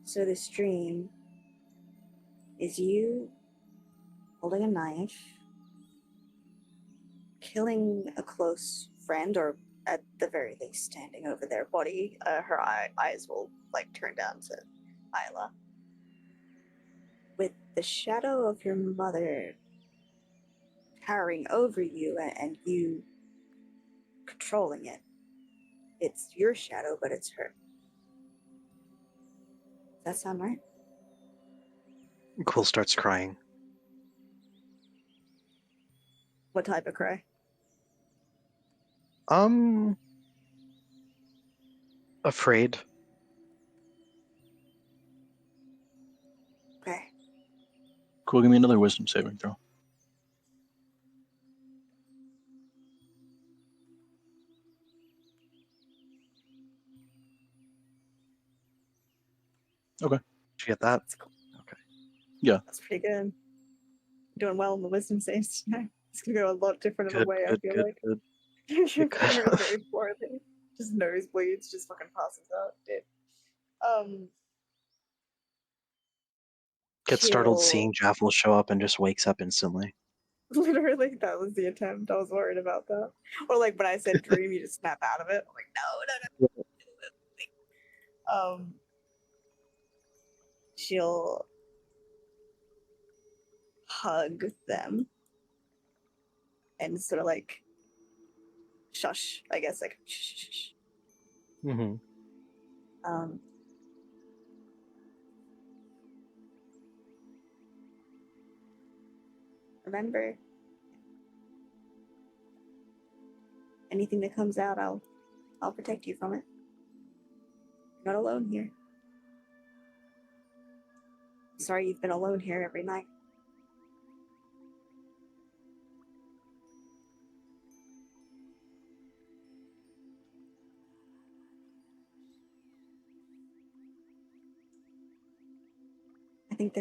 So this dream is you holding a knife, killing a close friend, or at the very least standing over their body. Her eyes will like turn down to Isla. With the shadow of your mother towering over you and you controlling it. It's your shadow, but it's her. Does that sound right? Quill starts crying. What type of cry? Afraid. Okay. Cool, give me another wisdom saving throw. Did you get that? That's cool. Yeah. That's pretty good. Doing well in the wisdom saves tonight. It's gonna go a lot different of a Good, way, I good, feel good, like. good. You're could very, have. very poorly. Just nosebleeds, just fucking passes out, dude. Gets startled She'll- seeing Jaffel show up and just wakes up instantly. Literally, that was the attempt. I was worried about that. Or like when I said dream, you just snap out of it. I'm like, no. She'll hug them and sort of like shush, I guess, like shh. Mm-hmm. Remember, anything that comes out, I'll protect you from it. You're not alone here. Sorry you've been alone here every night. I think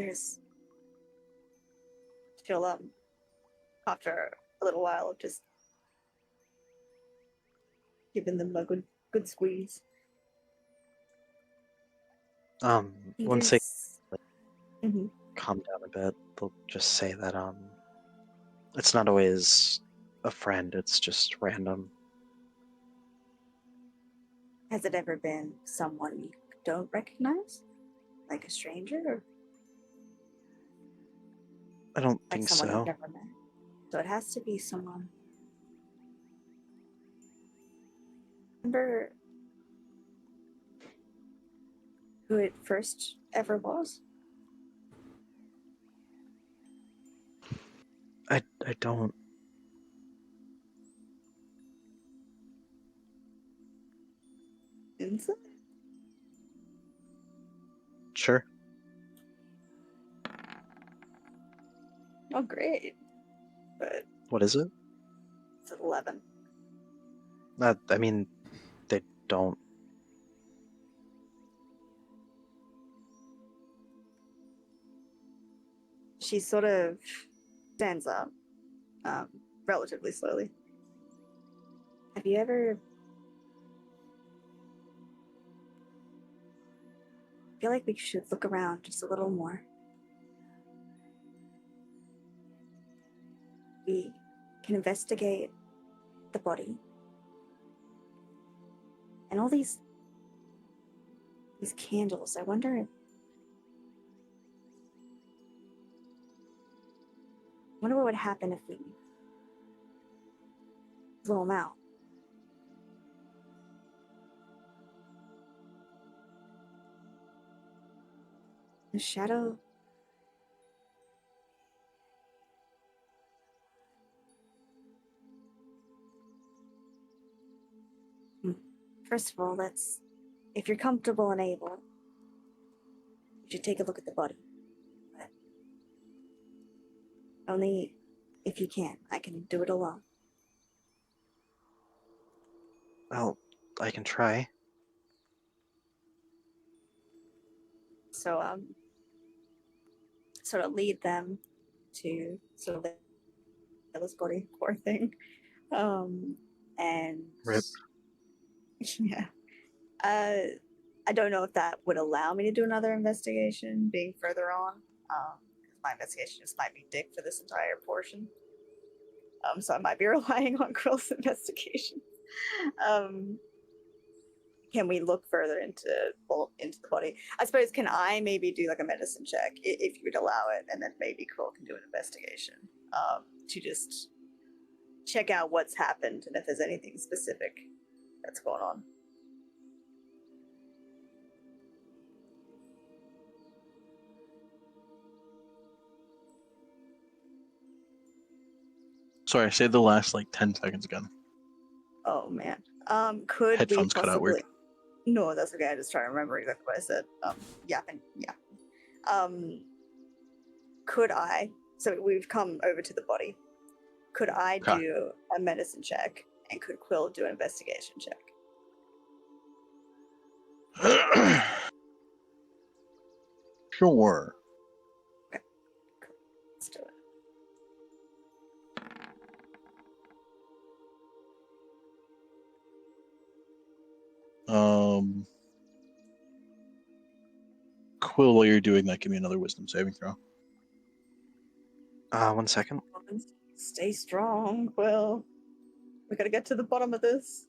she'll after a little while of just giving them a good squeeze. Once they Mhm. calm down a bit, they'll just say that it's not always a friend, it's just random. Has it ever been someone you don't recognize? Like a stranger? Or I don't like think someone so. you've never met? So it has to be someone. Remember who it first ever was? I don't. Insight? Sure. Oh, great. But What is it? it's 11. I mean, they don't. She sort of stands up, relatively slowly. Have you ever... I feel like we should look around just a little more. We can investigate the body. And all these candles, I wonder what would happen if we blow them out. The shadow. First of all, if you're comfortable and able, you should take a look at the body. But only if you can. I can do it alone. Well, I can try. So, sort of lead them to sort of this body core thing. And Rip. yeah. I don't know if that would allow me to do another investigation being further on. my investigation just might be dick for this entire portion. So I might be relying on Krill's investigation. Can we look further into the body? I suppose, can I maybe do like a medicine check if you would allow it, and then maybe Krill can do an investigation to just check out what's happened and if there's anything specific that's going on. Sorry, say the last like 10 seconds again. Oh man. Could Headphones we cut out weird. possibly? No, that's okay. I just try to remember exactly what I said. Yapping. Yeah. Could I? So we've come over to the body. Could I Okay. do a medicine check, and could Quill do an investigation check? Sure. Let's do it. Quill, while you're doing that, give me another wisdom saving throw. 1 second. Stay strong, Quill. We gotta get to the bottom of this.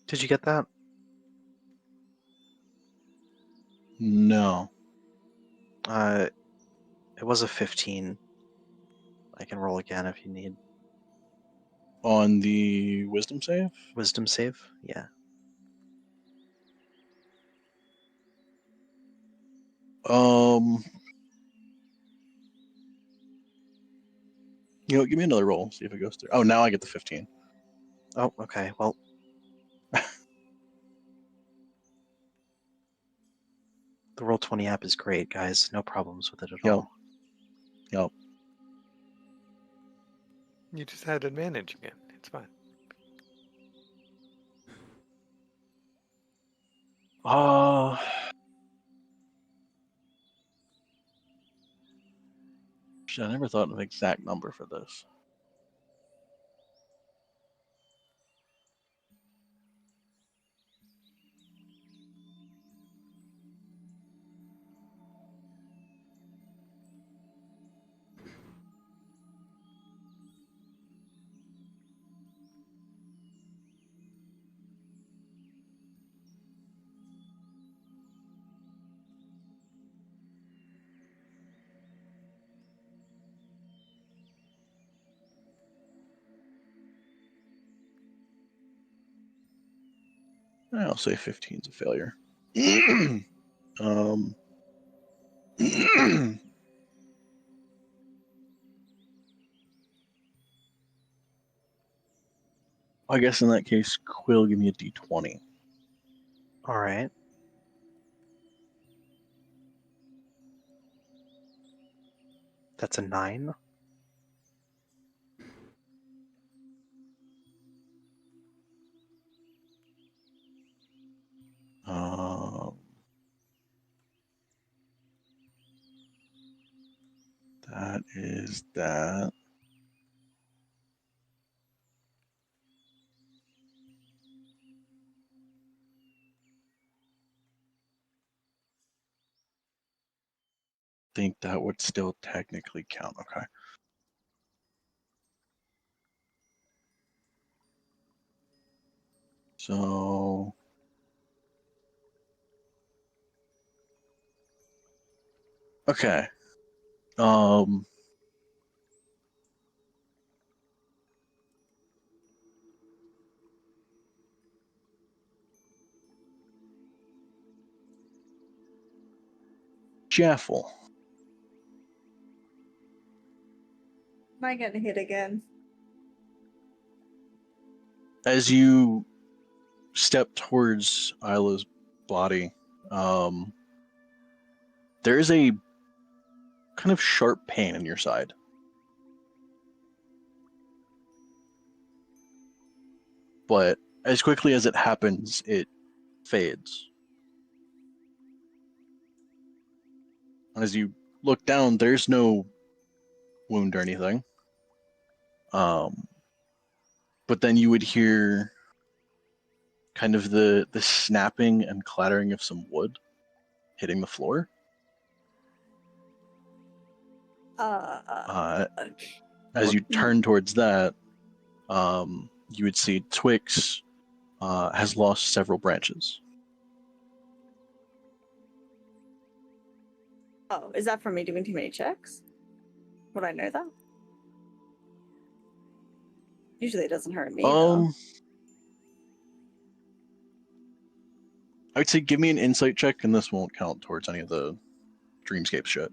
Did you get that? No. It was a 15. I can roll again if you need. On the wisdom save? Wisdom save? Yeah. You know, give me another roll, see if it goes through. Oh, now I get the 15. Oh, okay. Well. The Roll20 app is great, guys. No problems with it at all. Yep. You just had advantage again. It's fine. Oh. Shit, I never thought of an exact number for this. I'll say 15's a failure. um, I guess in that case, Quill, give me a d20. All right. That's a 9. That is that. Think that would still technically count. Okay. So okay. Jaffel. Am I getting hit again? As you step towards Isla's body, there is a kind of sharp pain in your side. But as quickly as it happens, it fades. As you look down, there's no wound or anything. But then you would hear kind of the snapping and clattering of some wood hitting the floor. As you turn towards that, you would see Twix has lost several branches. Oh, is that from me doing too many checks? Would I know that? Usually it doesn't hurt me, though. I would say give me an insight check, and this won't count towards any of the Dreamscape shit.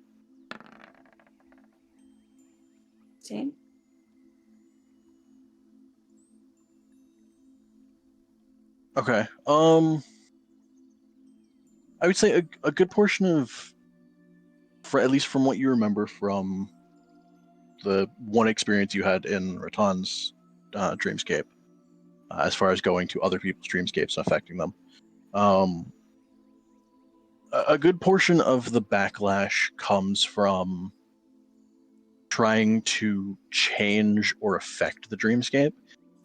15. Okay. I would say a good portion of, at least from what you remember from the one experience you had in Ratan's Dreamscape, as far as going to other people's Dreamscapes and affecting them. A good portion of the backlash comes from trying to change or affect the Dreamscape.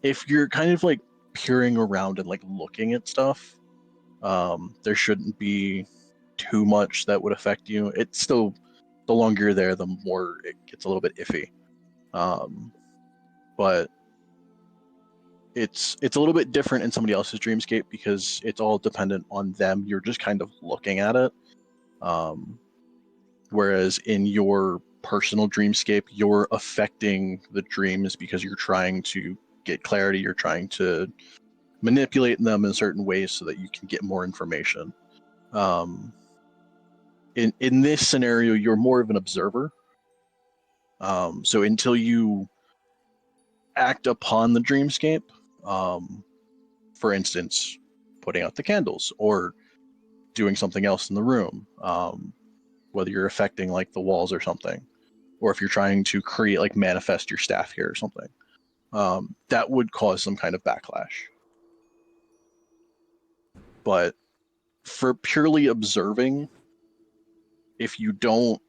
If you're kind of like peering around and like looking at stuff, there shouldn't be too much that would affect you. It's still, the longer you're there, the more it gets a little bit iffy. But it's a little bit different in somebody else's Dreamscape because it's all dependent on them. You're just kind of looking at it. Whereas in your personal Dreamscape, you're affecting the dreams because you're trying to get clarity. You're trying to manipulate them in certain ways so that you can get more information. In this scenario, you're more of an observer. So until you act upon the Dreamscape, for instance, putting out the candles or doing something else in the room, whether you're affecting like the walls or something, or if you're trying to create, like manifest your staff here or something, that would cause some kind of backlash. But for purely observing, if you don't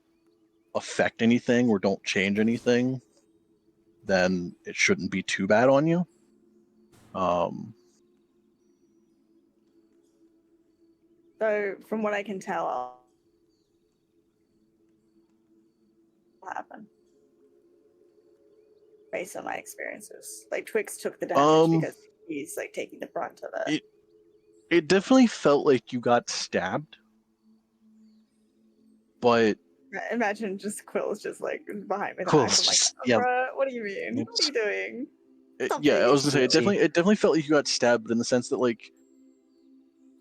affect anything or don't change anything, then it shouldn't be too bad on you. So, from what I can tell, what happened based on my experiences. Like Twix took the damage because he's like taking the brunt of it. It definitely felt like you got stabbed, but imagine just Quill's just like behind me. Quill's I'm like, just- oh, yeah. bruh, what do you mean? What are you doing? Stop yeah, doing I was this gonna say to me. it definitely felt like you got stabbed, but in the sense that like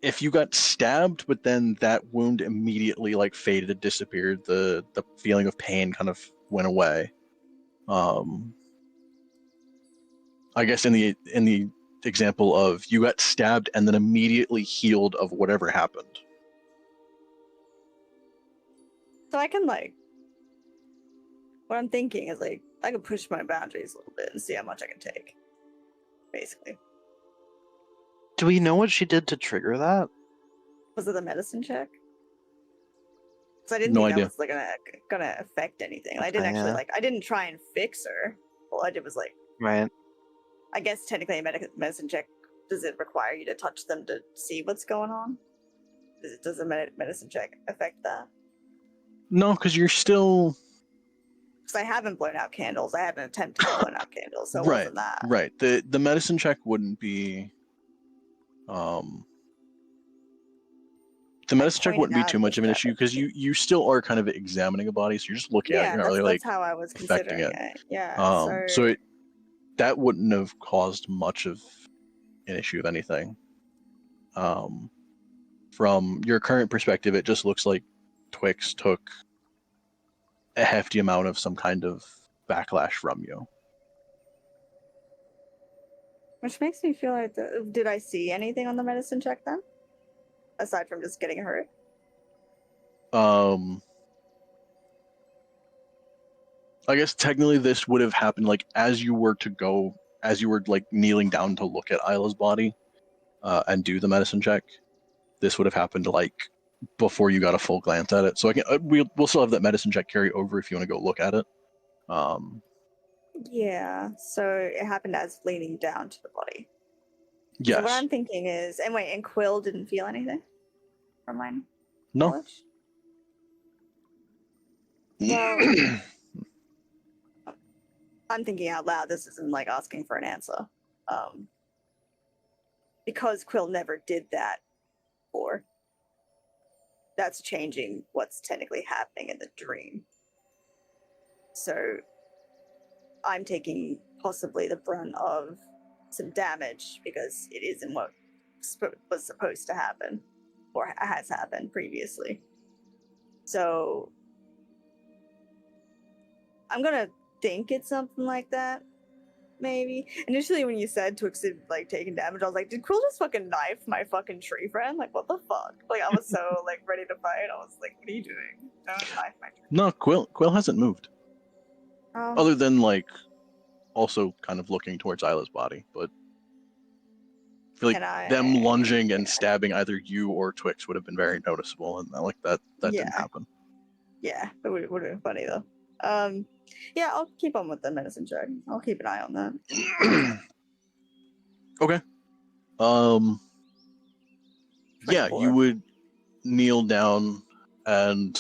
if you got stabbed, but then that wound immediately like faded, disappeared, the feeling of pain kind of went away. I guess in the example of you got stabbed and then immediately healed of whatever happened. So I can like, what I'm thinking is like, I can push my boundaries a little bit and see how much I can take. Basically, Do we know what she did to trigger that? was it a medicine check? So I didn't No think that idea. was like gonna affect anything. I Okay, didn't actually yeah. I didn't try and fix her. All I did was like, Right. I guess technically a medicine check, does it require you to touch them to see what's going on? Does a medicine check affect that? No, because you're still Because I haven't blown out candles. I haven't attempted to blow out candles, so it right. wasn't that. Right. The medicine check wouldn't be. The medicine check wouldn't be too much of an issue because you still are kind of examining a body, so you're just looking at it. Yeah, You're not really like that's how I was affecting considering it. it. Yeah. So that wouldn't have caused much of an issue of anything. From your current perspective, it just looks like Twix took a hefty amount of some kind of backlash from you. Which makes me feel like, did I see anything on the medicine check then? Aside from just getting hurt? I guess technically this would have happened like as you were like kneeling down to look at Isla's body and do the medicine check. This would have happened like before you got a full glance at it. So I can we'll still have that medicine check carry over if you want to go look at it. Yeah, so it happened as leaning down to the body. Yes. So what I'm thinking is, and Quill didn't feel anything from mine? No. Knowledge? Well, I'm thinking out loud. This isn't like asking for an answer. Because Quill never did that before. That's changing what's technically happening in the dream. So I'm taking possibly the brunt of some damage because it isn't what was supposed to happen or has happened previously. So I'm gonna think it's something like that, maybe. Initially, when you said Twix had like taken damage, I was like, did Quill just fucking knife my fucking tree friend? Like, what the fuck? Like, I was so like ready to fight. I was like, what are you doing? Don't knife my tree. No, Quill hasn't moved. Other than like also kind of looking towards Isla's body, but I feel like them lunging and stabbing either you or Twix would have been very noticeable, and like that didn't happen. Yeah, it would have been funny though. Yeah, I'll keep on with the medicine check. I'll keep an eye on that. Okay. Yeah, you would kneel down, and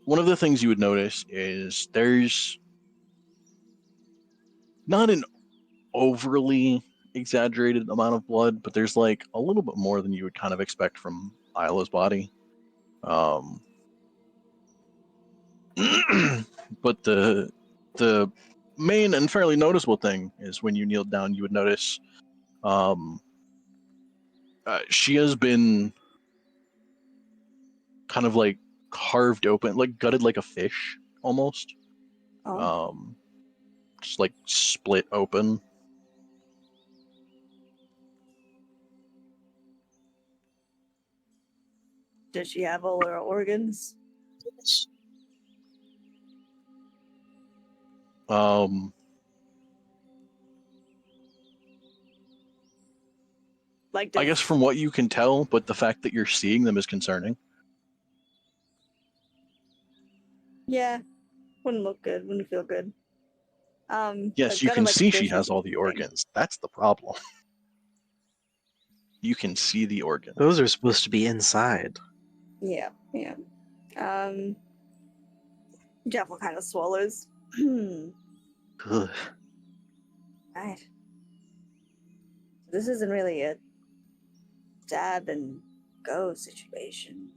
one of the things you would notice is there's not an overly exaggerated amount of blood, but there's like a little bit more than you would kind of expect from Isla's body. But the main and fairly noticeable thing is when you kneel down, you would notice she has been kind of like carved open, like gutted like a fish almost. Just like split open. Does she have all her organs? Like I guess from what you can tell, but the fact that you're seeing them is concerning. Yeah, wouldn't look good. Wouldn't feel good. Yes, you can see she has all the organs. That's the problem. You can see the organs. Those are supposed to be inside. Yeah. Jeffel kind of swallows. Ugh. Right. This isn't really a stab and go situation.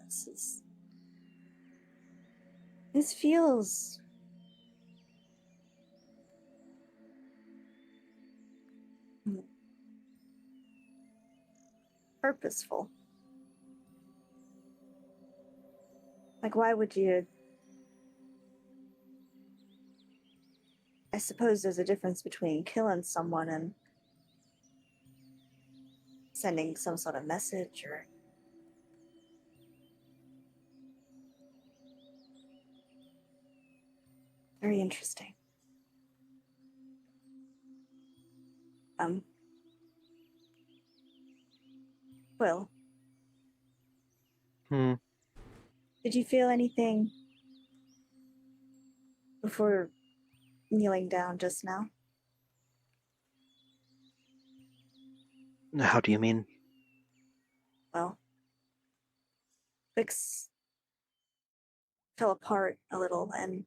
This feels purposeful. Like, why would you? I suppose there's a difference between killing someone and sending some sort of message or. Very interesting. Will, Hmm. did you feel anything before kneeling down just now? How do you mean? Well, Vix fell apart a little, and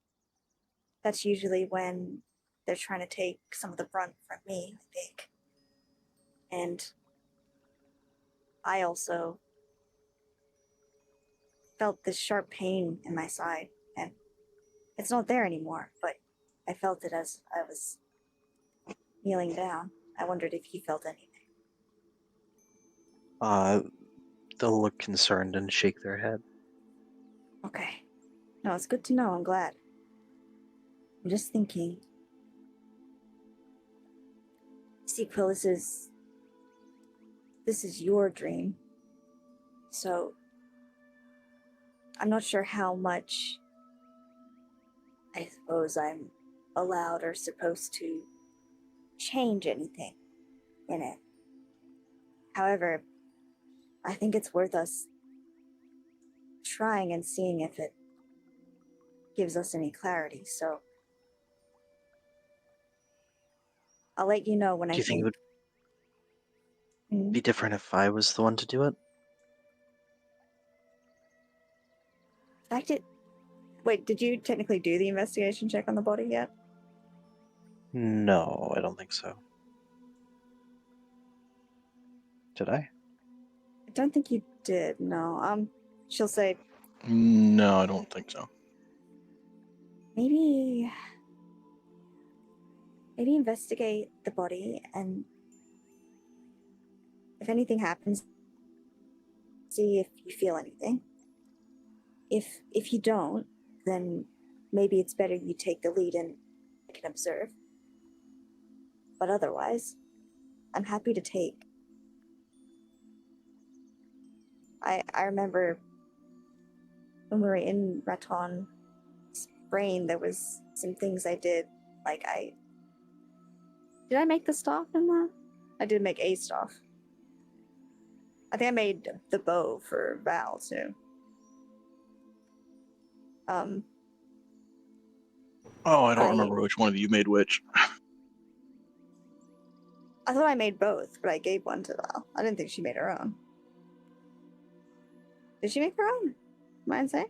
that's usually when they're trying to take some of the brunt from me, I think. And I also felt this sharp pain in my side, and it's not there anymore, but I felt it as I was kneeling down. I wondered if you felt anything. They'll look concerned and shake their head. Okay. No, it's good to know. I'm glad. I'm just thinking. See, Quill, this is your dream. So I'm not sure how much I suppose I'm allowed or supposed to change anything in it. However, I think it's worth us trying and seeing if it gives us any clarity. So I'll let you know when Do I you think it would Mhm. be different if I was the one to do it? In fact, wait, did you technically do the investigation check on the body yet? No, I don't think so. Did I? I don't think you did, no. She'll say, No, I don't think so. maybe investigate the body, and if anything happens, see if you feel anything. If you don't, then maybe it's better you take the lead and I can observe. But otherwise, I'm happy to take. I remember when we were in Raton's brain, there was some things I did. Like did I make the staff in that? I did make a staff. I think I made the bow for Val too. Oh, I don't I- remember which one of you made which. I thought I made both, but I gave one to Val. I didn't think she made her own. Did she make her own? Am I insane?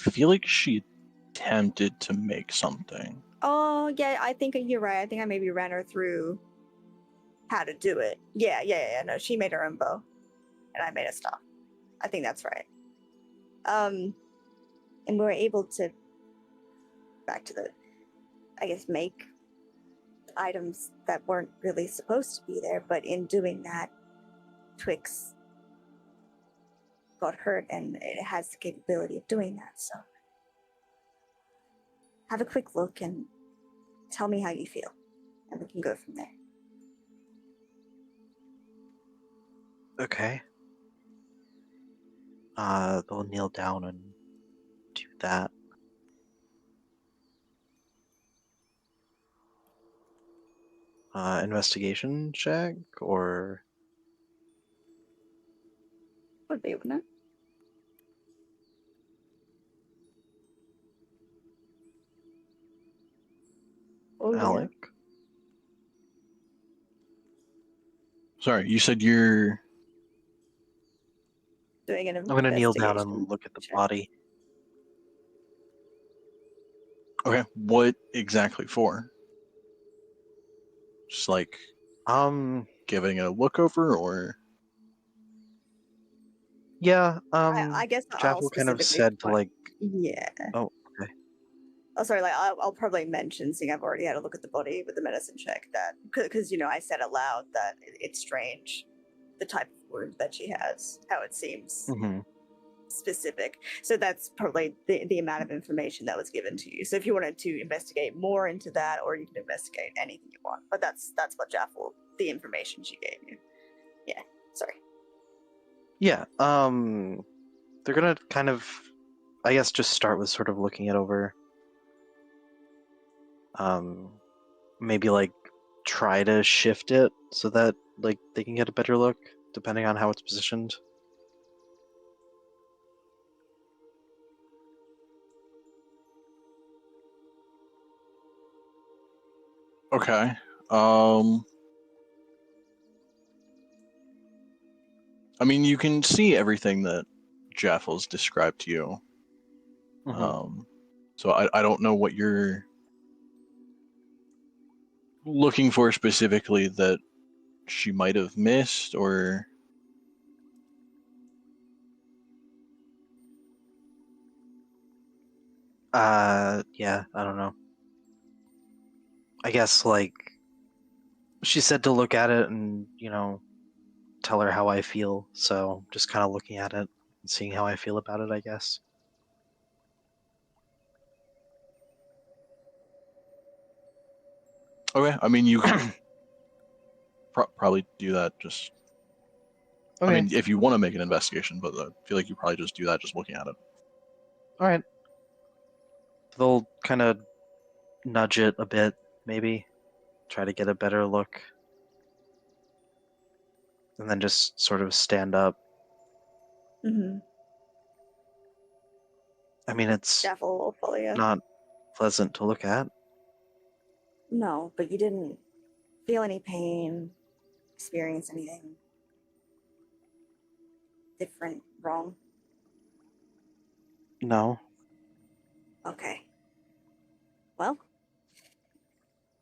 I feel like she attempted to make something. Oh, yeah, I think you're right. I think I maybe ran her through how to do it. Yeah. No, she made her own bow, and I made a staff. I think that's right. And we were able to, back to the, I guess, make items that weren't really supposed to be there, but in doing that, Twix got hurt, and it has the capability of doing that, so have a quick look and tell me how you feel, and we can go from there. Okay. They'll kneel down and do that. Investigation check, or Would be, wouldn't it? Oh, yeah. Alec? Sorry, you said you're. Doing an I'm gonna kneel down investigation and look at the check. body. Okay, what exactly for? Just like giving it a look over, or Yeah, I guess I'll Javel kind of specifically said to point- like, Yeah. oh, okay. Oh, sorry. Like I'll probably mention, seeing I've already had a look at the body with the medicine check, that because I said aloud that it's strange, the type of wound that she has, how it seems Hmm. specific. So that's probably the amount of information that was given to you. So if you wanted to investigate more into that, or you can investigate anything you want, but that's what Jaffel, the information she gave you. Yeah. Sorry. Yeah. They're gonna kind of, I guess, just start with sort of looking it over. Maybe like try to shift it so that like they can get a better look, depending on how it's positioned. Okay. I mean, you can see everything that Jaffel's described to you. Mhm. So I don't know what you're looking for specifically that she might have missed, or Yeah, I don't know. I guess like she said to look at it and, tell her how I feel. So just kind of looking at it and seeing how I feel about it, I guess. okay. I mean, you can probably do that. Just I Okay. mean, if you want to make an investigation, but I feel like you probably just do that just looking at it. All right. They'll kind of nudge it a bit, maybe try to get a better look, and then just sort of stand up. Mm-hmm. I mean, it's Jaffel will follow you. not pleasant to look at. No, but you didn't feel any pain, experience anything different, wrong. No. Okay. Well,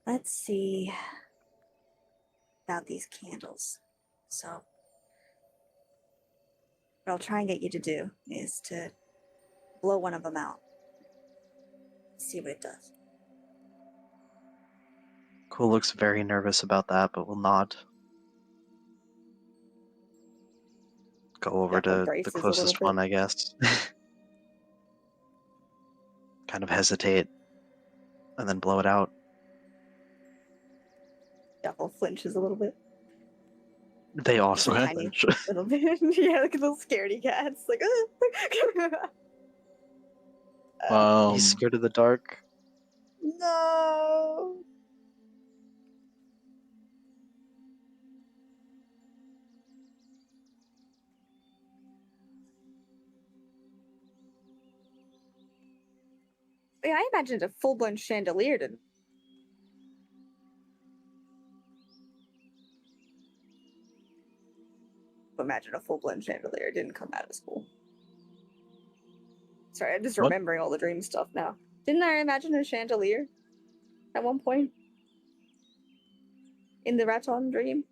let's see about these candles. So, what I'll try and get you to do is to blow one of them out. See what it does. Cool looks very nervous about that, but will nod. Go over Jaffel to the braces a little closest bit. one, I guess. Kind of hesitate, and then blow it out. Jaffel flinches a little bit. They Just a also Okay. tiny flinch. little bit. Yeah, like a little scaredy cats. Like, You scared of the dark? no. Yeah, I imagined a full-blown chandelier to imagine a full-blown chandelier. It didn't come out of school. Sorry, I'm just What? remembering all the dream stuff now. Didn't I imagine a chandelier at one point in the Raton dream?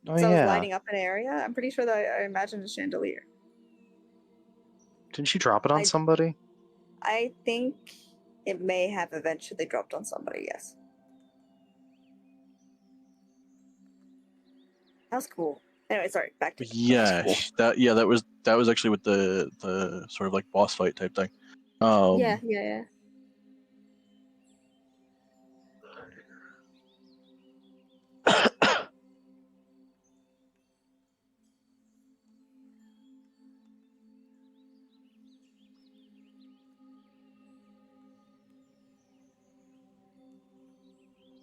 Oh So I was yeah. lighting up an area. I'm pretty sure that I imagined a chandelier. Didn't you drop it on I- somebody? I think it may have eventually dropped on somebody. Yes. That was cool. Anyway, sorry. Back to Yeah, cool. that was actually with the sort of like boss fight type thing. yeah.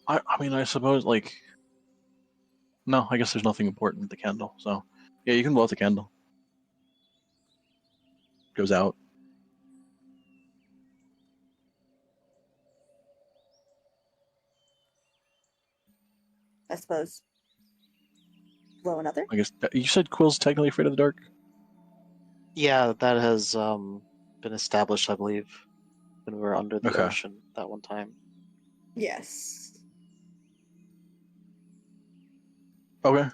I mean, I suppose like no, I guess there's nothing important with the candle. So yeah, you can blow out the candle. Goes out. I suppose. Blow another. I guess you said Quill's technically afraid of the dark. Yeah, that has been established, I believe, when we were under the Okay. ocean that one time. Yes. Okay.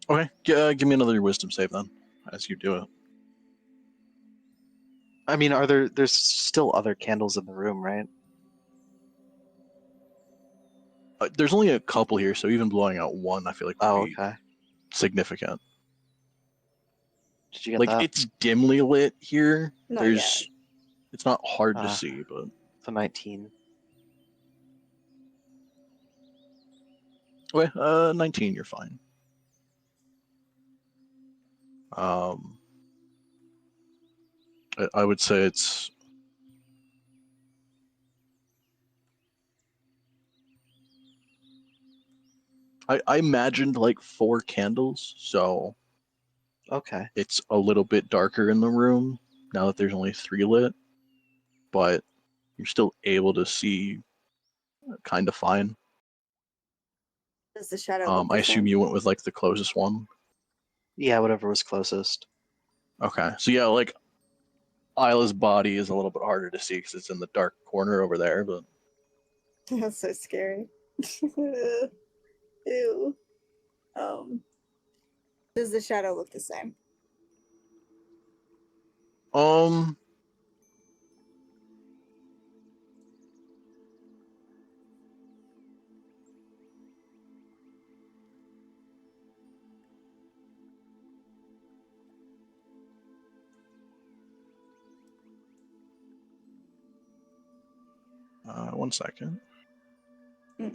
Okay, give me another wisdom save then, as you do it. I mean, there's still other candles in the room, right? There's only a couple here, so even blowing out one, I feel like would Oh, be okay. significant. Did you get Like that? it's dimly lit here. Not There's, it's not hard to Ah. see, but The 19. okay, 19, you're fine. I would say it's. I imagined like 4 candles, so Okay. it's a little bit darker in the room now that there's only 3 lit, but you're still able to see kind of fine. Does the shadow look I the assume same? you went with like the closest one. Yeah, whatever was closest. Okay, so yeah, like Isla's body is a little bit harder to see because it's in the dark corner over there, but That's so scary. Ew. Does the shadow look the same? um, one second. Mm.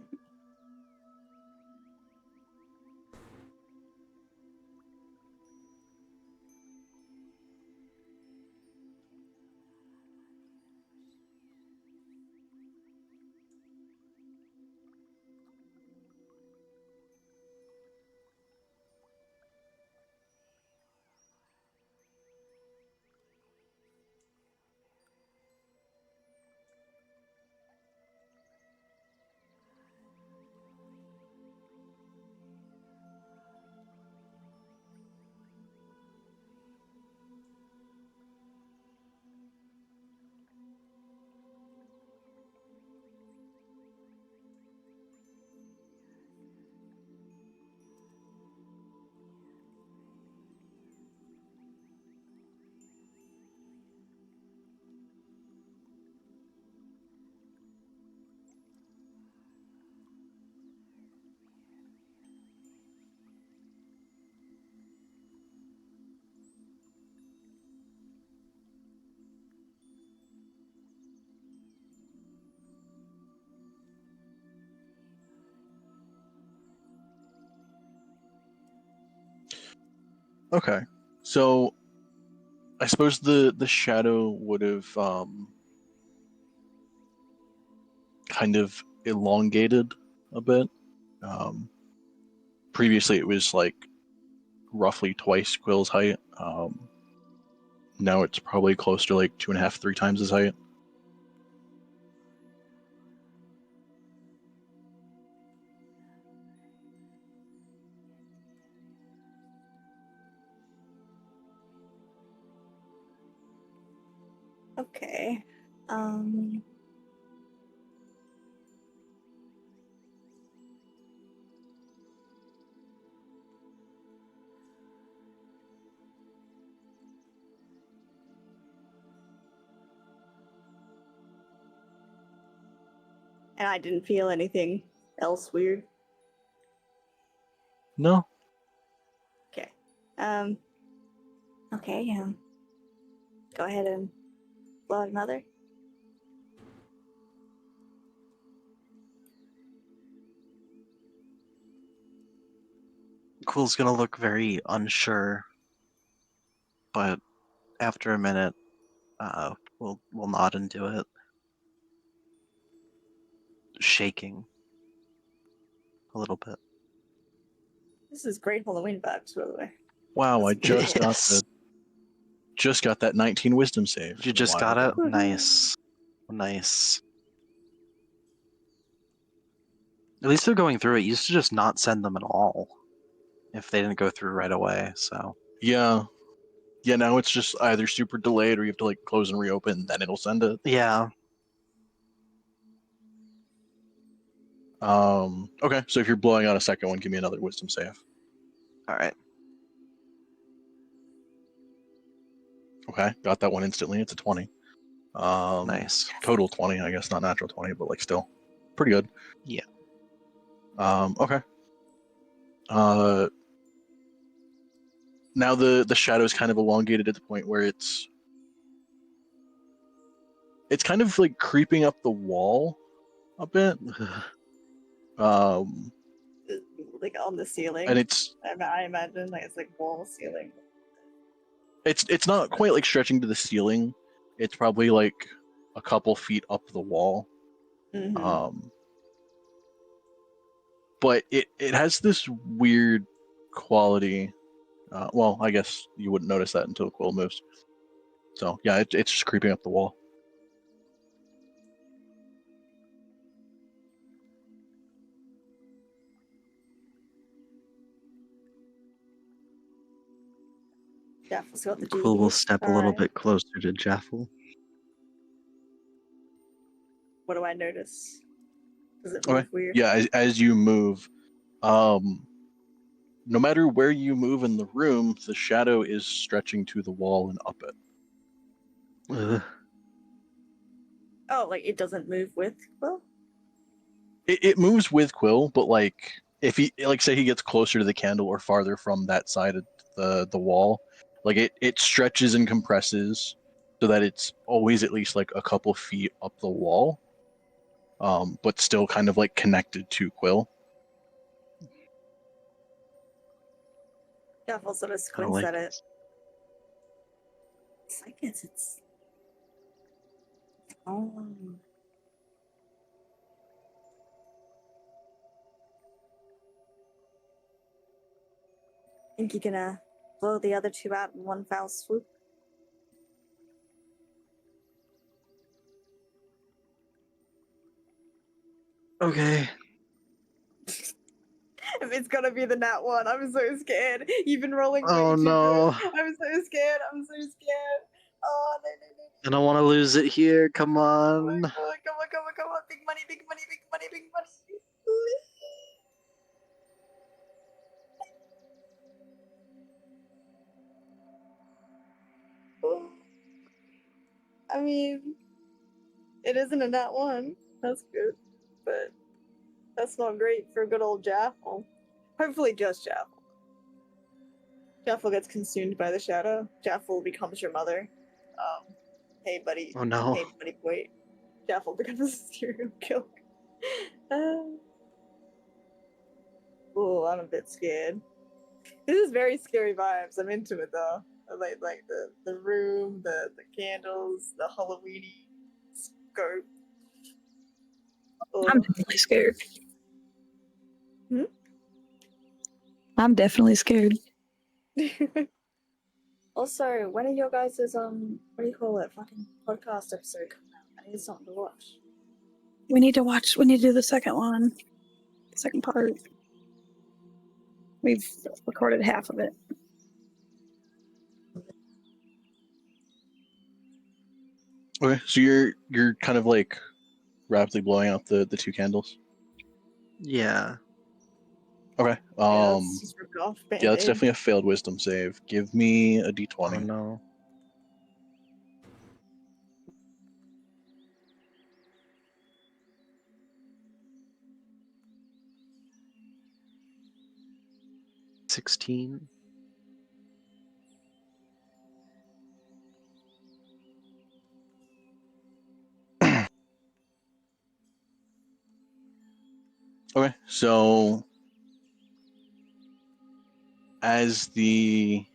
Okay, so I suppose the shadow would have kind of elongated a bit. Previously, it was like roughly twice Quill's height. Now it's probably close to like 2.5, 3 times his height. Okay. And I didn't feel anything else weird. No, Okay. Okay, go ahead and blow out another. Quill's gonna look very unsure, but after a minute, we'll nod and do it. Shaking a little bit. This is great Halloween vibes, by the way. wow! I just got Yes. that 19 wisdom save. You a just while got it? ago. Nice. Nice. At least they're going through it. You used to just not send them at all if they didn't go through right away, so. Yeah. Yeah, now it's just either super delayed or you have to like close and reopen, then it'll send it. Yeah. Okay, so if you're blowing out a second one, give me another wisdom save. All right. Okay, got that one instantly. It's a 20. Nice. Total 20, I guess, not natural 20, but like still pretty good. Yeah. Okay. Now the shadow is kind of elongated at the point where it's kind of like creeping up the wall a bit. Like on the ceiling. And it's I imagine like it's like wall ceiling. it's not quite like stretching to the ceiling. It's probably like a couple feet up the wall. Mm-hmm. But it has this weird quality. Well, I guess you wouldn't notice that until Quill moves. So yeah, it's just creeping up the wall. Jaffel's got the Quill will GBs. step a little Alright. bit closer to Jaffel. What do I notice? Does it move Okay. weird? Yeah, as you move, no matter where you move in the room, the shadow is stretching to the wall and up it. Ugh. Oh, like it doesn't move with Quill? It moves with Quill, but like if he like say he gets closer to the candle or farther from that side of the wall, like it stretches and compresses so that it's always at least like a couple feet up the wall, but still kind of like connected to Quill. Jaffel sort of I squints like at it. this. It's like it's oh. Think you can blow the other two out in one foul swoop? Okay. It's gonna be the nat one. I'm so scared. You've been rolling way Oh too no. good. I'm so scared. I'm so scared. Oh no. I don't want to lose it here. Come Oh on. my God, come on. Big money, big money, big money, big money. Oh. I mean, it isn't a nat one. That's good. But that's not great for good old Jaffel. Hopefully just Jaffel. Jaffel gets consumed by the shadow. Jaffel becomes your mother. Hey buddy. Oh no. Hey buddy boy. Jaffel becomes a serial killer. Oh, I'm a bit scared. This is very scary vibes. I'm into it though. I like the room, the candles, the Halloweeny scope. I'm definitely scared. Hmm? I'm definitely scared. Also, when are your guys' what do you call it? Fucking podcast episode coming out? I need something to watch. We need to do the second one. The second part. We've recorded half of it. Okay, so you're kind of like rapidly blowing out the two candles. Yeah. Okay. Yeah, that's just ripped off Yeah, that's definitely a failed wisdom save. Give me a d20. Oh no. $16. Okay, so as I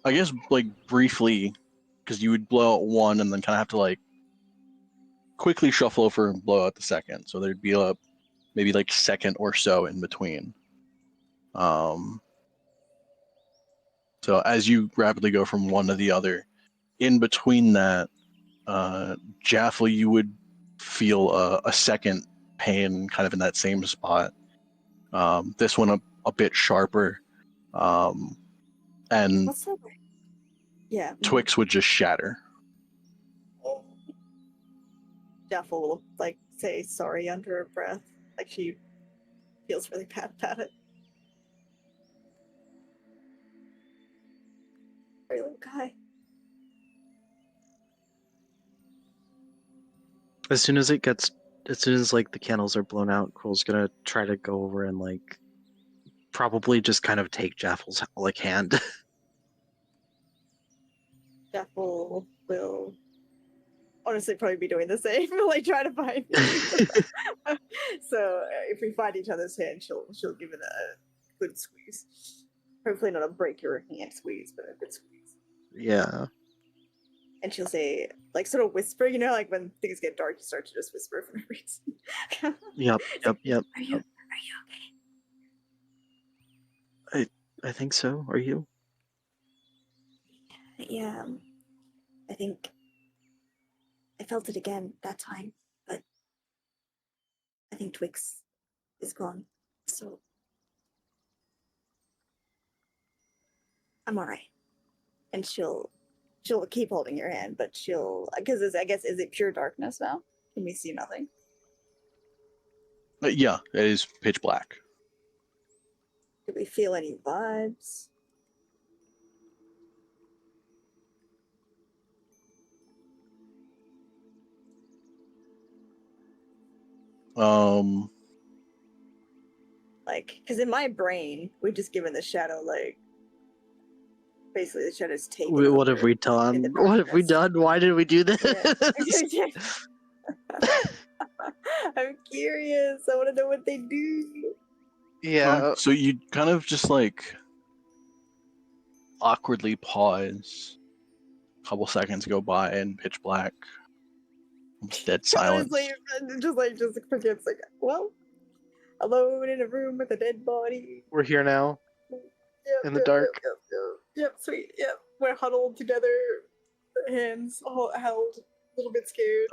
guess like briefly, because you would blow out one and then kind of have to like quickly shuffle over and blow out the second. So there'd be a maybe like second or so in between. So as you rapidly go from one to the other, in between that, Jaffel, you would feel a second pain kind of in that same spot. This one a bit sharper. And What's that? Yeah. Twix would just shatter. Jaffel will like say sorry under her breath. Like she feels really bad about it. guy. As soon as like the candles are blown out, Kroll's gonna try to go over and like probably just kind of take Jaffel's like hand. Jaffel will honestly probably be doing the same, like try to find me. So if we find each other's hand, she'll give it a good squeeze. Hopefully not a break your hand squeeze, but a good squeeze. Yeah. And she'll say, like, sort of whisper, you know, like when things get dark, you start to just whisper for no reason. Yep. Yep. Are you okay? I think so. Are you? Yeah. I think I felt it again that time, but I think Twix is gone. So I'm alright. And she'll keep holding your hand, but because I guess, is it pure darkness now? Can we see nothing? Yeah, it is pitch black. Do we feel any vibes? Like, because in my brain, we've just given the shadow, like, basically the shadow's taken What have over we in done? the What have we darkness. done? Why did we do this? Yeah. I'm curious. I want to know what they do. Yeah. So you kind of just like awkwardly pause. A couple seconds go by in pitch black. Almost dead silence. Honestly, just forgets, like, well, alone in a room with a dead body. We're here now. Yep, In the dark. Yep, sweet. Yep, we're huddled together, hands all held, a little bit scared.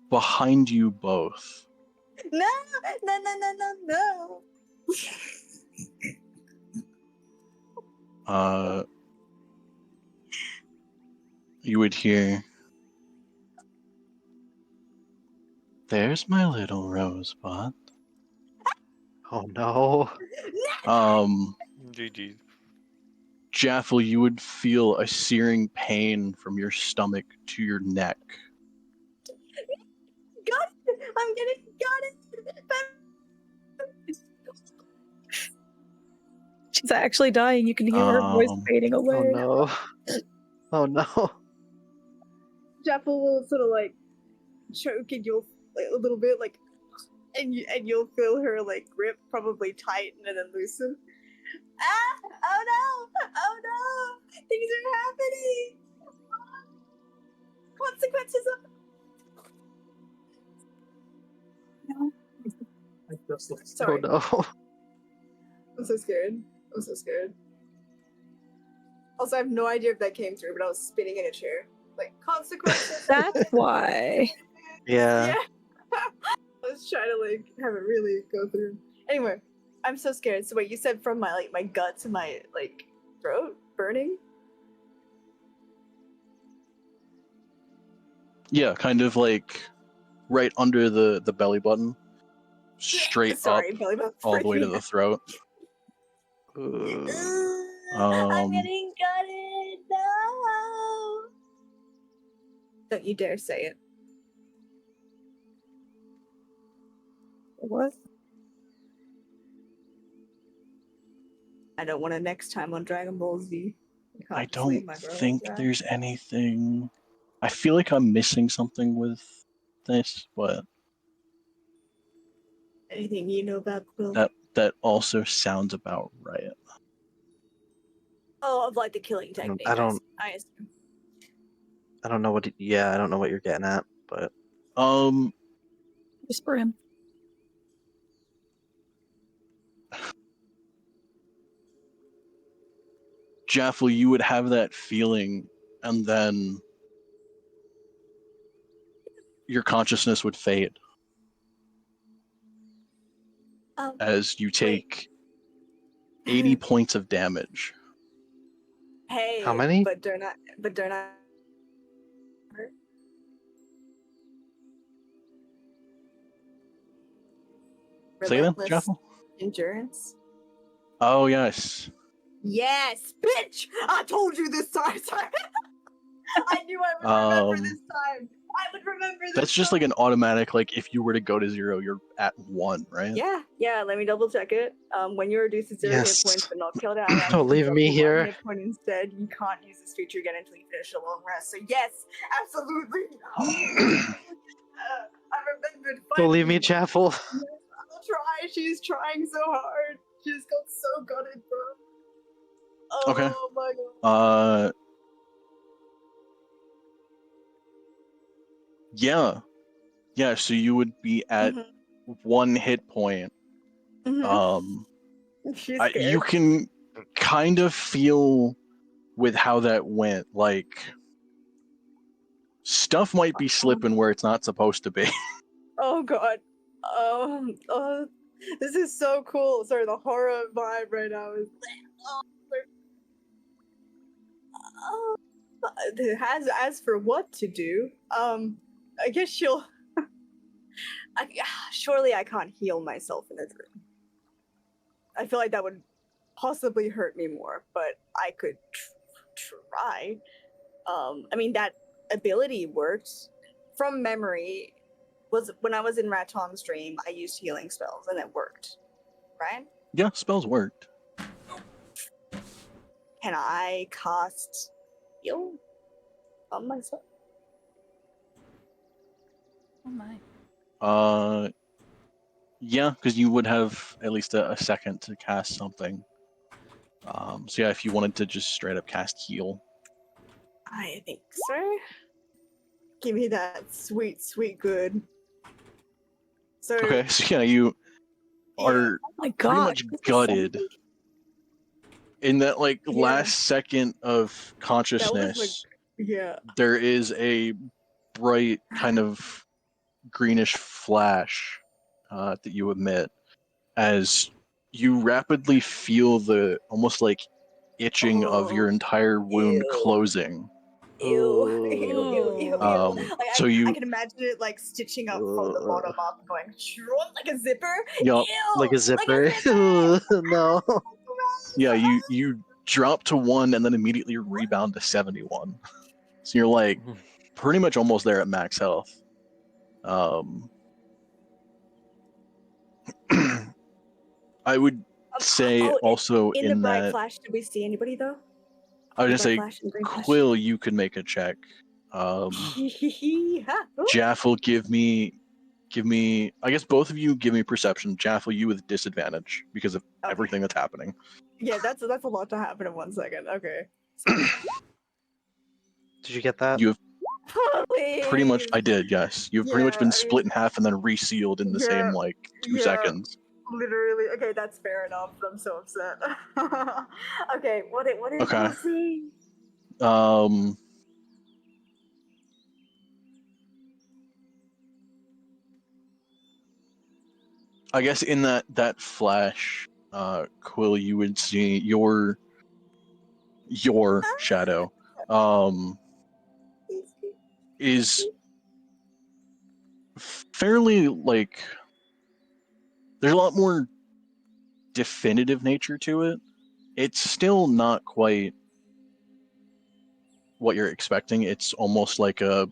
Behind you both, No, no, no, no, no, no. you would hear, "There's my little rosebud." Oh no. GG. Jaffel, you would feel a searing pain from your stomach to your neck. Got it! I'm getting got it! She's actually dying. You can hear her voice fading away. Oh no. Oh no. Jaffel will sort of like choke and you'll like a little bit like, and you'll feel her like grip probably tighten and then loosen. Ah! Oh no! Oh no! Things are happening! Consequences of. No. Sorry. Oh no. I'm so scared. I'm so scared. Also, I have no idea if that came through, but I was spinning in a chair. Like, consequences. That's why. Yeah. I was trying to, like, have it really go through. Anyway, I'm so scared. So wait, you said from my, like, my gut to my, like, throat burning? Yeah, kind of like right under the belly button, straight Sorry, up, belly button all the way to freaking the throat. I'm getting gutted. No. Don't you dare say it. What? I don't want to next time on Dragon Ball Z. I don't think there's anything. I feel like I'm missing something with this, but Anything you know about Quill? that also sounds about right. Oh, of like the killing technique. I don't assume. I don't know what I don't know what you're getting at, but Whisper him. Jaffel, you would have that feeling, and then your consciousness would fade as you take 80 points of damage. Hey, how many? But don't I Say that, Relentless Jaffel? endurance. Oh yes. Yes, bitch! I told you this time. Sorry. I knew I would remember this time. I would remember this. That's just time. like an automatic. Like if you were to go to 0, you're at 1, right? Yeah. Let me double check it. When you reduce to 0 Yes. hit points but not killed, ally Don't leave up me to 1 here. hit point instead. You can't use this feature again until you finish a long rest. So yes, absolutely. I remembered. Don't leave me, finally. Jaffel. Yes, I'll try. She's trying so hard. She's got so gutted, bro. Oh Okay. my god. Yeah. So you would be at Mhm, 1 hit point. mhm. She's scared. You can kind of feel with how that went, like stuff might be slipping where it's not supposed to be. Oh god. This is so cool. Sorry, the horror vibe right now is. As for what to do, I guess she'll. Surely I can't heal myself in a dream. I feel like that would possibly hurt me more, but I could try. I mean that ability worked from memory. Was when I was in Raton's dream, I used healing spells and it worked, right? Yeah, spells worked. Can I cast heal on myself? Oh my. Yeah, because you would have at least a second to cast something. So yeah, if you wanted to just straight up cast heal. I think so. Give me that sweet, sweet good. So Okay, so yeah, you are Oh my pretty god. much gutted. In that like Yeah. last second of that consciousness, was like, yeah. there is a bright kind of greenish flash that you emit as you rapidly feel the almost like itching of your entire wound Ew. closing. Ew. Um, Like, so I you, can imagine it like stitching up from the bottom up, going like a zipper. Yup. Ew, Like a zipper. No. yeah, you drop to 1 and then immediately rebound to 71. So you're like pretty much almost there at max health. I would say also in the bright that flash, did we see anybody though? I was The gonna say bright flash and green flash? Quill, you could make a check. Jaffel, give me. I guess both of you give me perception. Jaffel, you with disadvantage because of Okay. everything that's happening. Yeah, that's a lot to happen in 1 second. Okay. Did you get that? You have pretty much. Please. I did. Yes, you've pretty much Yeah, been I split mean- in half and then resealed in the same like 2 yeah. seconds. Literally. Okay, that's fair enough. I'm so upset. Okay, what did Okay. you see? I guess in that flash, Quill, you would see your shadow is fairly like there's a lot more definitive nature to it. It's still not quite what you're expecting. It's almost like a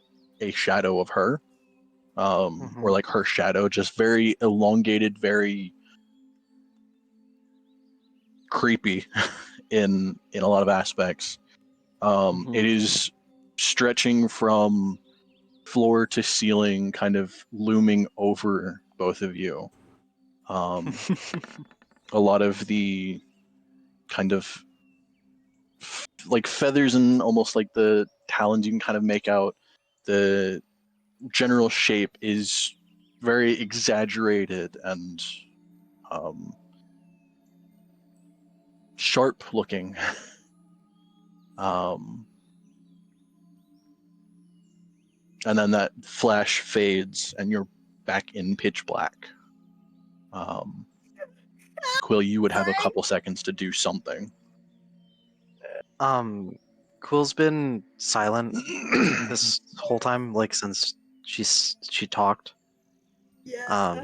shadow of her. Or like her shadow, just very elongated, very creepy in a lot of aspects. It is stretching from floor to ceiling, kind of looming over both of you. A lot of the kind of like feathers and almost like the talons you can kind of make out. The general shape is very exaggerated and sharp looking. And then that flash fades and you're back in pitch black. Quill, you would have a couple seconds to do something. Quill's been silent this whole time, like since she talked. Yeah.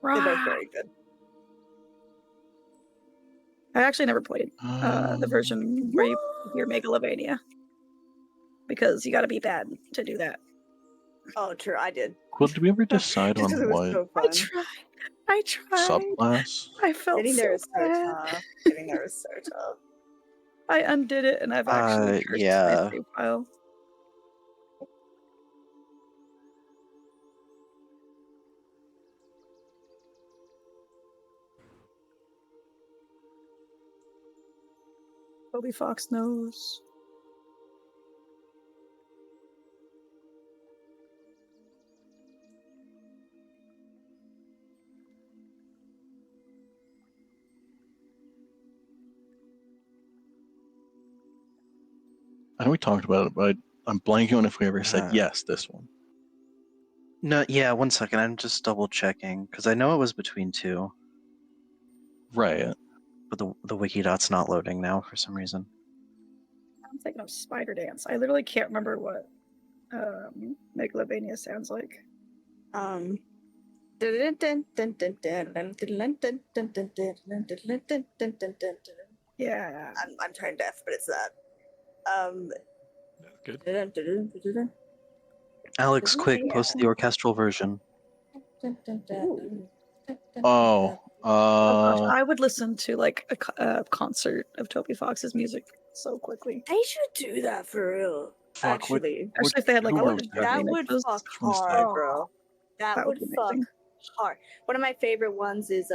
They're both very good. I actually never played the version where you hear Megalovania because you got to be bad to do that. Oh, true. I did. Well, did we ever decide Just on 'cause it was what so I fun. tried. I tried. subclass? I felt Getting so there is so bad. tough. Getting there is so tough. I undid it and I've actually cursed my yeah. save file. Toby Fox knows. I know we talked about it, but I'm blanking on if we ever said yes. This one. No, yeah, 1 second. I'm just double checking because I know it was between two, Right. but the wiki dot's not loading now for some reason. I'm thinking of Spider Dance. I literally can't remember what Megalovania sounds like. Yeah. I'm tone deaf, but it's that. Good. Alex, quick, post the orchestral version. Oh. Oh gosh, I would listen to like a concert of Toby Fox's music so quickly. They should do that for real. Fuck, what- Actually, Especially if they had like who a was bunch of that would remixes. fuck Which one's hard, that? bro. That That would would be fuck amazing. hard. One of my favorite ones is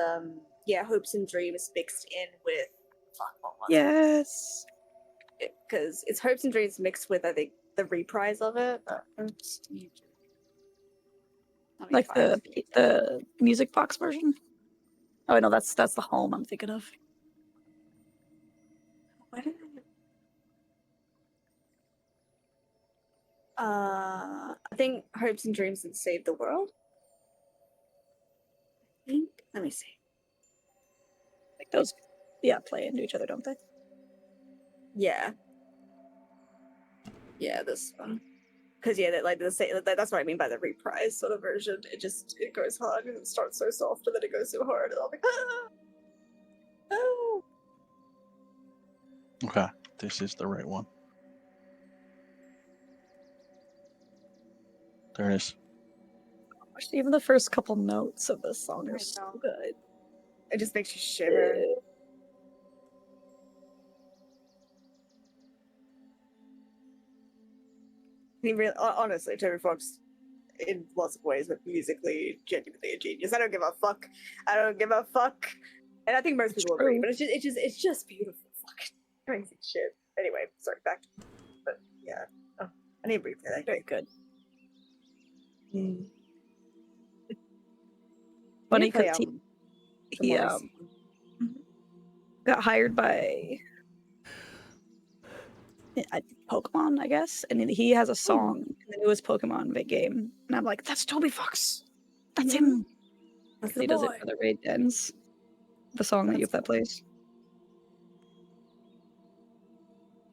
Hopes and Dreams mixed in with fuck what was Yes. because it's Hopes and Dreams mixed with I think the reprise of it. Hopes and Dreams. Let me Like find the music box version. Oh no, that's the home I'm thinking of. Why did I think Hopes and Dreams and Save the World. I think. Let me see. Like those, yeah, play into each other, don't they? Yeah. Yeah, this one. Because yeah, that's what I mean by the reprise sort of version. It goes hard and it starts so soft and then it goes so hard and I'm like, ah! Oh. Okay, this is the right one. There it is. Gosh, even the first couple notes of this song are I so know. good. It just makes you shiver. He really, honestly, Toby Fox, in lots of ways, but musically, genuinely a genius. I don't give a fuck. I don't give a fuck. And I think most people agree, true. but it's just beautiful. Fucking crazy shit. Anyway, sorry, back. But yeah, oh, I need to replay that. Very good. Mm. Funny Need to play, because the he Morrissey. got hired by Pokemon, I guess, and then he has a song in the newest Pokemon game, and I'm like, that's Toby Fox. That's him. That's 'Cause the he does boy. it for the raid dens. The song that plays.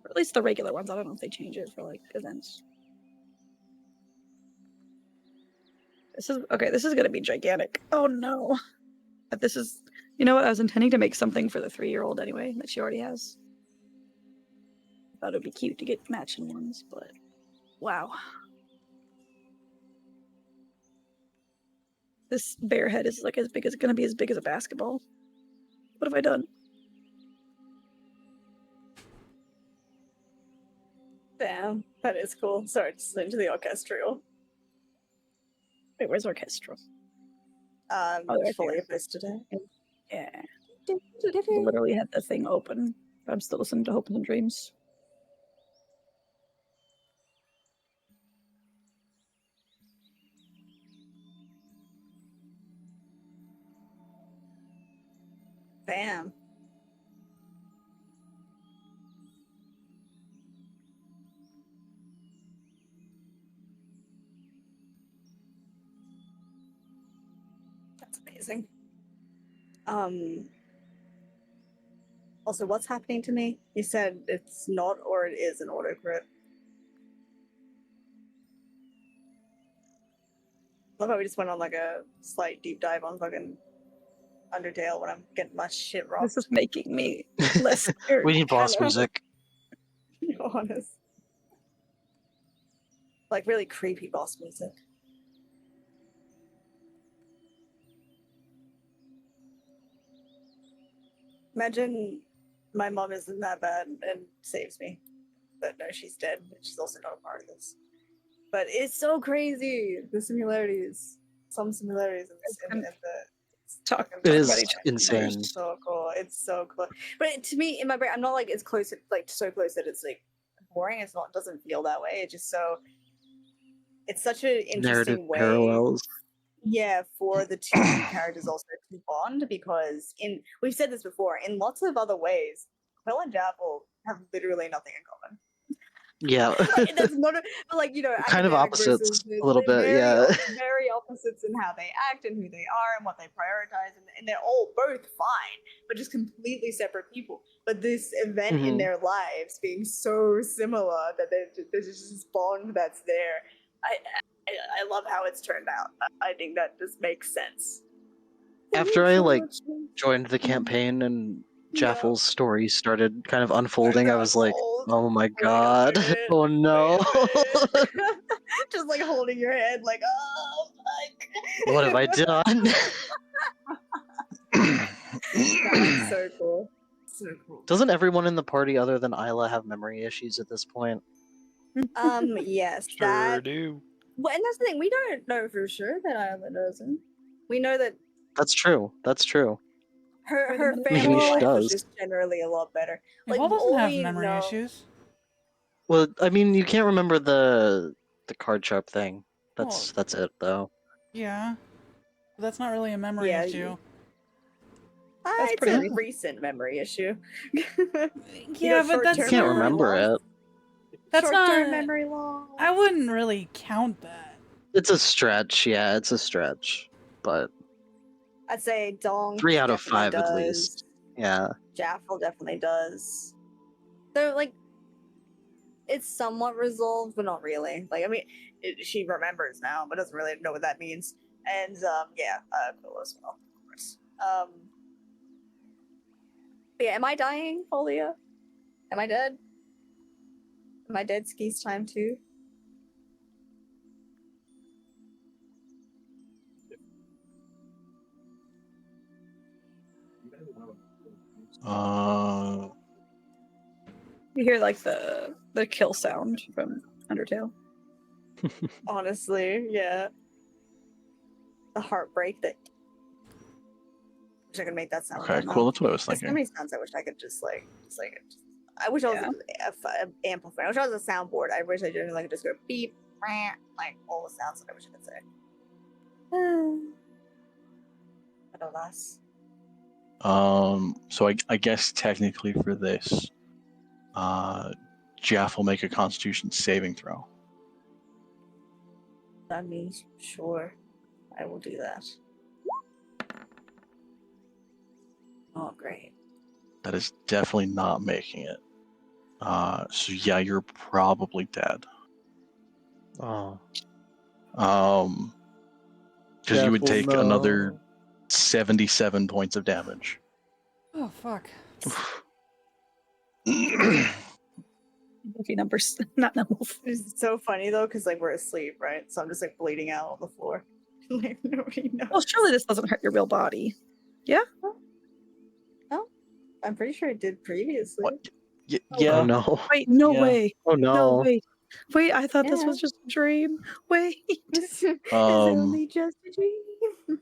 Or at least the regular ones. I don't know if they change it for like events. This is gonna be gigantic. Oh no. But this is, you know what? I was intending to make something for the 3-year-old anyway that she already has. I thought it'd be cute to get matching ones, but wow. This bear head is like gonna be as big as a basketball. What have I done? Damn, that is cool. Sorry, just into the orchestral. Wait, where's orchestra? It's right fully there. listed today. Yeah. I literally had the thing open, but I'm still listening to Hopes and Dreams. Damn. That's amazing. Also, what's happening to me? You said it's not or it is an autocrit. love how we just went on like a slight deep dive on fucking Undertale when I'm getting my shit wrong. This is making me less scared. We need boss music. To be honest. Like really creepy boss music. Imagine my mom isn't that bad and saves me. But no, she's dead. She's also not a part of this. But it's so crazy. The similarities. Some similarities in the Talk It about is each other. insane. It's so cool. It's so cool. But to me, in my brain, I'm not like it's close, like so close that it's like boring. It's not. It doesn't feel that way. It's just so. It's such an interesting Narrative way. parallels. Yeah, for the two characters also to bond because we've said this before. In lots of other ways, Quill and Jaffel have literally nothing in common. Yeah. Like, that's not but like Kind of academic opposites versus a little bit, very, yeah. very opposites in how they act and who they are and what they prioritize, and they're all both fine, but just completely separate people. But this event in Mhm. their lives being so similar that there's just this bond that's there. I love how it's turned out. I think that just makes sense. After I joined the campaign and Jaffel's story started kind of unfolding, I was like, oh my god. Oh no. Just like holding your head like, oh fuck. What have I done? That's so cool. So cool. Doesn't everyone in the party other than Isla have memory issues at this point? Yes, Sure that. do. Well, and that's the thing. We don't know for sure that Isla doesn't. We know that That's true. That's true. her Maybe family she life does. was just generally a lot better. Like Yvonne doesn't all have we memory know- issues. Well, I mean, you can't remember the card sharp thing. That's it though. Yeah. But that's not really a memory Yeah, issue. It's pretty- a recent memory issue. Yeah, but that's You can't not, remember it. That's Short-term not- memory loss. I wouldn't really count that. It's a stretch, yeah, it's a stretch. But I'd say Dong 3 out of definitely 5 at does. least. Yeah. Jaffel definitely does. So like, it's somewhat resolved, but not really. Like, I mean, she remembers now, but doesn't really know what that means. And yeah, Quill as well, of course. But yeah, am I dying, Folia? Am I dead? Am I dead? Ski's time too. You hear like the kill sound from Undertale. Honestly, yeah. The heartbreak that. Wish I could make that sound. Okay, with my cool. mouth. That's what I was There's so thinking. many sounds I wish I could I wish I was an amplifier. I wish I was a soundboard. I wish I could just go beep, rant, like all the sounds that I wish I could say. But alas. So I guess technically for this, Jaff will make a Constitution saving throw. That means sure, I will do that. Oh, great. That is definitely not making it. So yeah, you're probably dead. Oh. Because you would Jaffel, take no. another 77 points of damage. Oh fuck. Lucky numbers, not numbers. It's so funny though, because like we're asleep, right? So I'm just like bleeding out on the floor. Like nobody knows. Well, surely this doesn't hurt your real body. I'm pretty sure it did previously. What? Oh Yeah. no. Wait, no Yeah. way. Oh no. Wait, I thought this Yeah. was just a dream. Wait. It's only just a dream.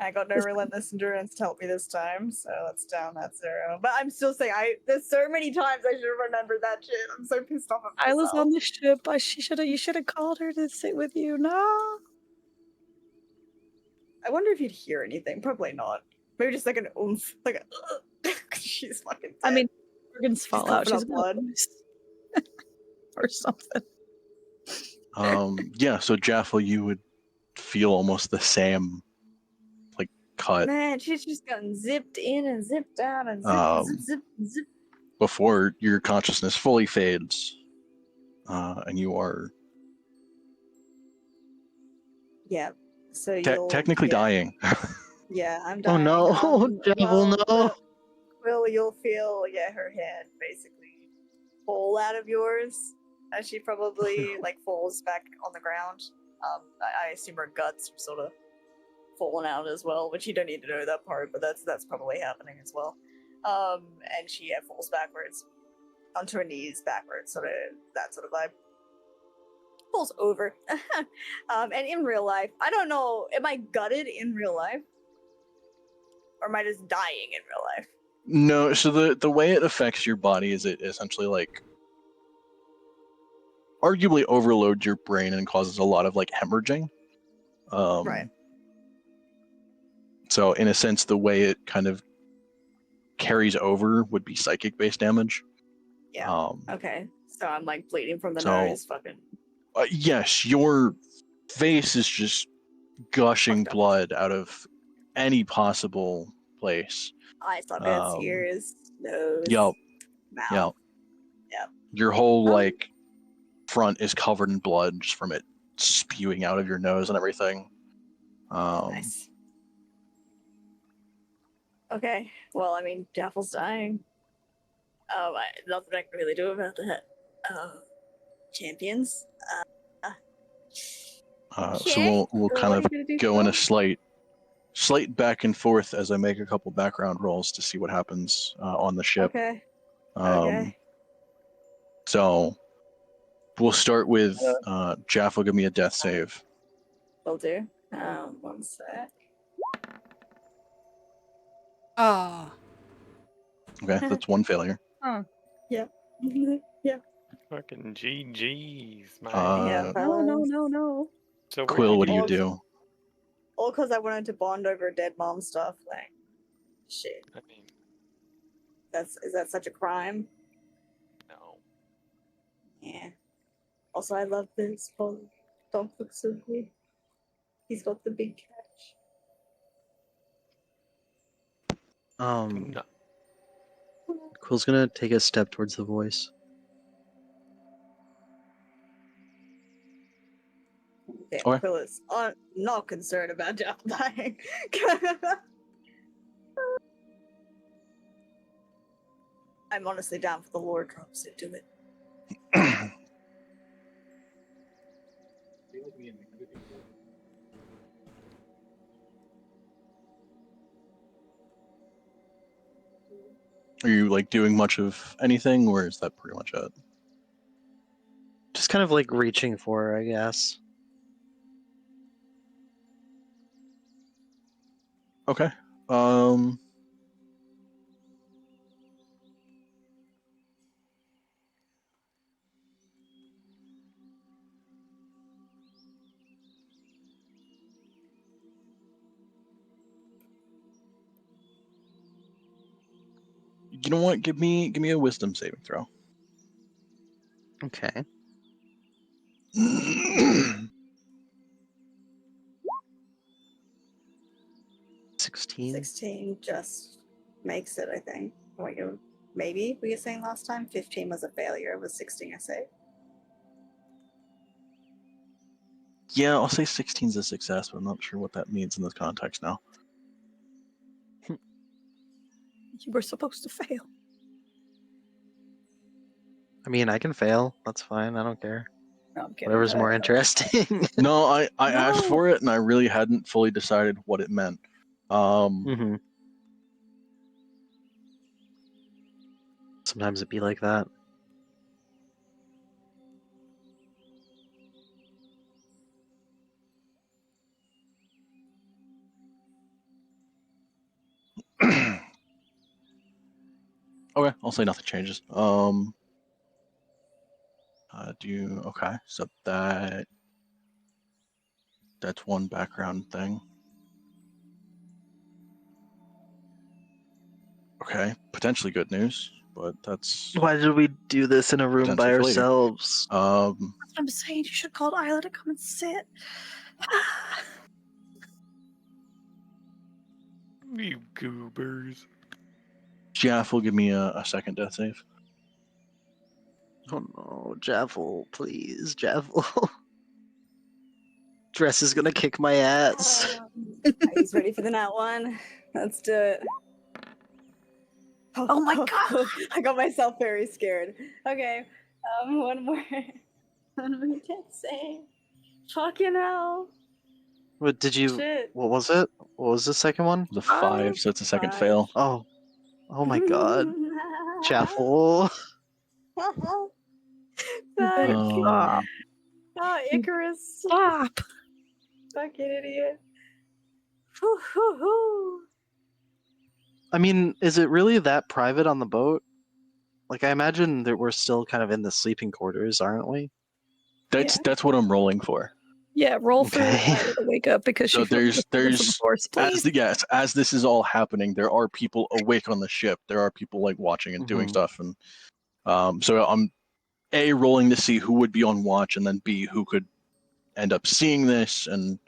I got no relentless endurance to help me this time, so that's down that 0. But I'm still saying, there's so many times I should have remembered that shit. I'm so pissed off at I was myself. on the ship. You should have called her to sit with you. No. I wonder if you'd hear anything. Probably not. Maybe just like an oomph, like a she's fucking dead. I mean, organs fall out. coughing She's up blood. or something. Yeah, so Jaffel, you would feel almost the same like cut Man, she's just gotten zipped in and zipped out and zip. before your consciousness fully fades. And you are Yeah, So you'll Technically dying. Yeah, I'm Oh dying. no, Javel, no. Will, you'll feel her hand basically pull out of yours as she probably like falls back on the ground. I assume her guts are sort of falling out as well, which you don't need to know that part, but that's probably happening as well. And she falls backwards onto her knees, backwards, sort of that sort of vibe. Falls over. And in real life, I don't know, am I gutted in real life? Or am I just dying in real life? No, so the way it affects your body is it essentially like arguably overloads your brain and causes a lot of like hemorrhaging. Right. So in a sense, the way it kind of carries over would be psychic based damage. Yeah. Okay. So I'm like bleeding from the So- nose, fucking. Yes, your face is just gushing Fucked up. blood out of any possible place. Eye sockets, Um, ears, nose, Yup, mouth. yup. Yep. Your whole Um, like front is covered in blood just from it spewing out of your nose and everything. Nice. Okay. Well, I mean, Jaffel's dying. Nothing I can really do about that. Champions. So we'll kind what of are you gonna do, go in a Phil? slight back and forth as I make a couple background rolls to see what happens on the ship. Okay. Um, So we'll start with Jaff will give me a death save. Will do. One sec. Ah. Okay, that's one failure. Yeah. Fucking GG's, man. Uh, No. So where Quill, did what do you you- do? All because I wanted to bond over dead mom stuff. Like, shit. I mean, Is that such a crime? no. Yeah. Also, I love this. Paul. Don't look so good. He's got the big catch. No. Quill's gonna take a step towards the voice. Damn, Okay. Quill is not concerned about Jeff dying. I'm honestly down for the lore drops into it. Are you like doing much of anything, or is that pretty much it? Just kind of like reaching for her, I guess. Okay. You know what? Give me a wisdom saving throw. Okay. 16. 16 just makes it, I think. Maybe we were saying last time 15 was a failure. It was 16, I say. Yeah, I'll say 16 is a success, but I'm not sure what that means in this context now. You were supposed to fail. I mean, I can fail. That's fine. I don't care. No, I'm kidding. Whatever's more interesting. No, I asked No. for it, and I really hadn't fully decided what it meant. Mm-hmm. Sometimes it'd be like that. Okay, I'll say nothing changes. Okay, so that's one background thing. Okay, potentially good news, but that's Why did we do this in a room by Potentially for later. ourselves? That's what I'm saying. You should call Isla to come and sit. You goobers. Jaff will give me a second death save. Oh no, Javel, please, Javel. Dress is gonna kick my ass. He's ready for the nat one. Let's do it. Oh my god! I got myself very scared. Okay, one more. One more death save. Fucking hell. What did you? Shit. What was it? What was the second one? The 5, so it's a second Five. fail. Oh, oh my god, Chaffle. Fuck. Um, Oh, Icarus. Stop! Fucking idiot. Hoo, hoo, hoo. I mean, is it really that private on the boat? Like, I imagine that we're still kind of in the sleeping quarters, aren't we? that's what I'm rolling for. Yeah, roll for Okay. Isla to wake up because So she fell asleep on the there's force, please. as this is all happening, there are people awake on the ship. There are people like watching and doing Mhm. stuff, and so I'm A, rolling to see who would be on watch, and then B, who could end up seeing this, and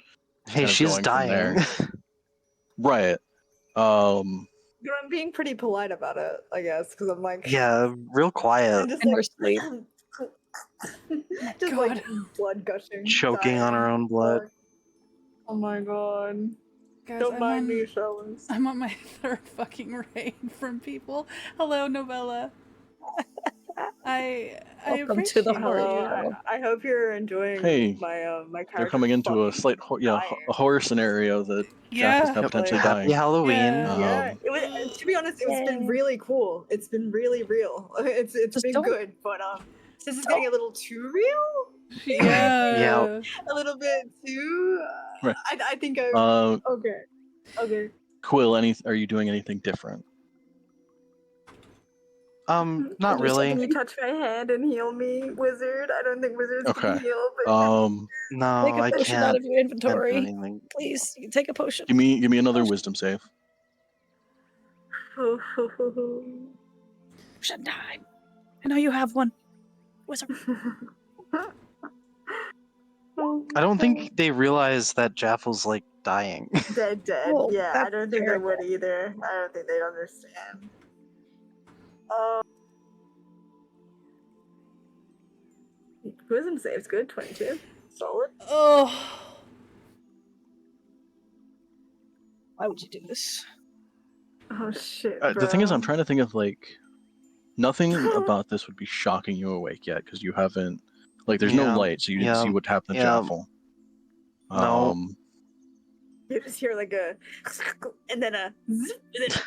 Hey, kind of she's going from there. dying. Right. You know, I'm being pretty polite about it, I guess, because I'm like, Yeah, real quiet. I'm just In like, her sleep. just like blood gushing, Choking on dying. her own blood. Fuck. Oh my god! Guys, Don't I'm mind on, me, fellas. I'm on my third fucking raid from people. Hello, Novella. I Welcome to the appreciate horror you. show. I hope you're enjoying Hey, my my character. they're coming into a fucking slight dying. a horror scenario that Jack is Yeah. now potentially Like, Happy dying. Halloween. Yeah. Yeah, to be honest, it's been really cool. It's been really real. It's Just been don't- good, but this is getting a little too real. Yeah. A little bit too. Right. I think I. Okay. Okay. Quill, are you doing anything different? Not really. Can you touch my hand and heal me, wizard? I don't think wizards Okay. can heal, but No, Take a I potion out can't. of your Can't do inventory. anything. Please, you can take a potion. Give me another wisdom save. Potion time. I know you have one. Wizard. I don't think they realize that Jaffle's like dying. dead. Oh, Yeah, I that's don't think they terrible. would either. I don't think they'd understand. Wisdom save's good, 22. Solid. Oh. Why would you do this? Oh shit. The thing is, I'm bro. trying to think of like nothing about this would be shocking you awake yet because you haven't like there's Yeah, no light, so you didn't yeah, see what happened to yeah. Jaffle. No. You just hear like a and then a zip, and then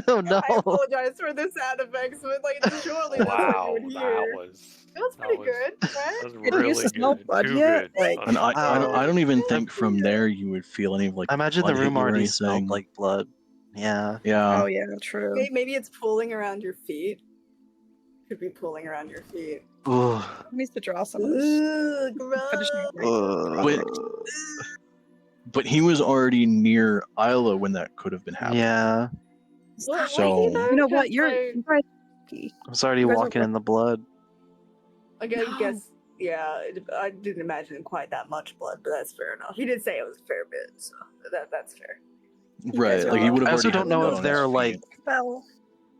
Oh no. I apologize for the sound effects, but like surely that's Wow, what you would that hear. was That was pretty good, that right? was Didn't use really the smell good. blood Too yet? good. Like- And I don't even Oh. think from there you would feel any like I imagine the blood hit room you or already smelled anything. like blood. Yeah. Yeah. Oh yeah, true. Maybe it's pulling around your feet. Could be pulling around your feet. Ugh. Needs to draw some of this. Ugh, gross. Finishing it. But he was already near Isla when that could have been happening. Yeah. What, So- was he though? You know 'Cause, what? You're like, you guys I was already You guys are walking in the blood. I guess, yeah. I didn't imagine quite that much blood, but that's fair enough. He did say it was a fair bit, so that's fair. Right. guys are Like he wrong. would have I also already don't had know blood if on they're his like feet. fell.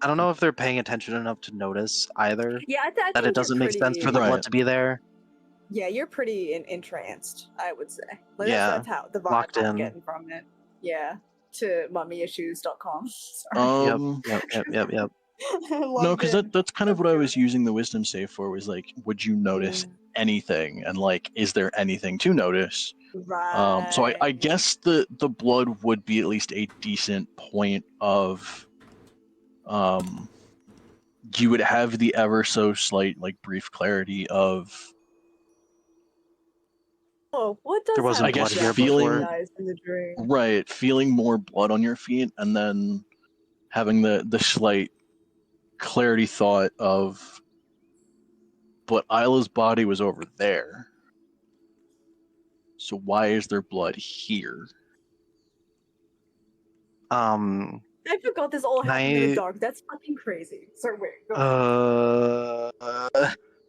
I don't know if they're paying attention enough to notice either. Yeah, I That think it doesn't make sense for the Right. blood to be there. Yeah, you're pretty entranced, I would say. Like, Yeah, that's how the vibe locked I'm in. getting from it. Yeah, to mummyissues.com. Sorry. Yep. No, because that's kind of what I was using the wisdom save for. Was like, would you notice Mm, anything? And like, is there anything to notice? right. So I guess the blood would be at least a decent point of, you would have the ever so slight like brief clarity of Oh, what does There wasn't happen blood to here Jack when he before. dies in the dream? right feeling more blood on your feet, and then having the slight clarity thought of, but Isla's body was over there. So why is there blood here? I forgot this all Can happened in I- the dark. That's fucking crazy. Sorry, wait. Go on.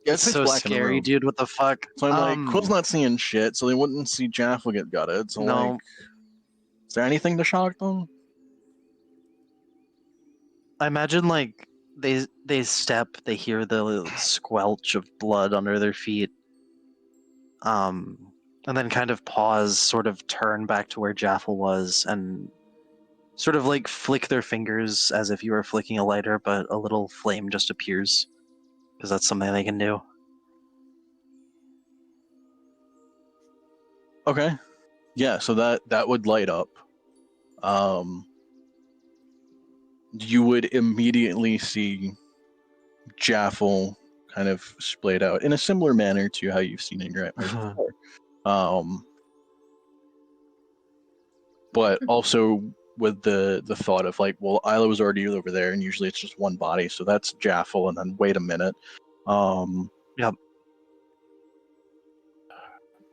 Yeah, It's pitch so black in the scary, room. dude. What the fuck? So I'm like, Quill's not seeing shit, so they wouldn't see Jaffle get gutted. So No. like, is there anything to shock them? I imagine like they step, they hear the squelch of blood under their feet, and then kind of pause, sort of turn back to where Jaffel was, and sort of like flick their fingers as if you were flicking a lighter, but a little flame just appears, because that's something they can do. Okay. Yeah, so that would light up. You would immediately see Jaffel kind of splayed out in a similar manner to how you've seen Ingrid before. But also with the thought of like, well, Isla was already over there, and usually it's just one body, so that's Jaffel, and then wait a minute. Yep.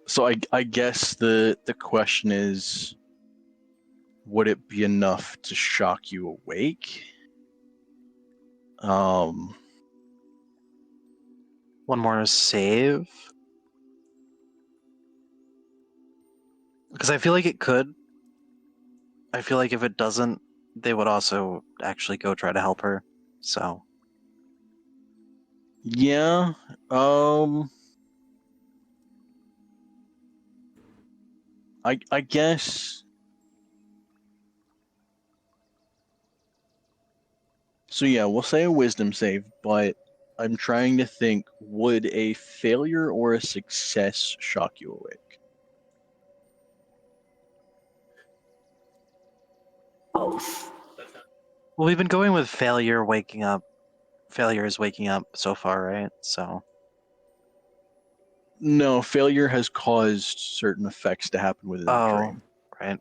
So I guess the question is, would it be enough to shock you awake? One more save. Because I feel like it could. I feel like if it doesn't, they would also actually go try to help her. So. Yeah. I guess. So yeah, we'll say a wisdom save, but I'm trying to think, would a failure or a success shock you awake? Both. Well, we've been going with failure waking up. Failure is waking up so far, right? So. No, failure has caused certain effects to happen within the dream. Right.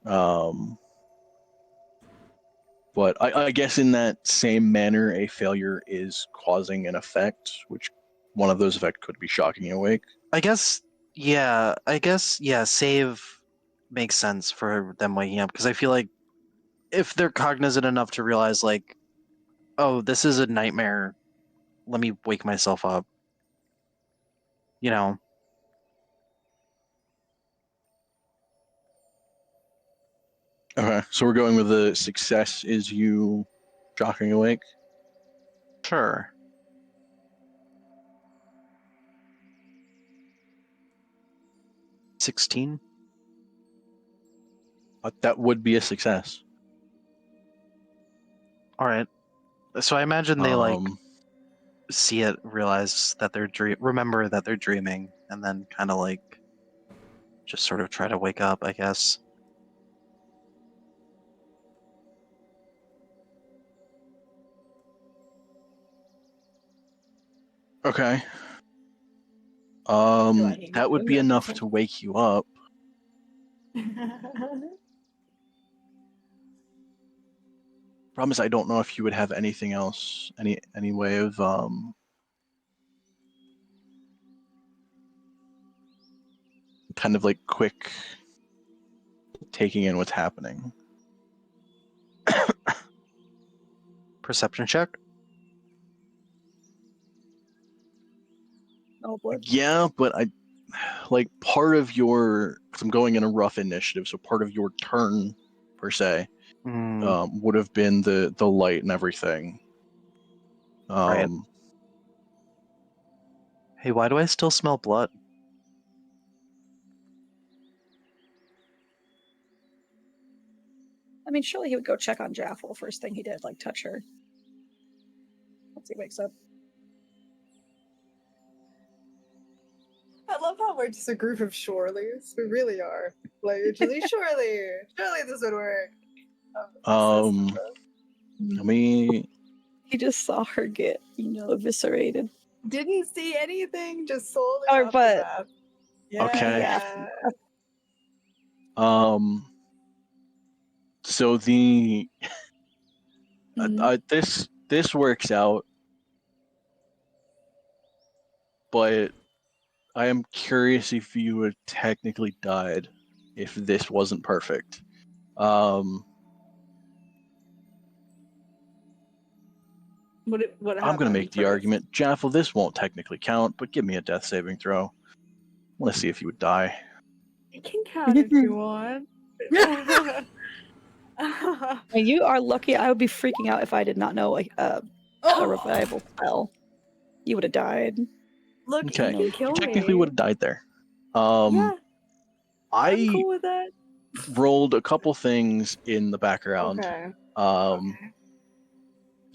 But I guess in that same manner, a failure is causing an effect, which one of those effects could be shocking you awake. I guess, save makes sense for them waking up, because I feel like if they're cognizant enough to realize, like, oh, this is a nightmare, let me wake myself up. You know? Okay, so we're going with the success is you shocking awake? Sure. $16? That would be a success. Alright. So I imagine they, like, Um, see it, realize that they're remember that they're dreaming, and then kind of, like, just sort of try to wake up, I guess. Okay. I need That would to be know enough something? to wake you up. Problem is, I don't know if you would have anything else, any way of kind of like quick taking in what's happening. Perception check? Oh boy. Yeah, but I like part of your. 'Cause I'm going in a rough initiative, so part of your turn, per se, would have been the light and everything. Right. Hey, why do I still smell blood? I mean, surely he would go check on Jaffel first thing he did, like touch her. Once he wakes up. I love how we're just a group of Shorleys. We really are. Like, it's really Surely this would work. Let me. He just saw her get, eviscerated. Didn't see anything, just solely Oh, off but- the map. Okay. Yeah. So the Mhm. this works out, but I am curious if you would technically died if this wasn't perfect. What I'm gonna make the argument, Jaffel, this won't technically count, but give me a death saving throw. I want to see if you would die. You can count if you want. And you are lucky. I would be freaking out if I did not know a revival spell. You would have died. Look, Okay, you can kill you technically me. would have died there. Yeah, I'm I cool with that. rolled a couple things in the background. Okay. Um, Okay.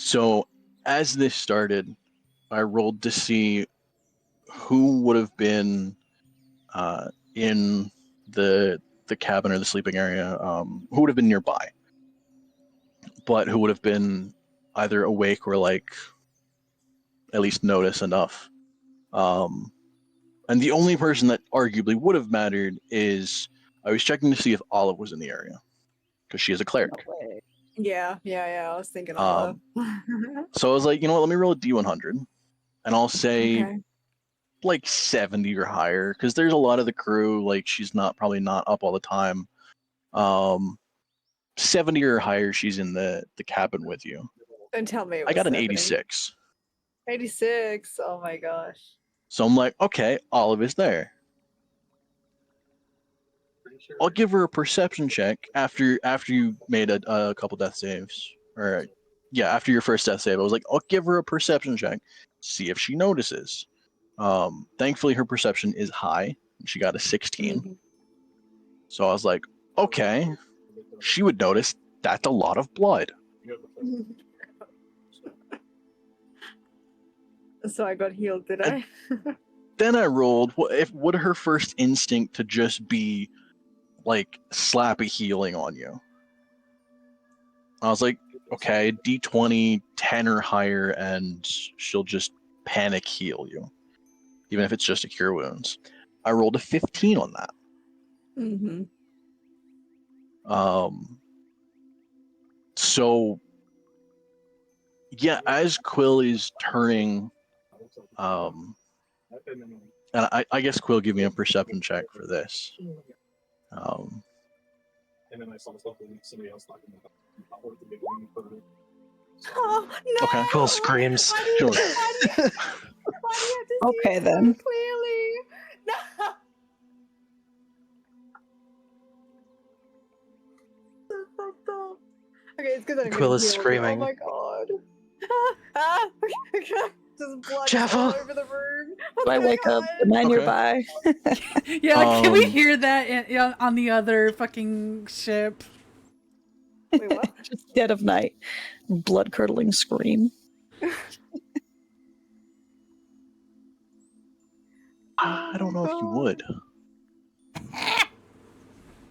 So as this started, I rolled to see who would have been in the cabin or the sleeping area, who would have been nearby, but who would have been either awake or like at least notice enough. And the only person that arguably would have mattered is I was checking to see if Olive was in the area because she is a cleric. No way. Yeah. I was thinking Um, Olive. So I was like, you know what? Let me roll a d100, and I'll say Okay. like 70 or higher because there's a lot of the crew like she's probably not up all the time. 70 or higher, she's in the cabin with you. Don't tell me it I was got an 70. 86. 86. Oh my gosh. So I'm like, okay, Olive is there. I'll give her a perception check after you made a couple death saves. Or yeah, after your first death save, I was like, I'll give her a perception check, see if she notices. Thankfully her perception is high. She got a 16. Mhm. So I was like, okay, she would notice that's a lot of blood. So I got healed, did I? Then I rolled, would her first instinct to just be like slap a healing on you? I was like, okay, D20, 10 or higher, and she'll just panic heal you, even if it's just to cure wounds. I rolled a 15 on that. Mm-hmm. So yeah, as Quill is turning, and I guess Quill give me a perception check for this. And then I saw somebody else talking about the big wing for Oh no! Okay. Quill screams. Why do you, Sure. why do you have to see Okay, it then. so clearly? No. So fucked up. Okay, it's good that I'm Quill getting is healed. screaming. Oh my god. Just blood Jeffel. all over the room. What's I going wake up, on? am I Okay. nearby? Yeah, can we Um, hear that on the other fucking ship? Wait, what? Just dead of night. Blood curdling scream. I don't know if you would.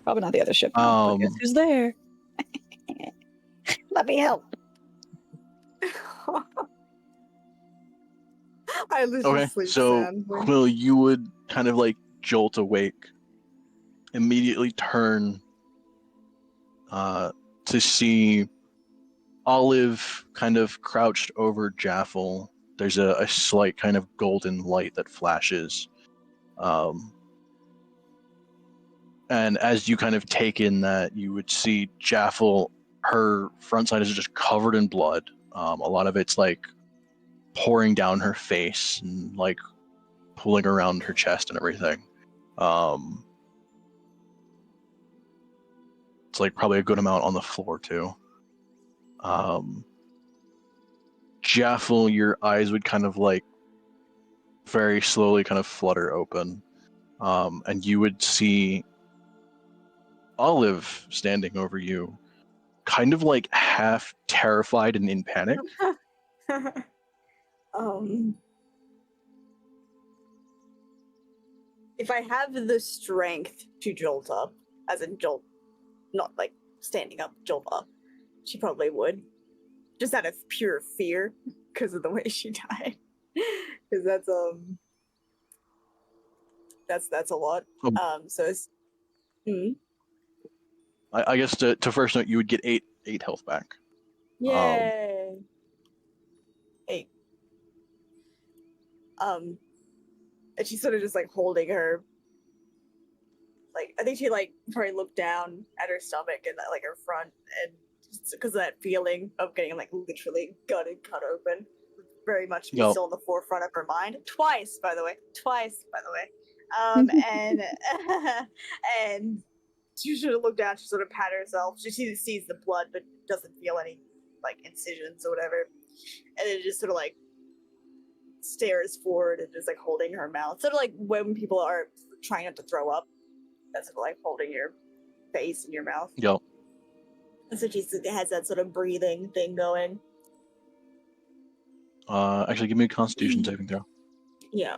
Probably not the other ship. Now, but guess who's there? Let me help. I literally Okay, sleep so soundly. Quill, you would kind of like jolt awake, immediately turn to see Olive kind of crouched over Jaffel. There's a slight kind of golden light that flashes. And as you kind of take in that, you would see Jaffel, her front side is just covered in blood. A lot of it's like pouring down her face and like pulling around her chest and everything. It's like probably a good amount on the floor too. Jaffel, your eyes would kind of like very slowly kind of flutter open. And you would see Olive standing over you, kind of like half terrified and in panic. If I have the strength to jolt up, as in jolt, not like standing up, jolt up, she probably would. Just out of pure fear, because of the way she died. Because that's a lot. So it's. I guess to first note, you would get eight health back. Yay! 8. And she's sort of just like holding her. Like I think she like probably looked down at her stomach and like her front, and because of that feeling of getting like literally gutted, cut open, very much Yep. still in the forefront of her mind. Twice, by the way. And she should have looked down. She sort of pat herself. She sees the blood, but doesn't feel any like incisions or whatever. And then just sort of like stares forward and just like holding her mouth, sort of like when people are trying not to throw up. That's like holding your face in your mouth. Yep. So she has that sort of breathing thing going. Actually, give me a Constitution saving throw. Yeah.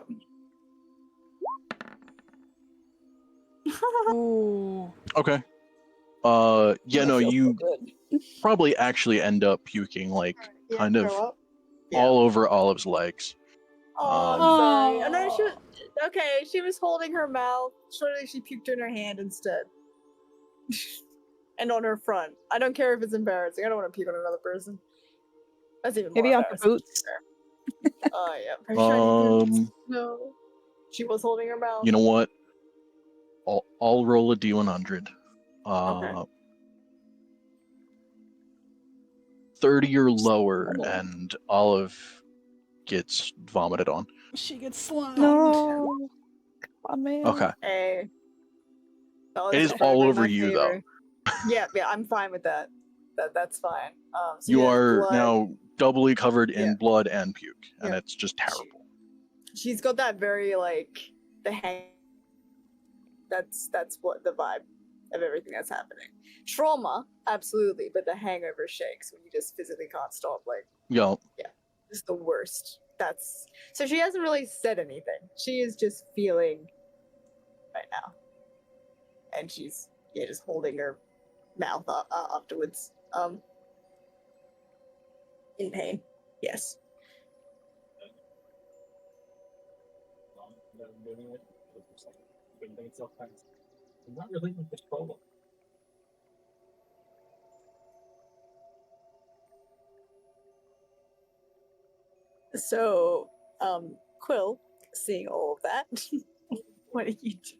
Ooh. Okay. Yeah, I no, feel so you good. probably actually end up puking like Yeah, kind of throw up. Yeah. all over Olive's legs. Oh, I'm Um, sorry. And then she was okay. She was holding her mouth. Surely she puked in her hand instead, and on her front. I don't care if it's embarrassing. I don't want to puke on another person. That's even more Maybe on her embarrassing. boots. Oh yeah, her shiny boots. Um, No, she was holding her mouth. you know what? I'll roll a d100. Okay. 30 or lower, Oh. and Olive gets vomited on. She gets slimed. No. Oh man. Okay. Hey. Oh, It this is is all very over my you, favor. Yeah, I'm fine with that. That's fine. So You yeah, are blood. now doubly covered in Yeah. blood and puke, and Yeah. it's just terrible. She's got that very like the hang. That's what the vibe of everything that's happening. Trauma, absolutely, but the hangover shakes when you just physically can't stop. Like, Yo, it's the worst. That's so she hasn't really said anything. She is just feeling right now, and she's just holding her mouth afterwards. In pain. Yes. I'm not really in control. So, Quill, seeing all of that, what do you do?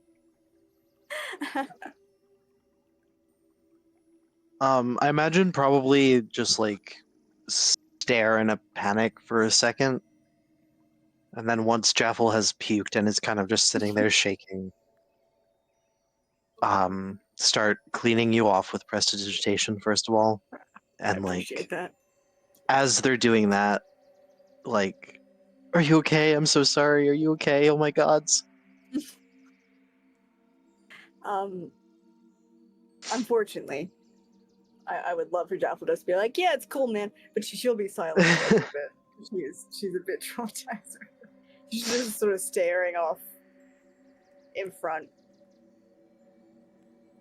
I imagine probably just like stare in a panic for a second, and then once Jaffel has puked and is kind of just sitting there shaking, start cleaning you off with prestidigitation first of all, I and like appreciate that. as they're doing that, like, are you okay? I'm so sorry. Are you okay? Oh my gods. Unfortunately, I would love for Jaffel to just be like, yeah, it's cool, man, but she'll be silent for a little bit. She's a bit traumatized. She's just sort of staring off in front.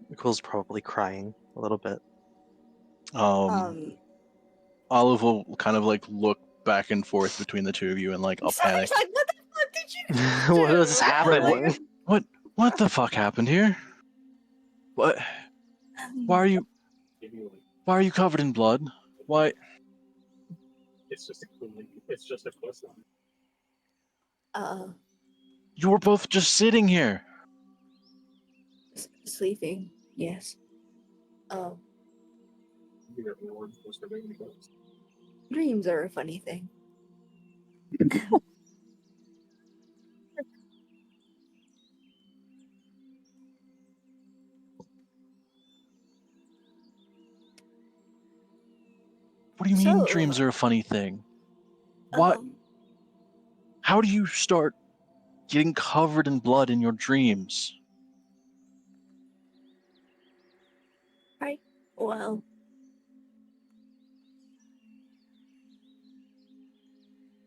Nicole's probably crying a little bit. Olive will kind of like look back and forth between the two of you in like a panic. Like, what the fuck did you What do? is happening? What the fuck happened here? What? Why are you covered in blood? Why? It's just a close line. You were both just sitting here. Sleeping, yes. Dreams are a funny thing. What do you mean So, dreams are a funny thing? What? How do you start getting covered in blood in your dreams? Right. Well,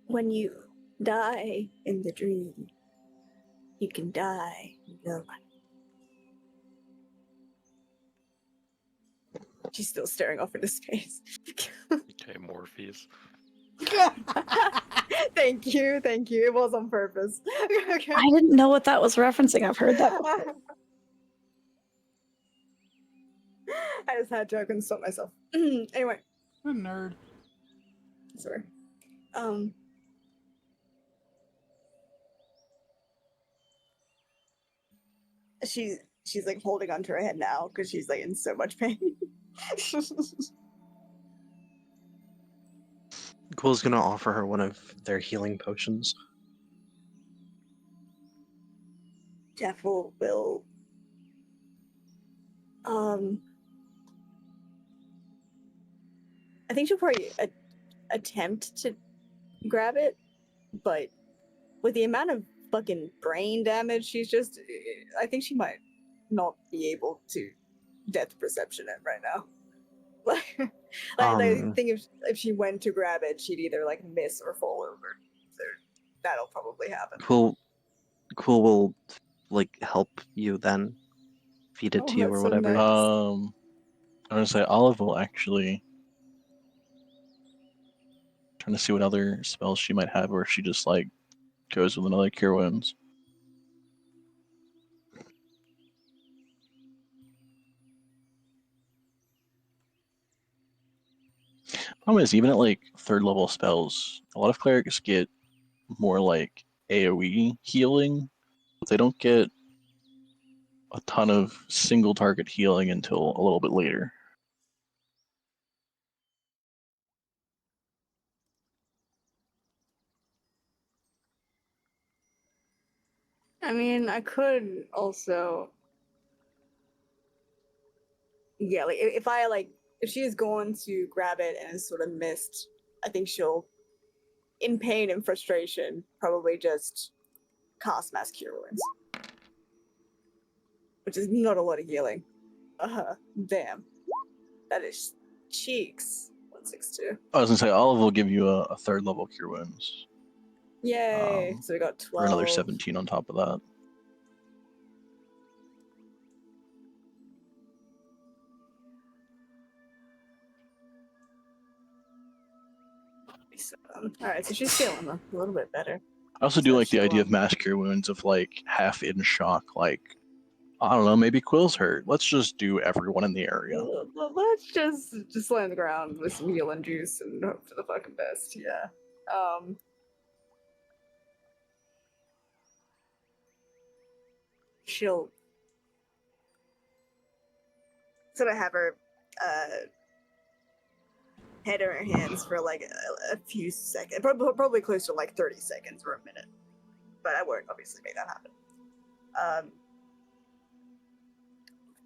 when you die in the dream, you can die in real life. She's still staring off into space. Okay, Morpheus. Thank you. It was on purpose. Okay. I didn't know what that was referencing. I've heard that before. I just had to. I couldn't stop myself. Anyway, What a nerd. sorry. She's like holding onto her head now because she's like in so much pain. Nicole's gonna offer her one of their healing potions. Jaffel will I think she'll probably attempt to grab it, but with the amount of fucking brain damage. She's just. I think she might not be able to depth perception it right now. I Um, think if she went to grab it, she'd either like miss or fall over. So that'll probably happen. Cool will like help you then, feed it Oh, to you that's or so whatever. nice. I'm gonna say Olive will actually trying to see what other spells she might have, or if she just like goes with another cure wounds. Problem is, even at like third level spells, a lot of clerics get more like AoE healing, but they don't get a ton of single target healing until a little bit later. I mean, I could also. Yeah, like if she is going to grab it and is sort of missed, I think she'll, in pain and frustration, probably just cast Mass Cure Wounds, which is not a lot of healing. Damn, that is cheeks. 162. I was gonna say Olive will give you a third level cure wounds Yay! So we got 12. for another 17 on top of that. Alright, so she's feeling a little bit better. I also So do like the she'll, idea of mass cure wounds of like half in shock, like I don't know, maybe Quill's hurt. Let's just do everyone in the area. Let's just lay on the ground with some healing juice and hope for the fucking best. Yeah. She'll sort of have her head in her hands for like a few seconds, probably close to like 30 seconds or a minute. But I won't obviously make that happen.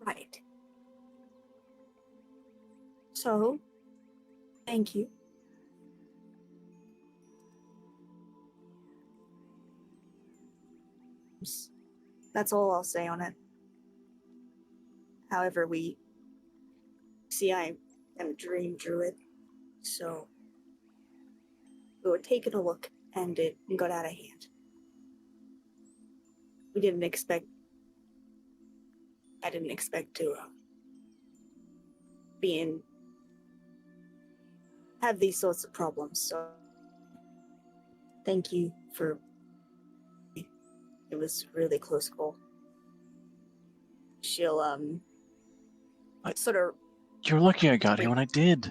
Right. So, thank you. That's all I'll say on it. However, I am a dream druid, so we were taking a look and it got out of hand. I didn't expect to have these sorts of problems, so thank you for. It was a really close call. She'll sort of. You're lucky I got here when I did.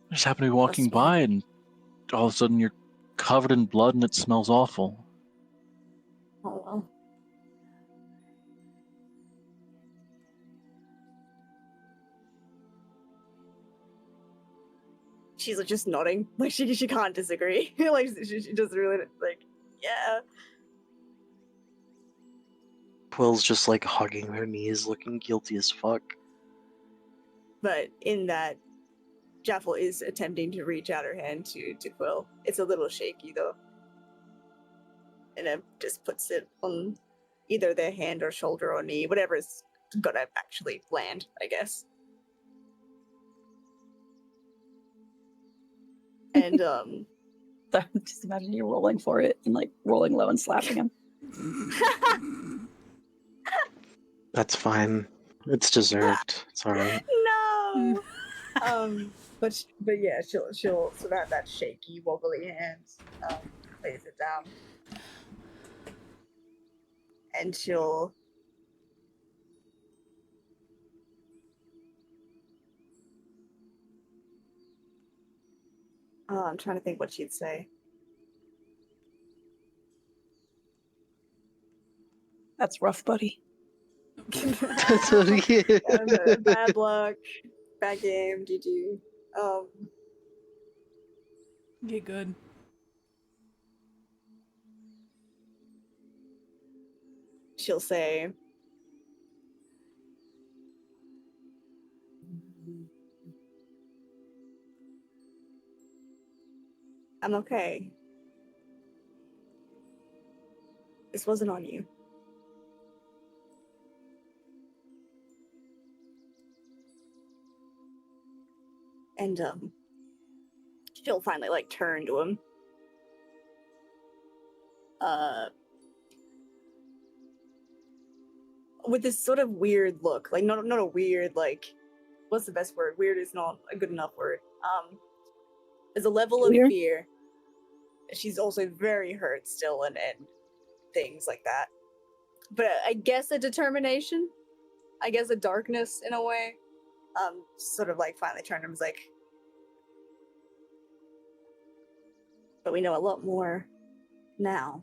I just happened to be walking by and all of a sudden you're covered in blood and it smells awful. Oh well. She's like, just nodding, like she can't disagree. Like she doesn't really like, yeah. Quill's just like hugging her knees, looking guilty as fuck. But in that, Jaffel is attempting to reach out her hand to Quill. It's a little shaky though. And it just puts it on either their hand or shoulder or knee, whatever's gonna actually land, I guess. And So just imagine you rolling for it and like rolling low and slapping him. That's fine. It's deserved. It's alright. No. But yeah, she'll sort of have that shaky, wobbly hand. Lays it down, and she'll. Oh, I'm trying to think what she'd say. That's rough, buddy. That's what he Bad luck. Bad game. GG. Get good. She'll say, I'm okay. This wasn't on you. And she'll finally like turn to him. With this sort of weird look, like not a weird, like, what's the best word? Weird is not a good enough word. There's a level of Weird? fear. She's also very hurt still and things like that. But I guess a determination. I guess a darkness in a way. Sort of like finally turned and was like, but we know a lot more now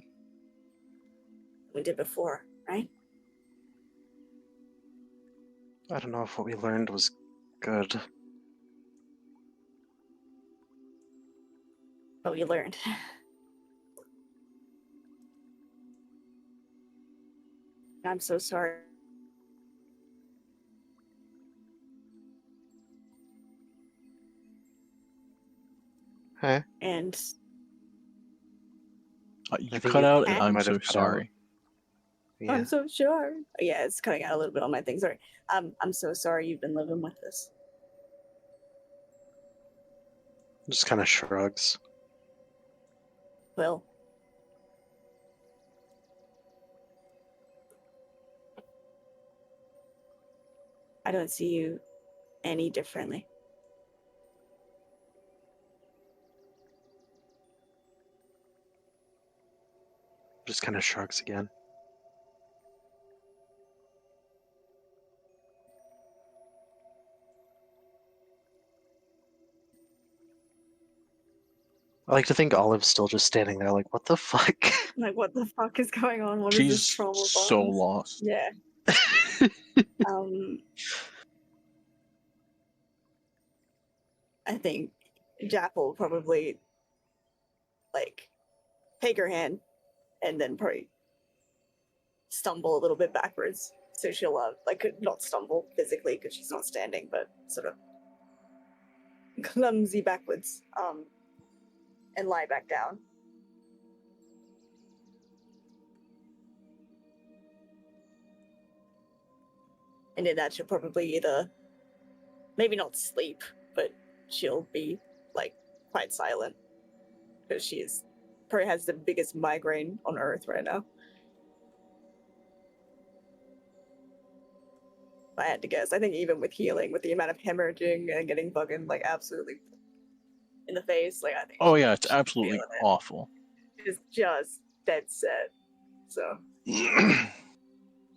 than we did before, right? I don't know if what we learned was good. But we learned. I'm so sorry. Hey, And You think cut you out, and might I'm have so cut out. sorry. yeah. I'm so sure. Yeah, it's cutting out a little bit on my thing. Sorry. I'm so sorry you've been living with this. Just kind of shrugs. Well, I don't see you any differently. Just kind of shrugs again. I like to think Olive's still just standing there like, what the fuck? Like, what the fuck is going on? What is She's this trauma so bond? lost. Yeah. I think Jack will probably like take her hand and then probably stumble a little bit backwards. So she'll like not stumble physically because she's not standing, but sort of clumsy backwards, and lie back down. And in that she'll probably either maybe not sleep, but she'll be like quite silent because she's probably has the biggest migraine on earth right now. If I had to guess, I think even with healing, with the amount of hemorrhaging and getting fucking like absolutely in the face, like I think. Oh yeah, it's she's absolutely feeling it. awful. It's just dead set. So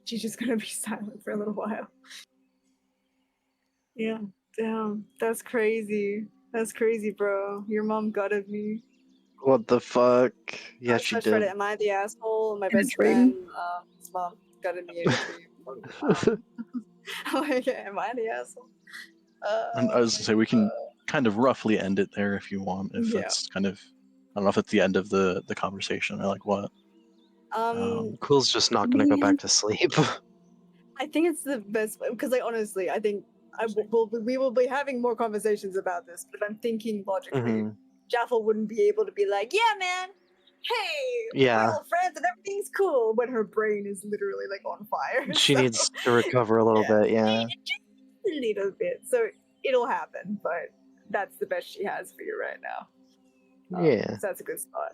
she's just gonna be silent for a little while. Yeah, damn, that's crazy. That's crazy, bro. Your mom gutted me. What the fuck? Yeah, Oh, she such did. credit. Am I the asshole? My In a best dream? friend, his mom gutted me in a dream. Like, am I the asshole? And I was gonna say we can kind of roughly end it there if you want. If Yeah. that's kind of, I don't know if it's the end of the conversation or like what. Quill's just not gonna go back to sleep. I think it's the best because, like, honestly, I think we will be having more conversations about this. But if I'm thinking logically, Mhm. Jaffel wouldn't be able to be like, "Yeah, man, hey, Yeah. we're all friends and everything's cool," when her brain is literally like on fire. She So, needs to recover a little yeah. bit, yeah. just a little bit. So it'll happen, but that's the best she has for you right now. Yeah. So that's a good spot.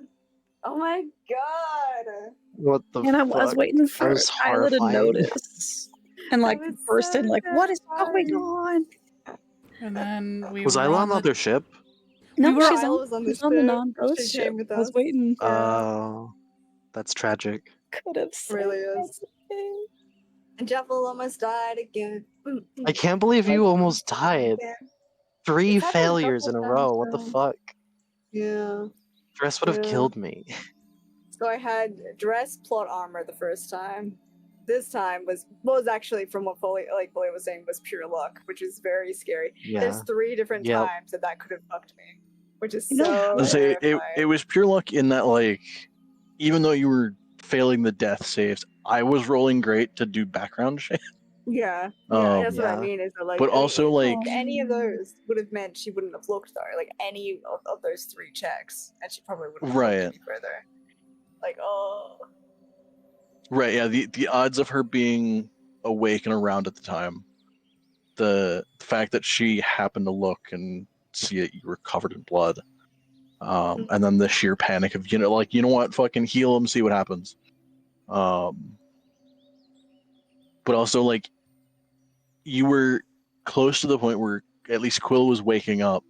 Oh my god! What the And I fuck? was waiting That for was Isla to horrifying. notice and like was burst in so like, what is going terrifying. on? And then we Was were Isla on on the other ship? No, were- she's Kyle on, was on she's the on the ship. non-ghost She ship. came with I was us. waiting. Yeah. Oh, that's tragic. Could have Really is. And Jaffel almost died again. I can't believe you almost died. 3 It's happened a failures in couple a row. times What the now. fuck? Yeah. Dress would have Yeah. killed me. So I had dress plot armor the first time. This time was actually from what Foley was saying was pure luck, which is very scary. Yeah. There's 3 different Yep. times that could have fucked me, which is You know, so Let's say terrifying. it was pure luck in that, like, even though you were failing the death saves, I was rolling great to do background shit. Yeah, that's what I yeah. mean. Is that like, But also, like, any of those would have meant she wouldn't have looked though. Like any of those 3 checks, and she probably wouldn't have looked Right. any further. Like, oh, right, yeah, the odds of her being awake and around at the time, the fact that she happened to look and see it, you were covered in blood, and then the sheer panic of, like, you know what, fucking heal him, see what happens. But also, like, you were close to the point where at least Quill was waking up.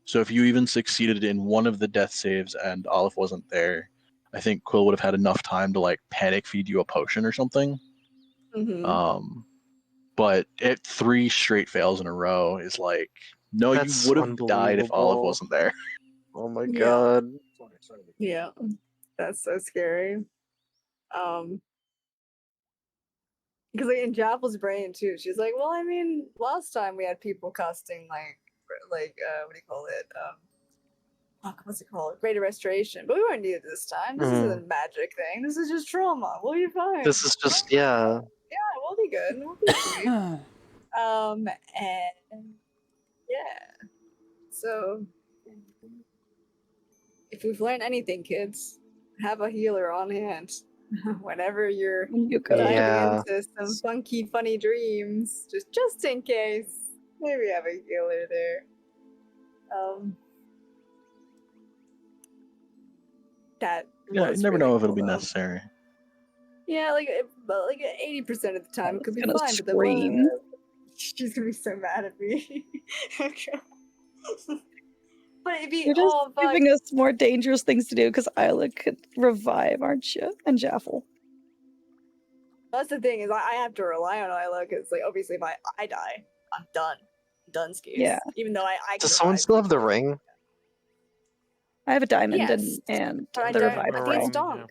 So if you even succeeded in one of the death saves and Olive wasn't there, I think Quill would have had enough time to, like, panic feed you a potion or something. But at 3 straight fails in a row is like, no, That's you would have died if Olive unbelievable. wasn't there. Oh my Yeah. god. yeah, that's so scary. Because like in Javel's brain too, she's like, well, I mean, last time we had people casting like what do you call it? Fuck, what's it called? Greater Restoration, but we won't need it this time. This isn't a magic thing. This is just trauma. We'll be fine. This is just, yeah. Yeah, we'll be good. We'll be sweet. And yeah. So if we've learned anything, kids, have a healer on hand whenever you're diving Yeah. into some funky, funny dreams. Just in case. Maybe have a healer there. That Yeah, you was never really know if it'll cool, be though. necessary. Yeah, but like 80% of the time it could be gonna fine, but scream. she's gonna be so mad at me. But it'd be You're just fuck. giving us more dangerous things to do because Isla could revive, aren't you? And Jaffel. That's the thing, is I have to rely on Isla because, like, obviously if I die, I'm done. Done skis. Yeah. Even though I can Does someone revive still have the people. ring? I have a diamond Yes, and but I the don't. revive I think ring. it's ring, Donk.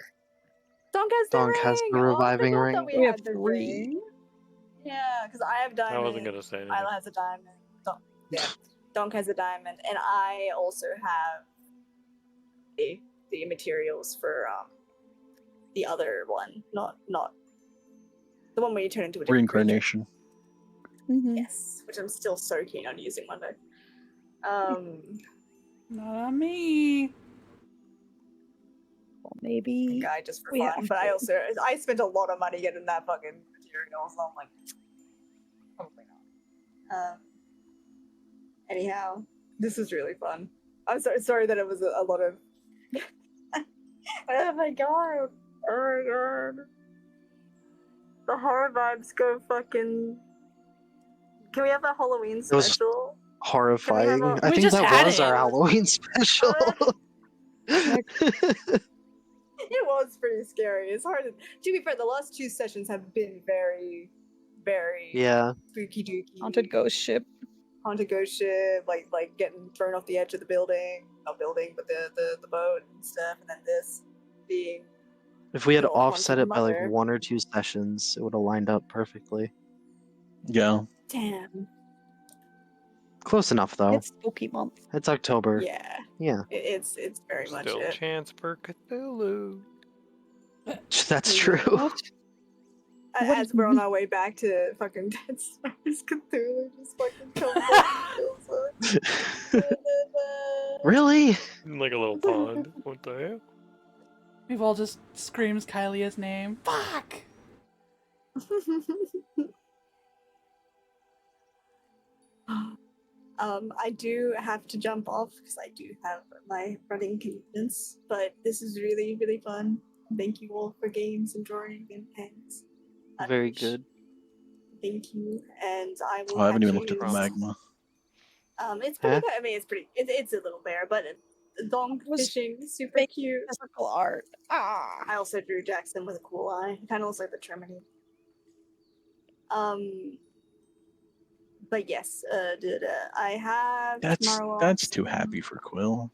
Donk has the Donk ring. has the reviving I forgot ring? that We have had the 3. ring. Yeah, because I have diamond. I wasn't gonna say anything. Isla has a diamond. Donk has a diamond, and I also have the materials for the other one, not the one where you turn into a different creature. Reincarnation. Mm-hmm. Yes, which I'm still so keen on using one day. Not on me. Well, maybe. Guy just for we fun, have but to. I spent a lot of money getting that fucking material, so I'm like, probably not. Anyhow, this was really fun. I'm sorry that it was a lot of. Oh my god! Oh my god! The horror vibes go fucking. Can we have a Halloween was special? Horrifying. a- I We think just that had was our it. Halloween special. It was pretty scary. It's hard to be fair, the last 2 sessions have been very, very Yeah. spooky dooky. Haunted ghost ship. Haunted ghost ship, like getting thrown off the edge of the building. Not building, but the boat and stuff, and then this being If we had Little offset haunted it by like mother. 1 or 2 sessions, it would have lined up perfectly. Yeah. damn. Close enough though. It's spooky month. It's October. Yeah. Yeah. It's very much Still it. chance for Cthulhu. That's Yeah. true. What? What As is we're on me? our way back to fucking Dead Stars, Cthulhu just fucking comes up and kills us. Really? In like a little pond. What the hell? We've all just screams Kylia's name. Fuck! I do have to jump off because I do have my running commitments, but this is really, really fun. Thank you all for games and drawing and pens. Very good. Thank you, and I will. Oh, I haven't even catch looked at you- the magma. It's pretty Huh? good. I mean, it's a little bear, but long Was fishing, super fake cute. Physical art. Ah. I also drew Jackson with a cool eye. He kind of looks like the Terminator. But yes, I have tomorrow off, That's too so- happy for Quill.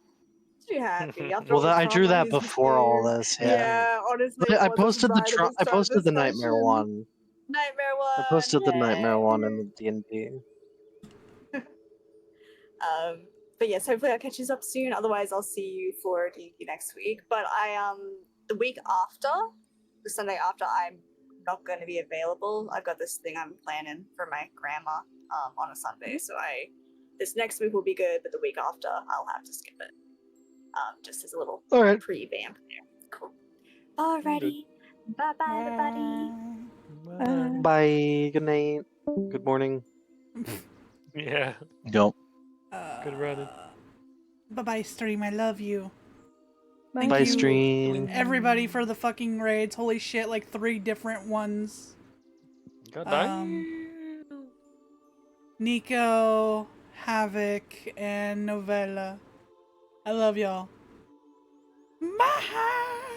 Too happy. After Well, all the I drew trauma that he's before all received. this. Yeah, Yeah. honestly, But I it wasn't posted the right at the I start of posted the this nightmare session. one. Nightmare one. I posted the nightmare one yay. in the D&D. But yes, hopefully I'll catch you up soon. Otherwise, I'll see you for D&D next week. But I the week after, the Sunday after, I'm not going to be available. I've got this thing I'm planning for my grandma on a Sunday, so this next week will be good, but the week after I'll have to skip it. Just as a little All right. pre-vamp there. Cool. Alrighty. Bye bye, everybody. Bye. Good night. Good morning. Yeah. Yep. Good running. Bye bye, stream. I love you. Bye, Bye, you, stream. everybody, for the fucking raids. Holy shit, like 3 different ones. God Nico, Havoc, and Novella. I love y'all. Bye.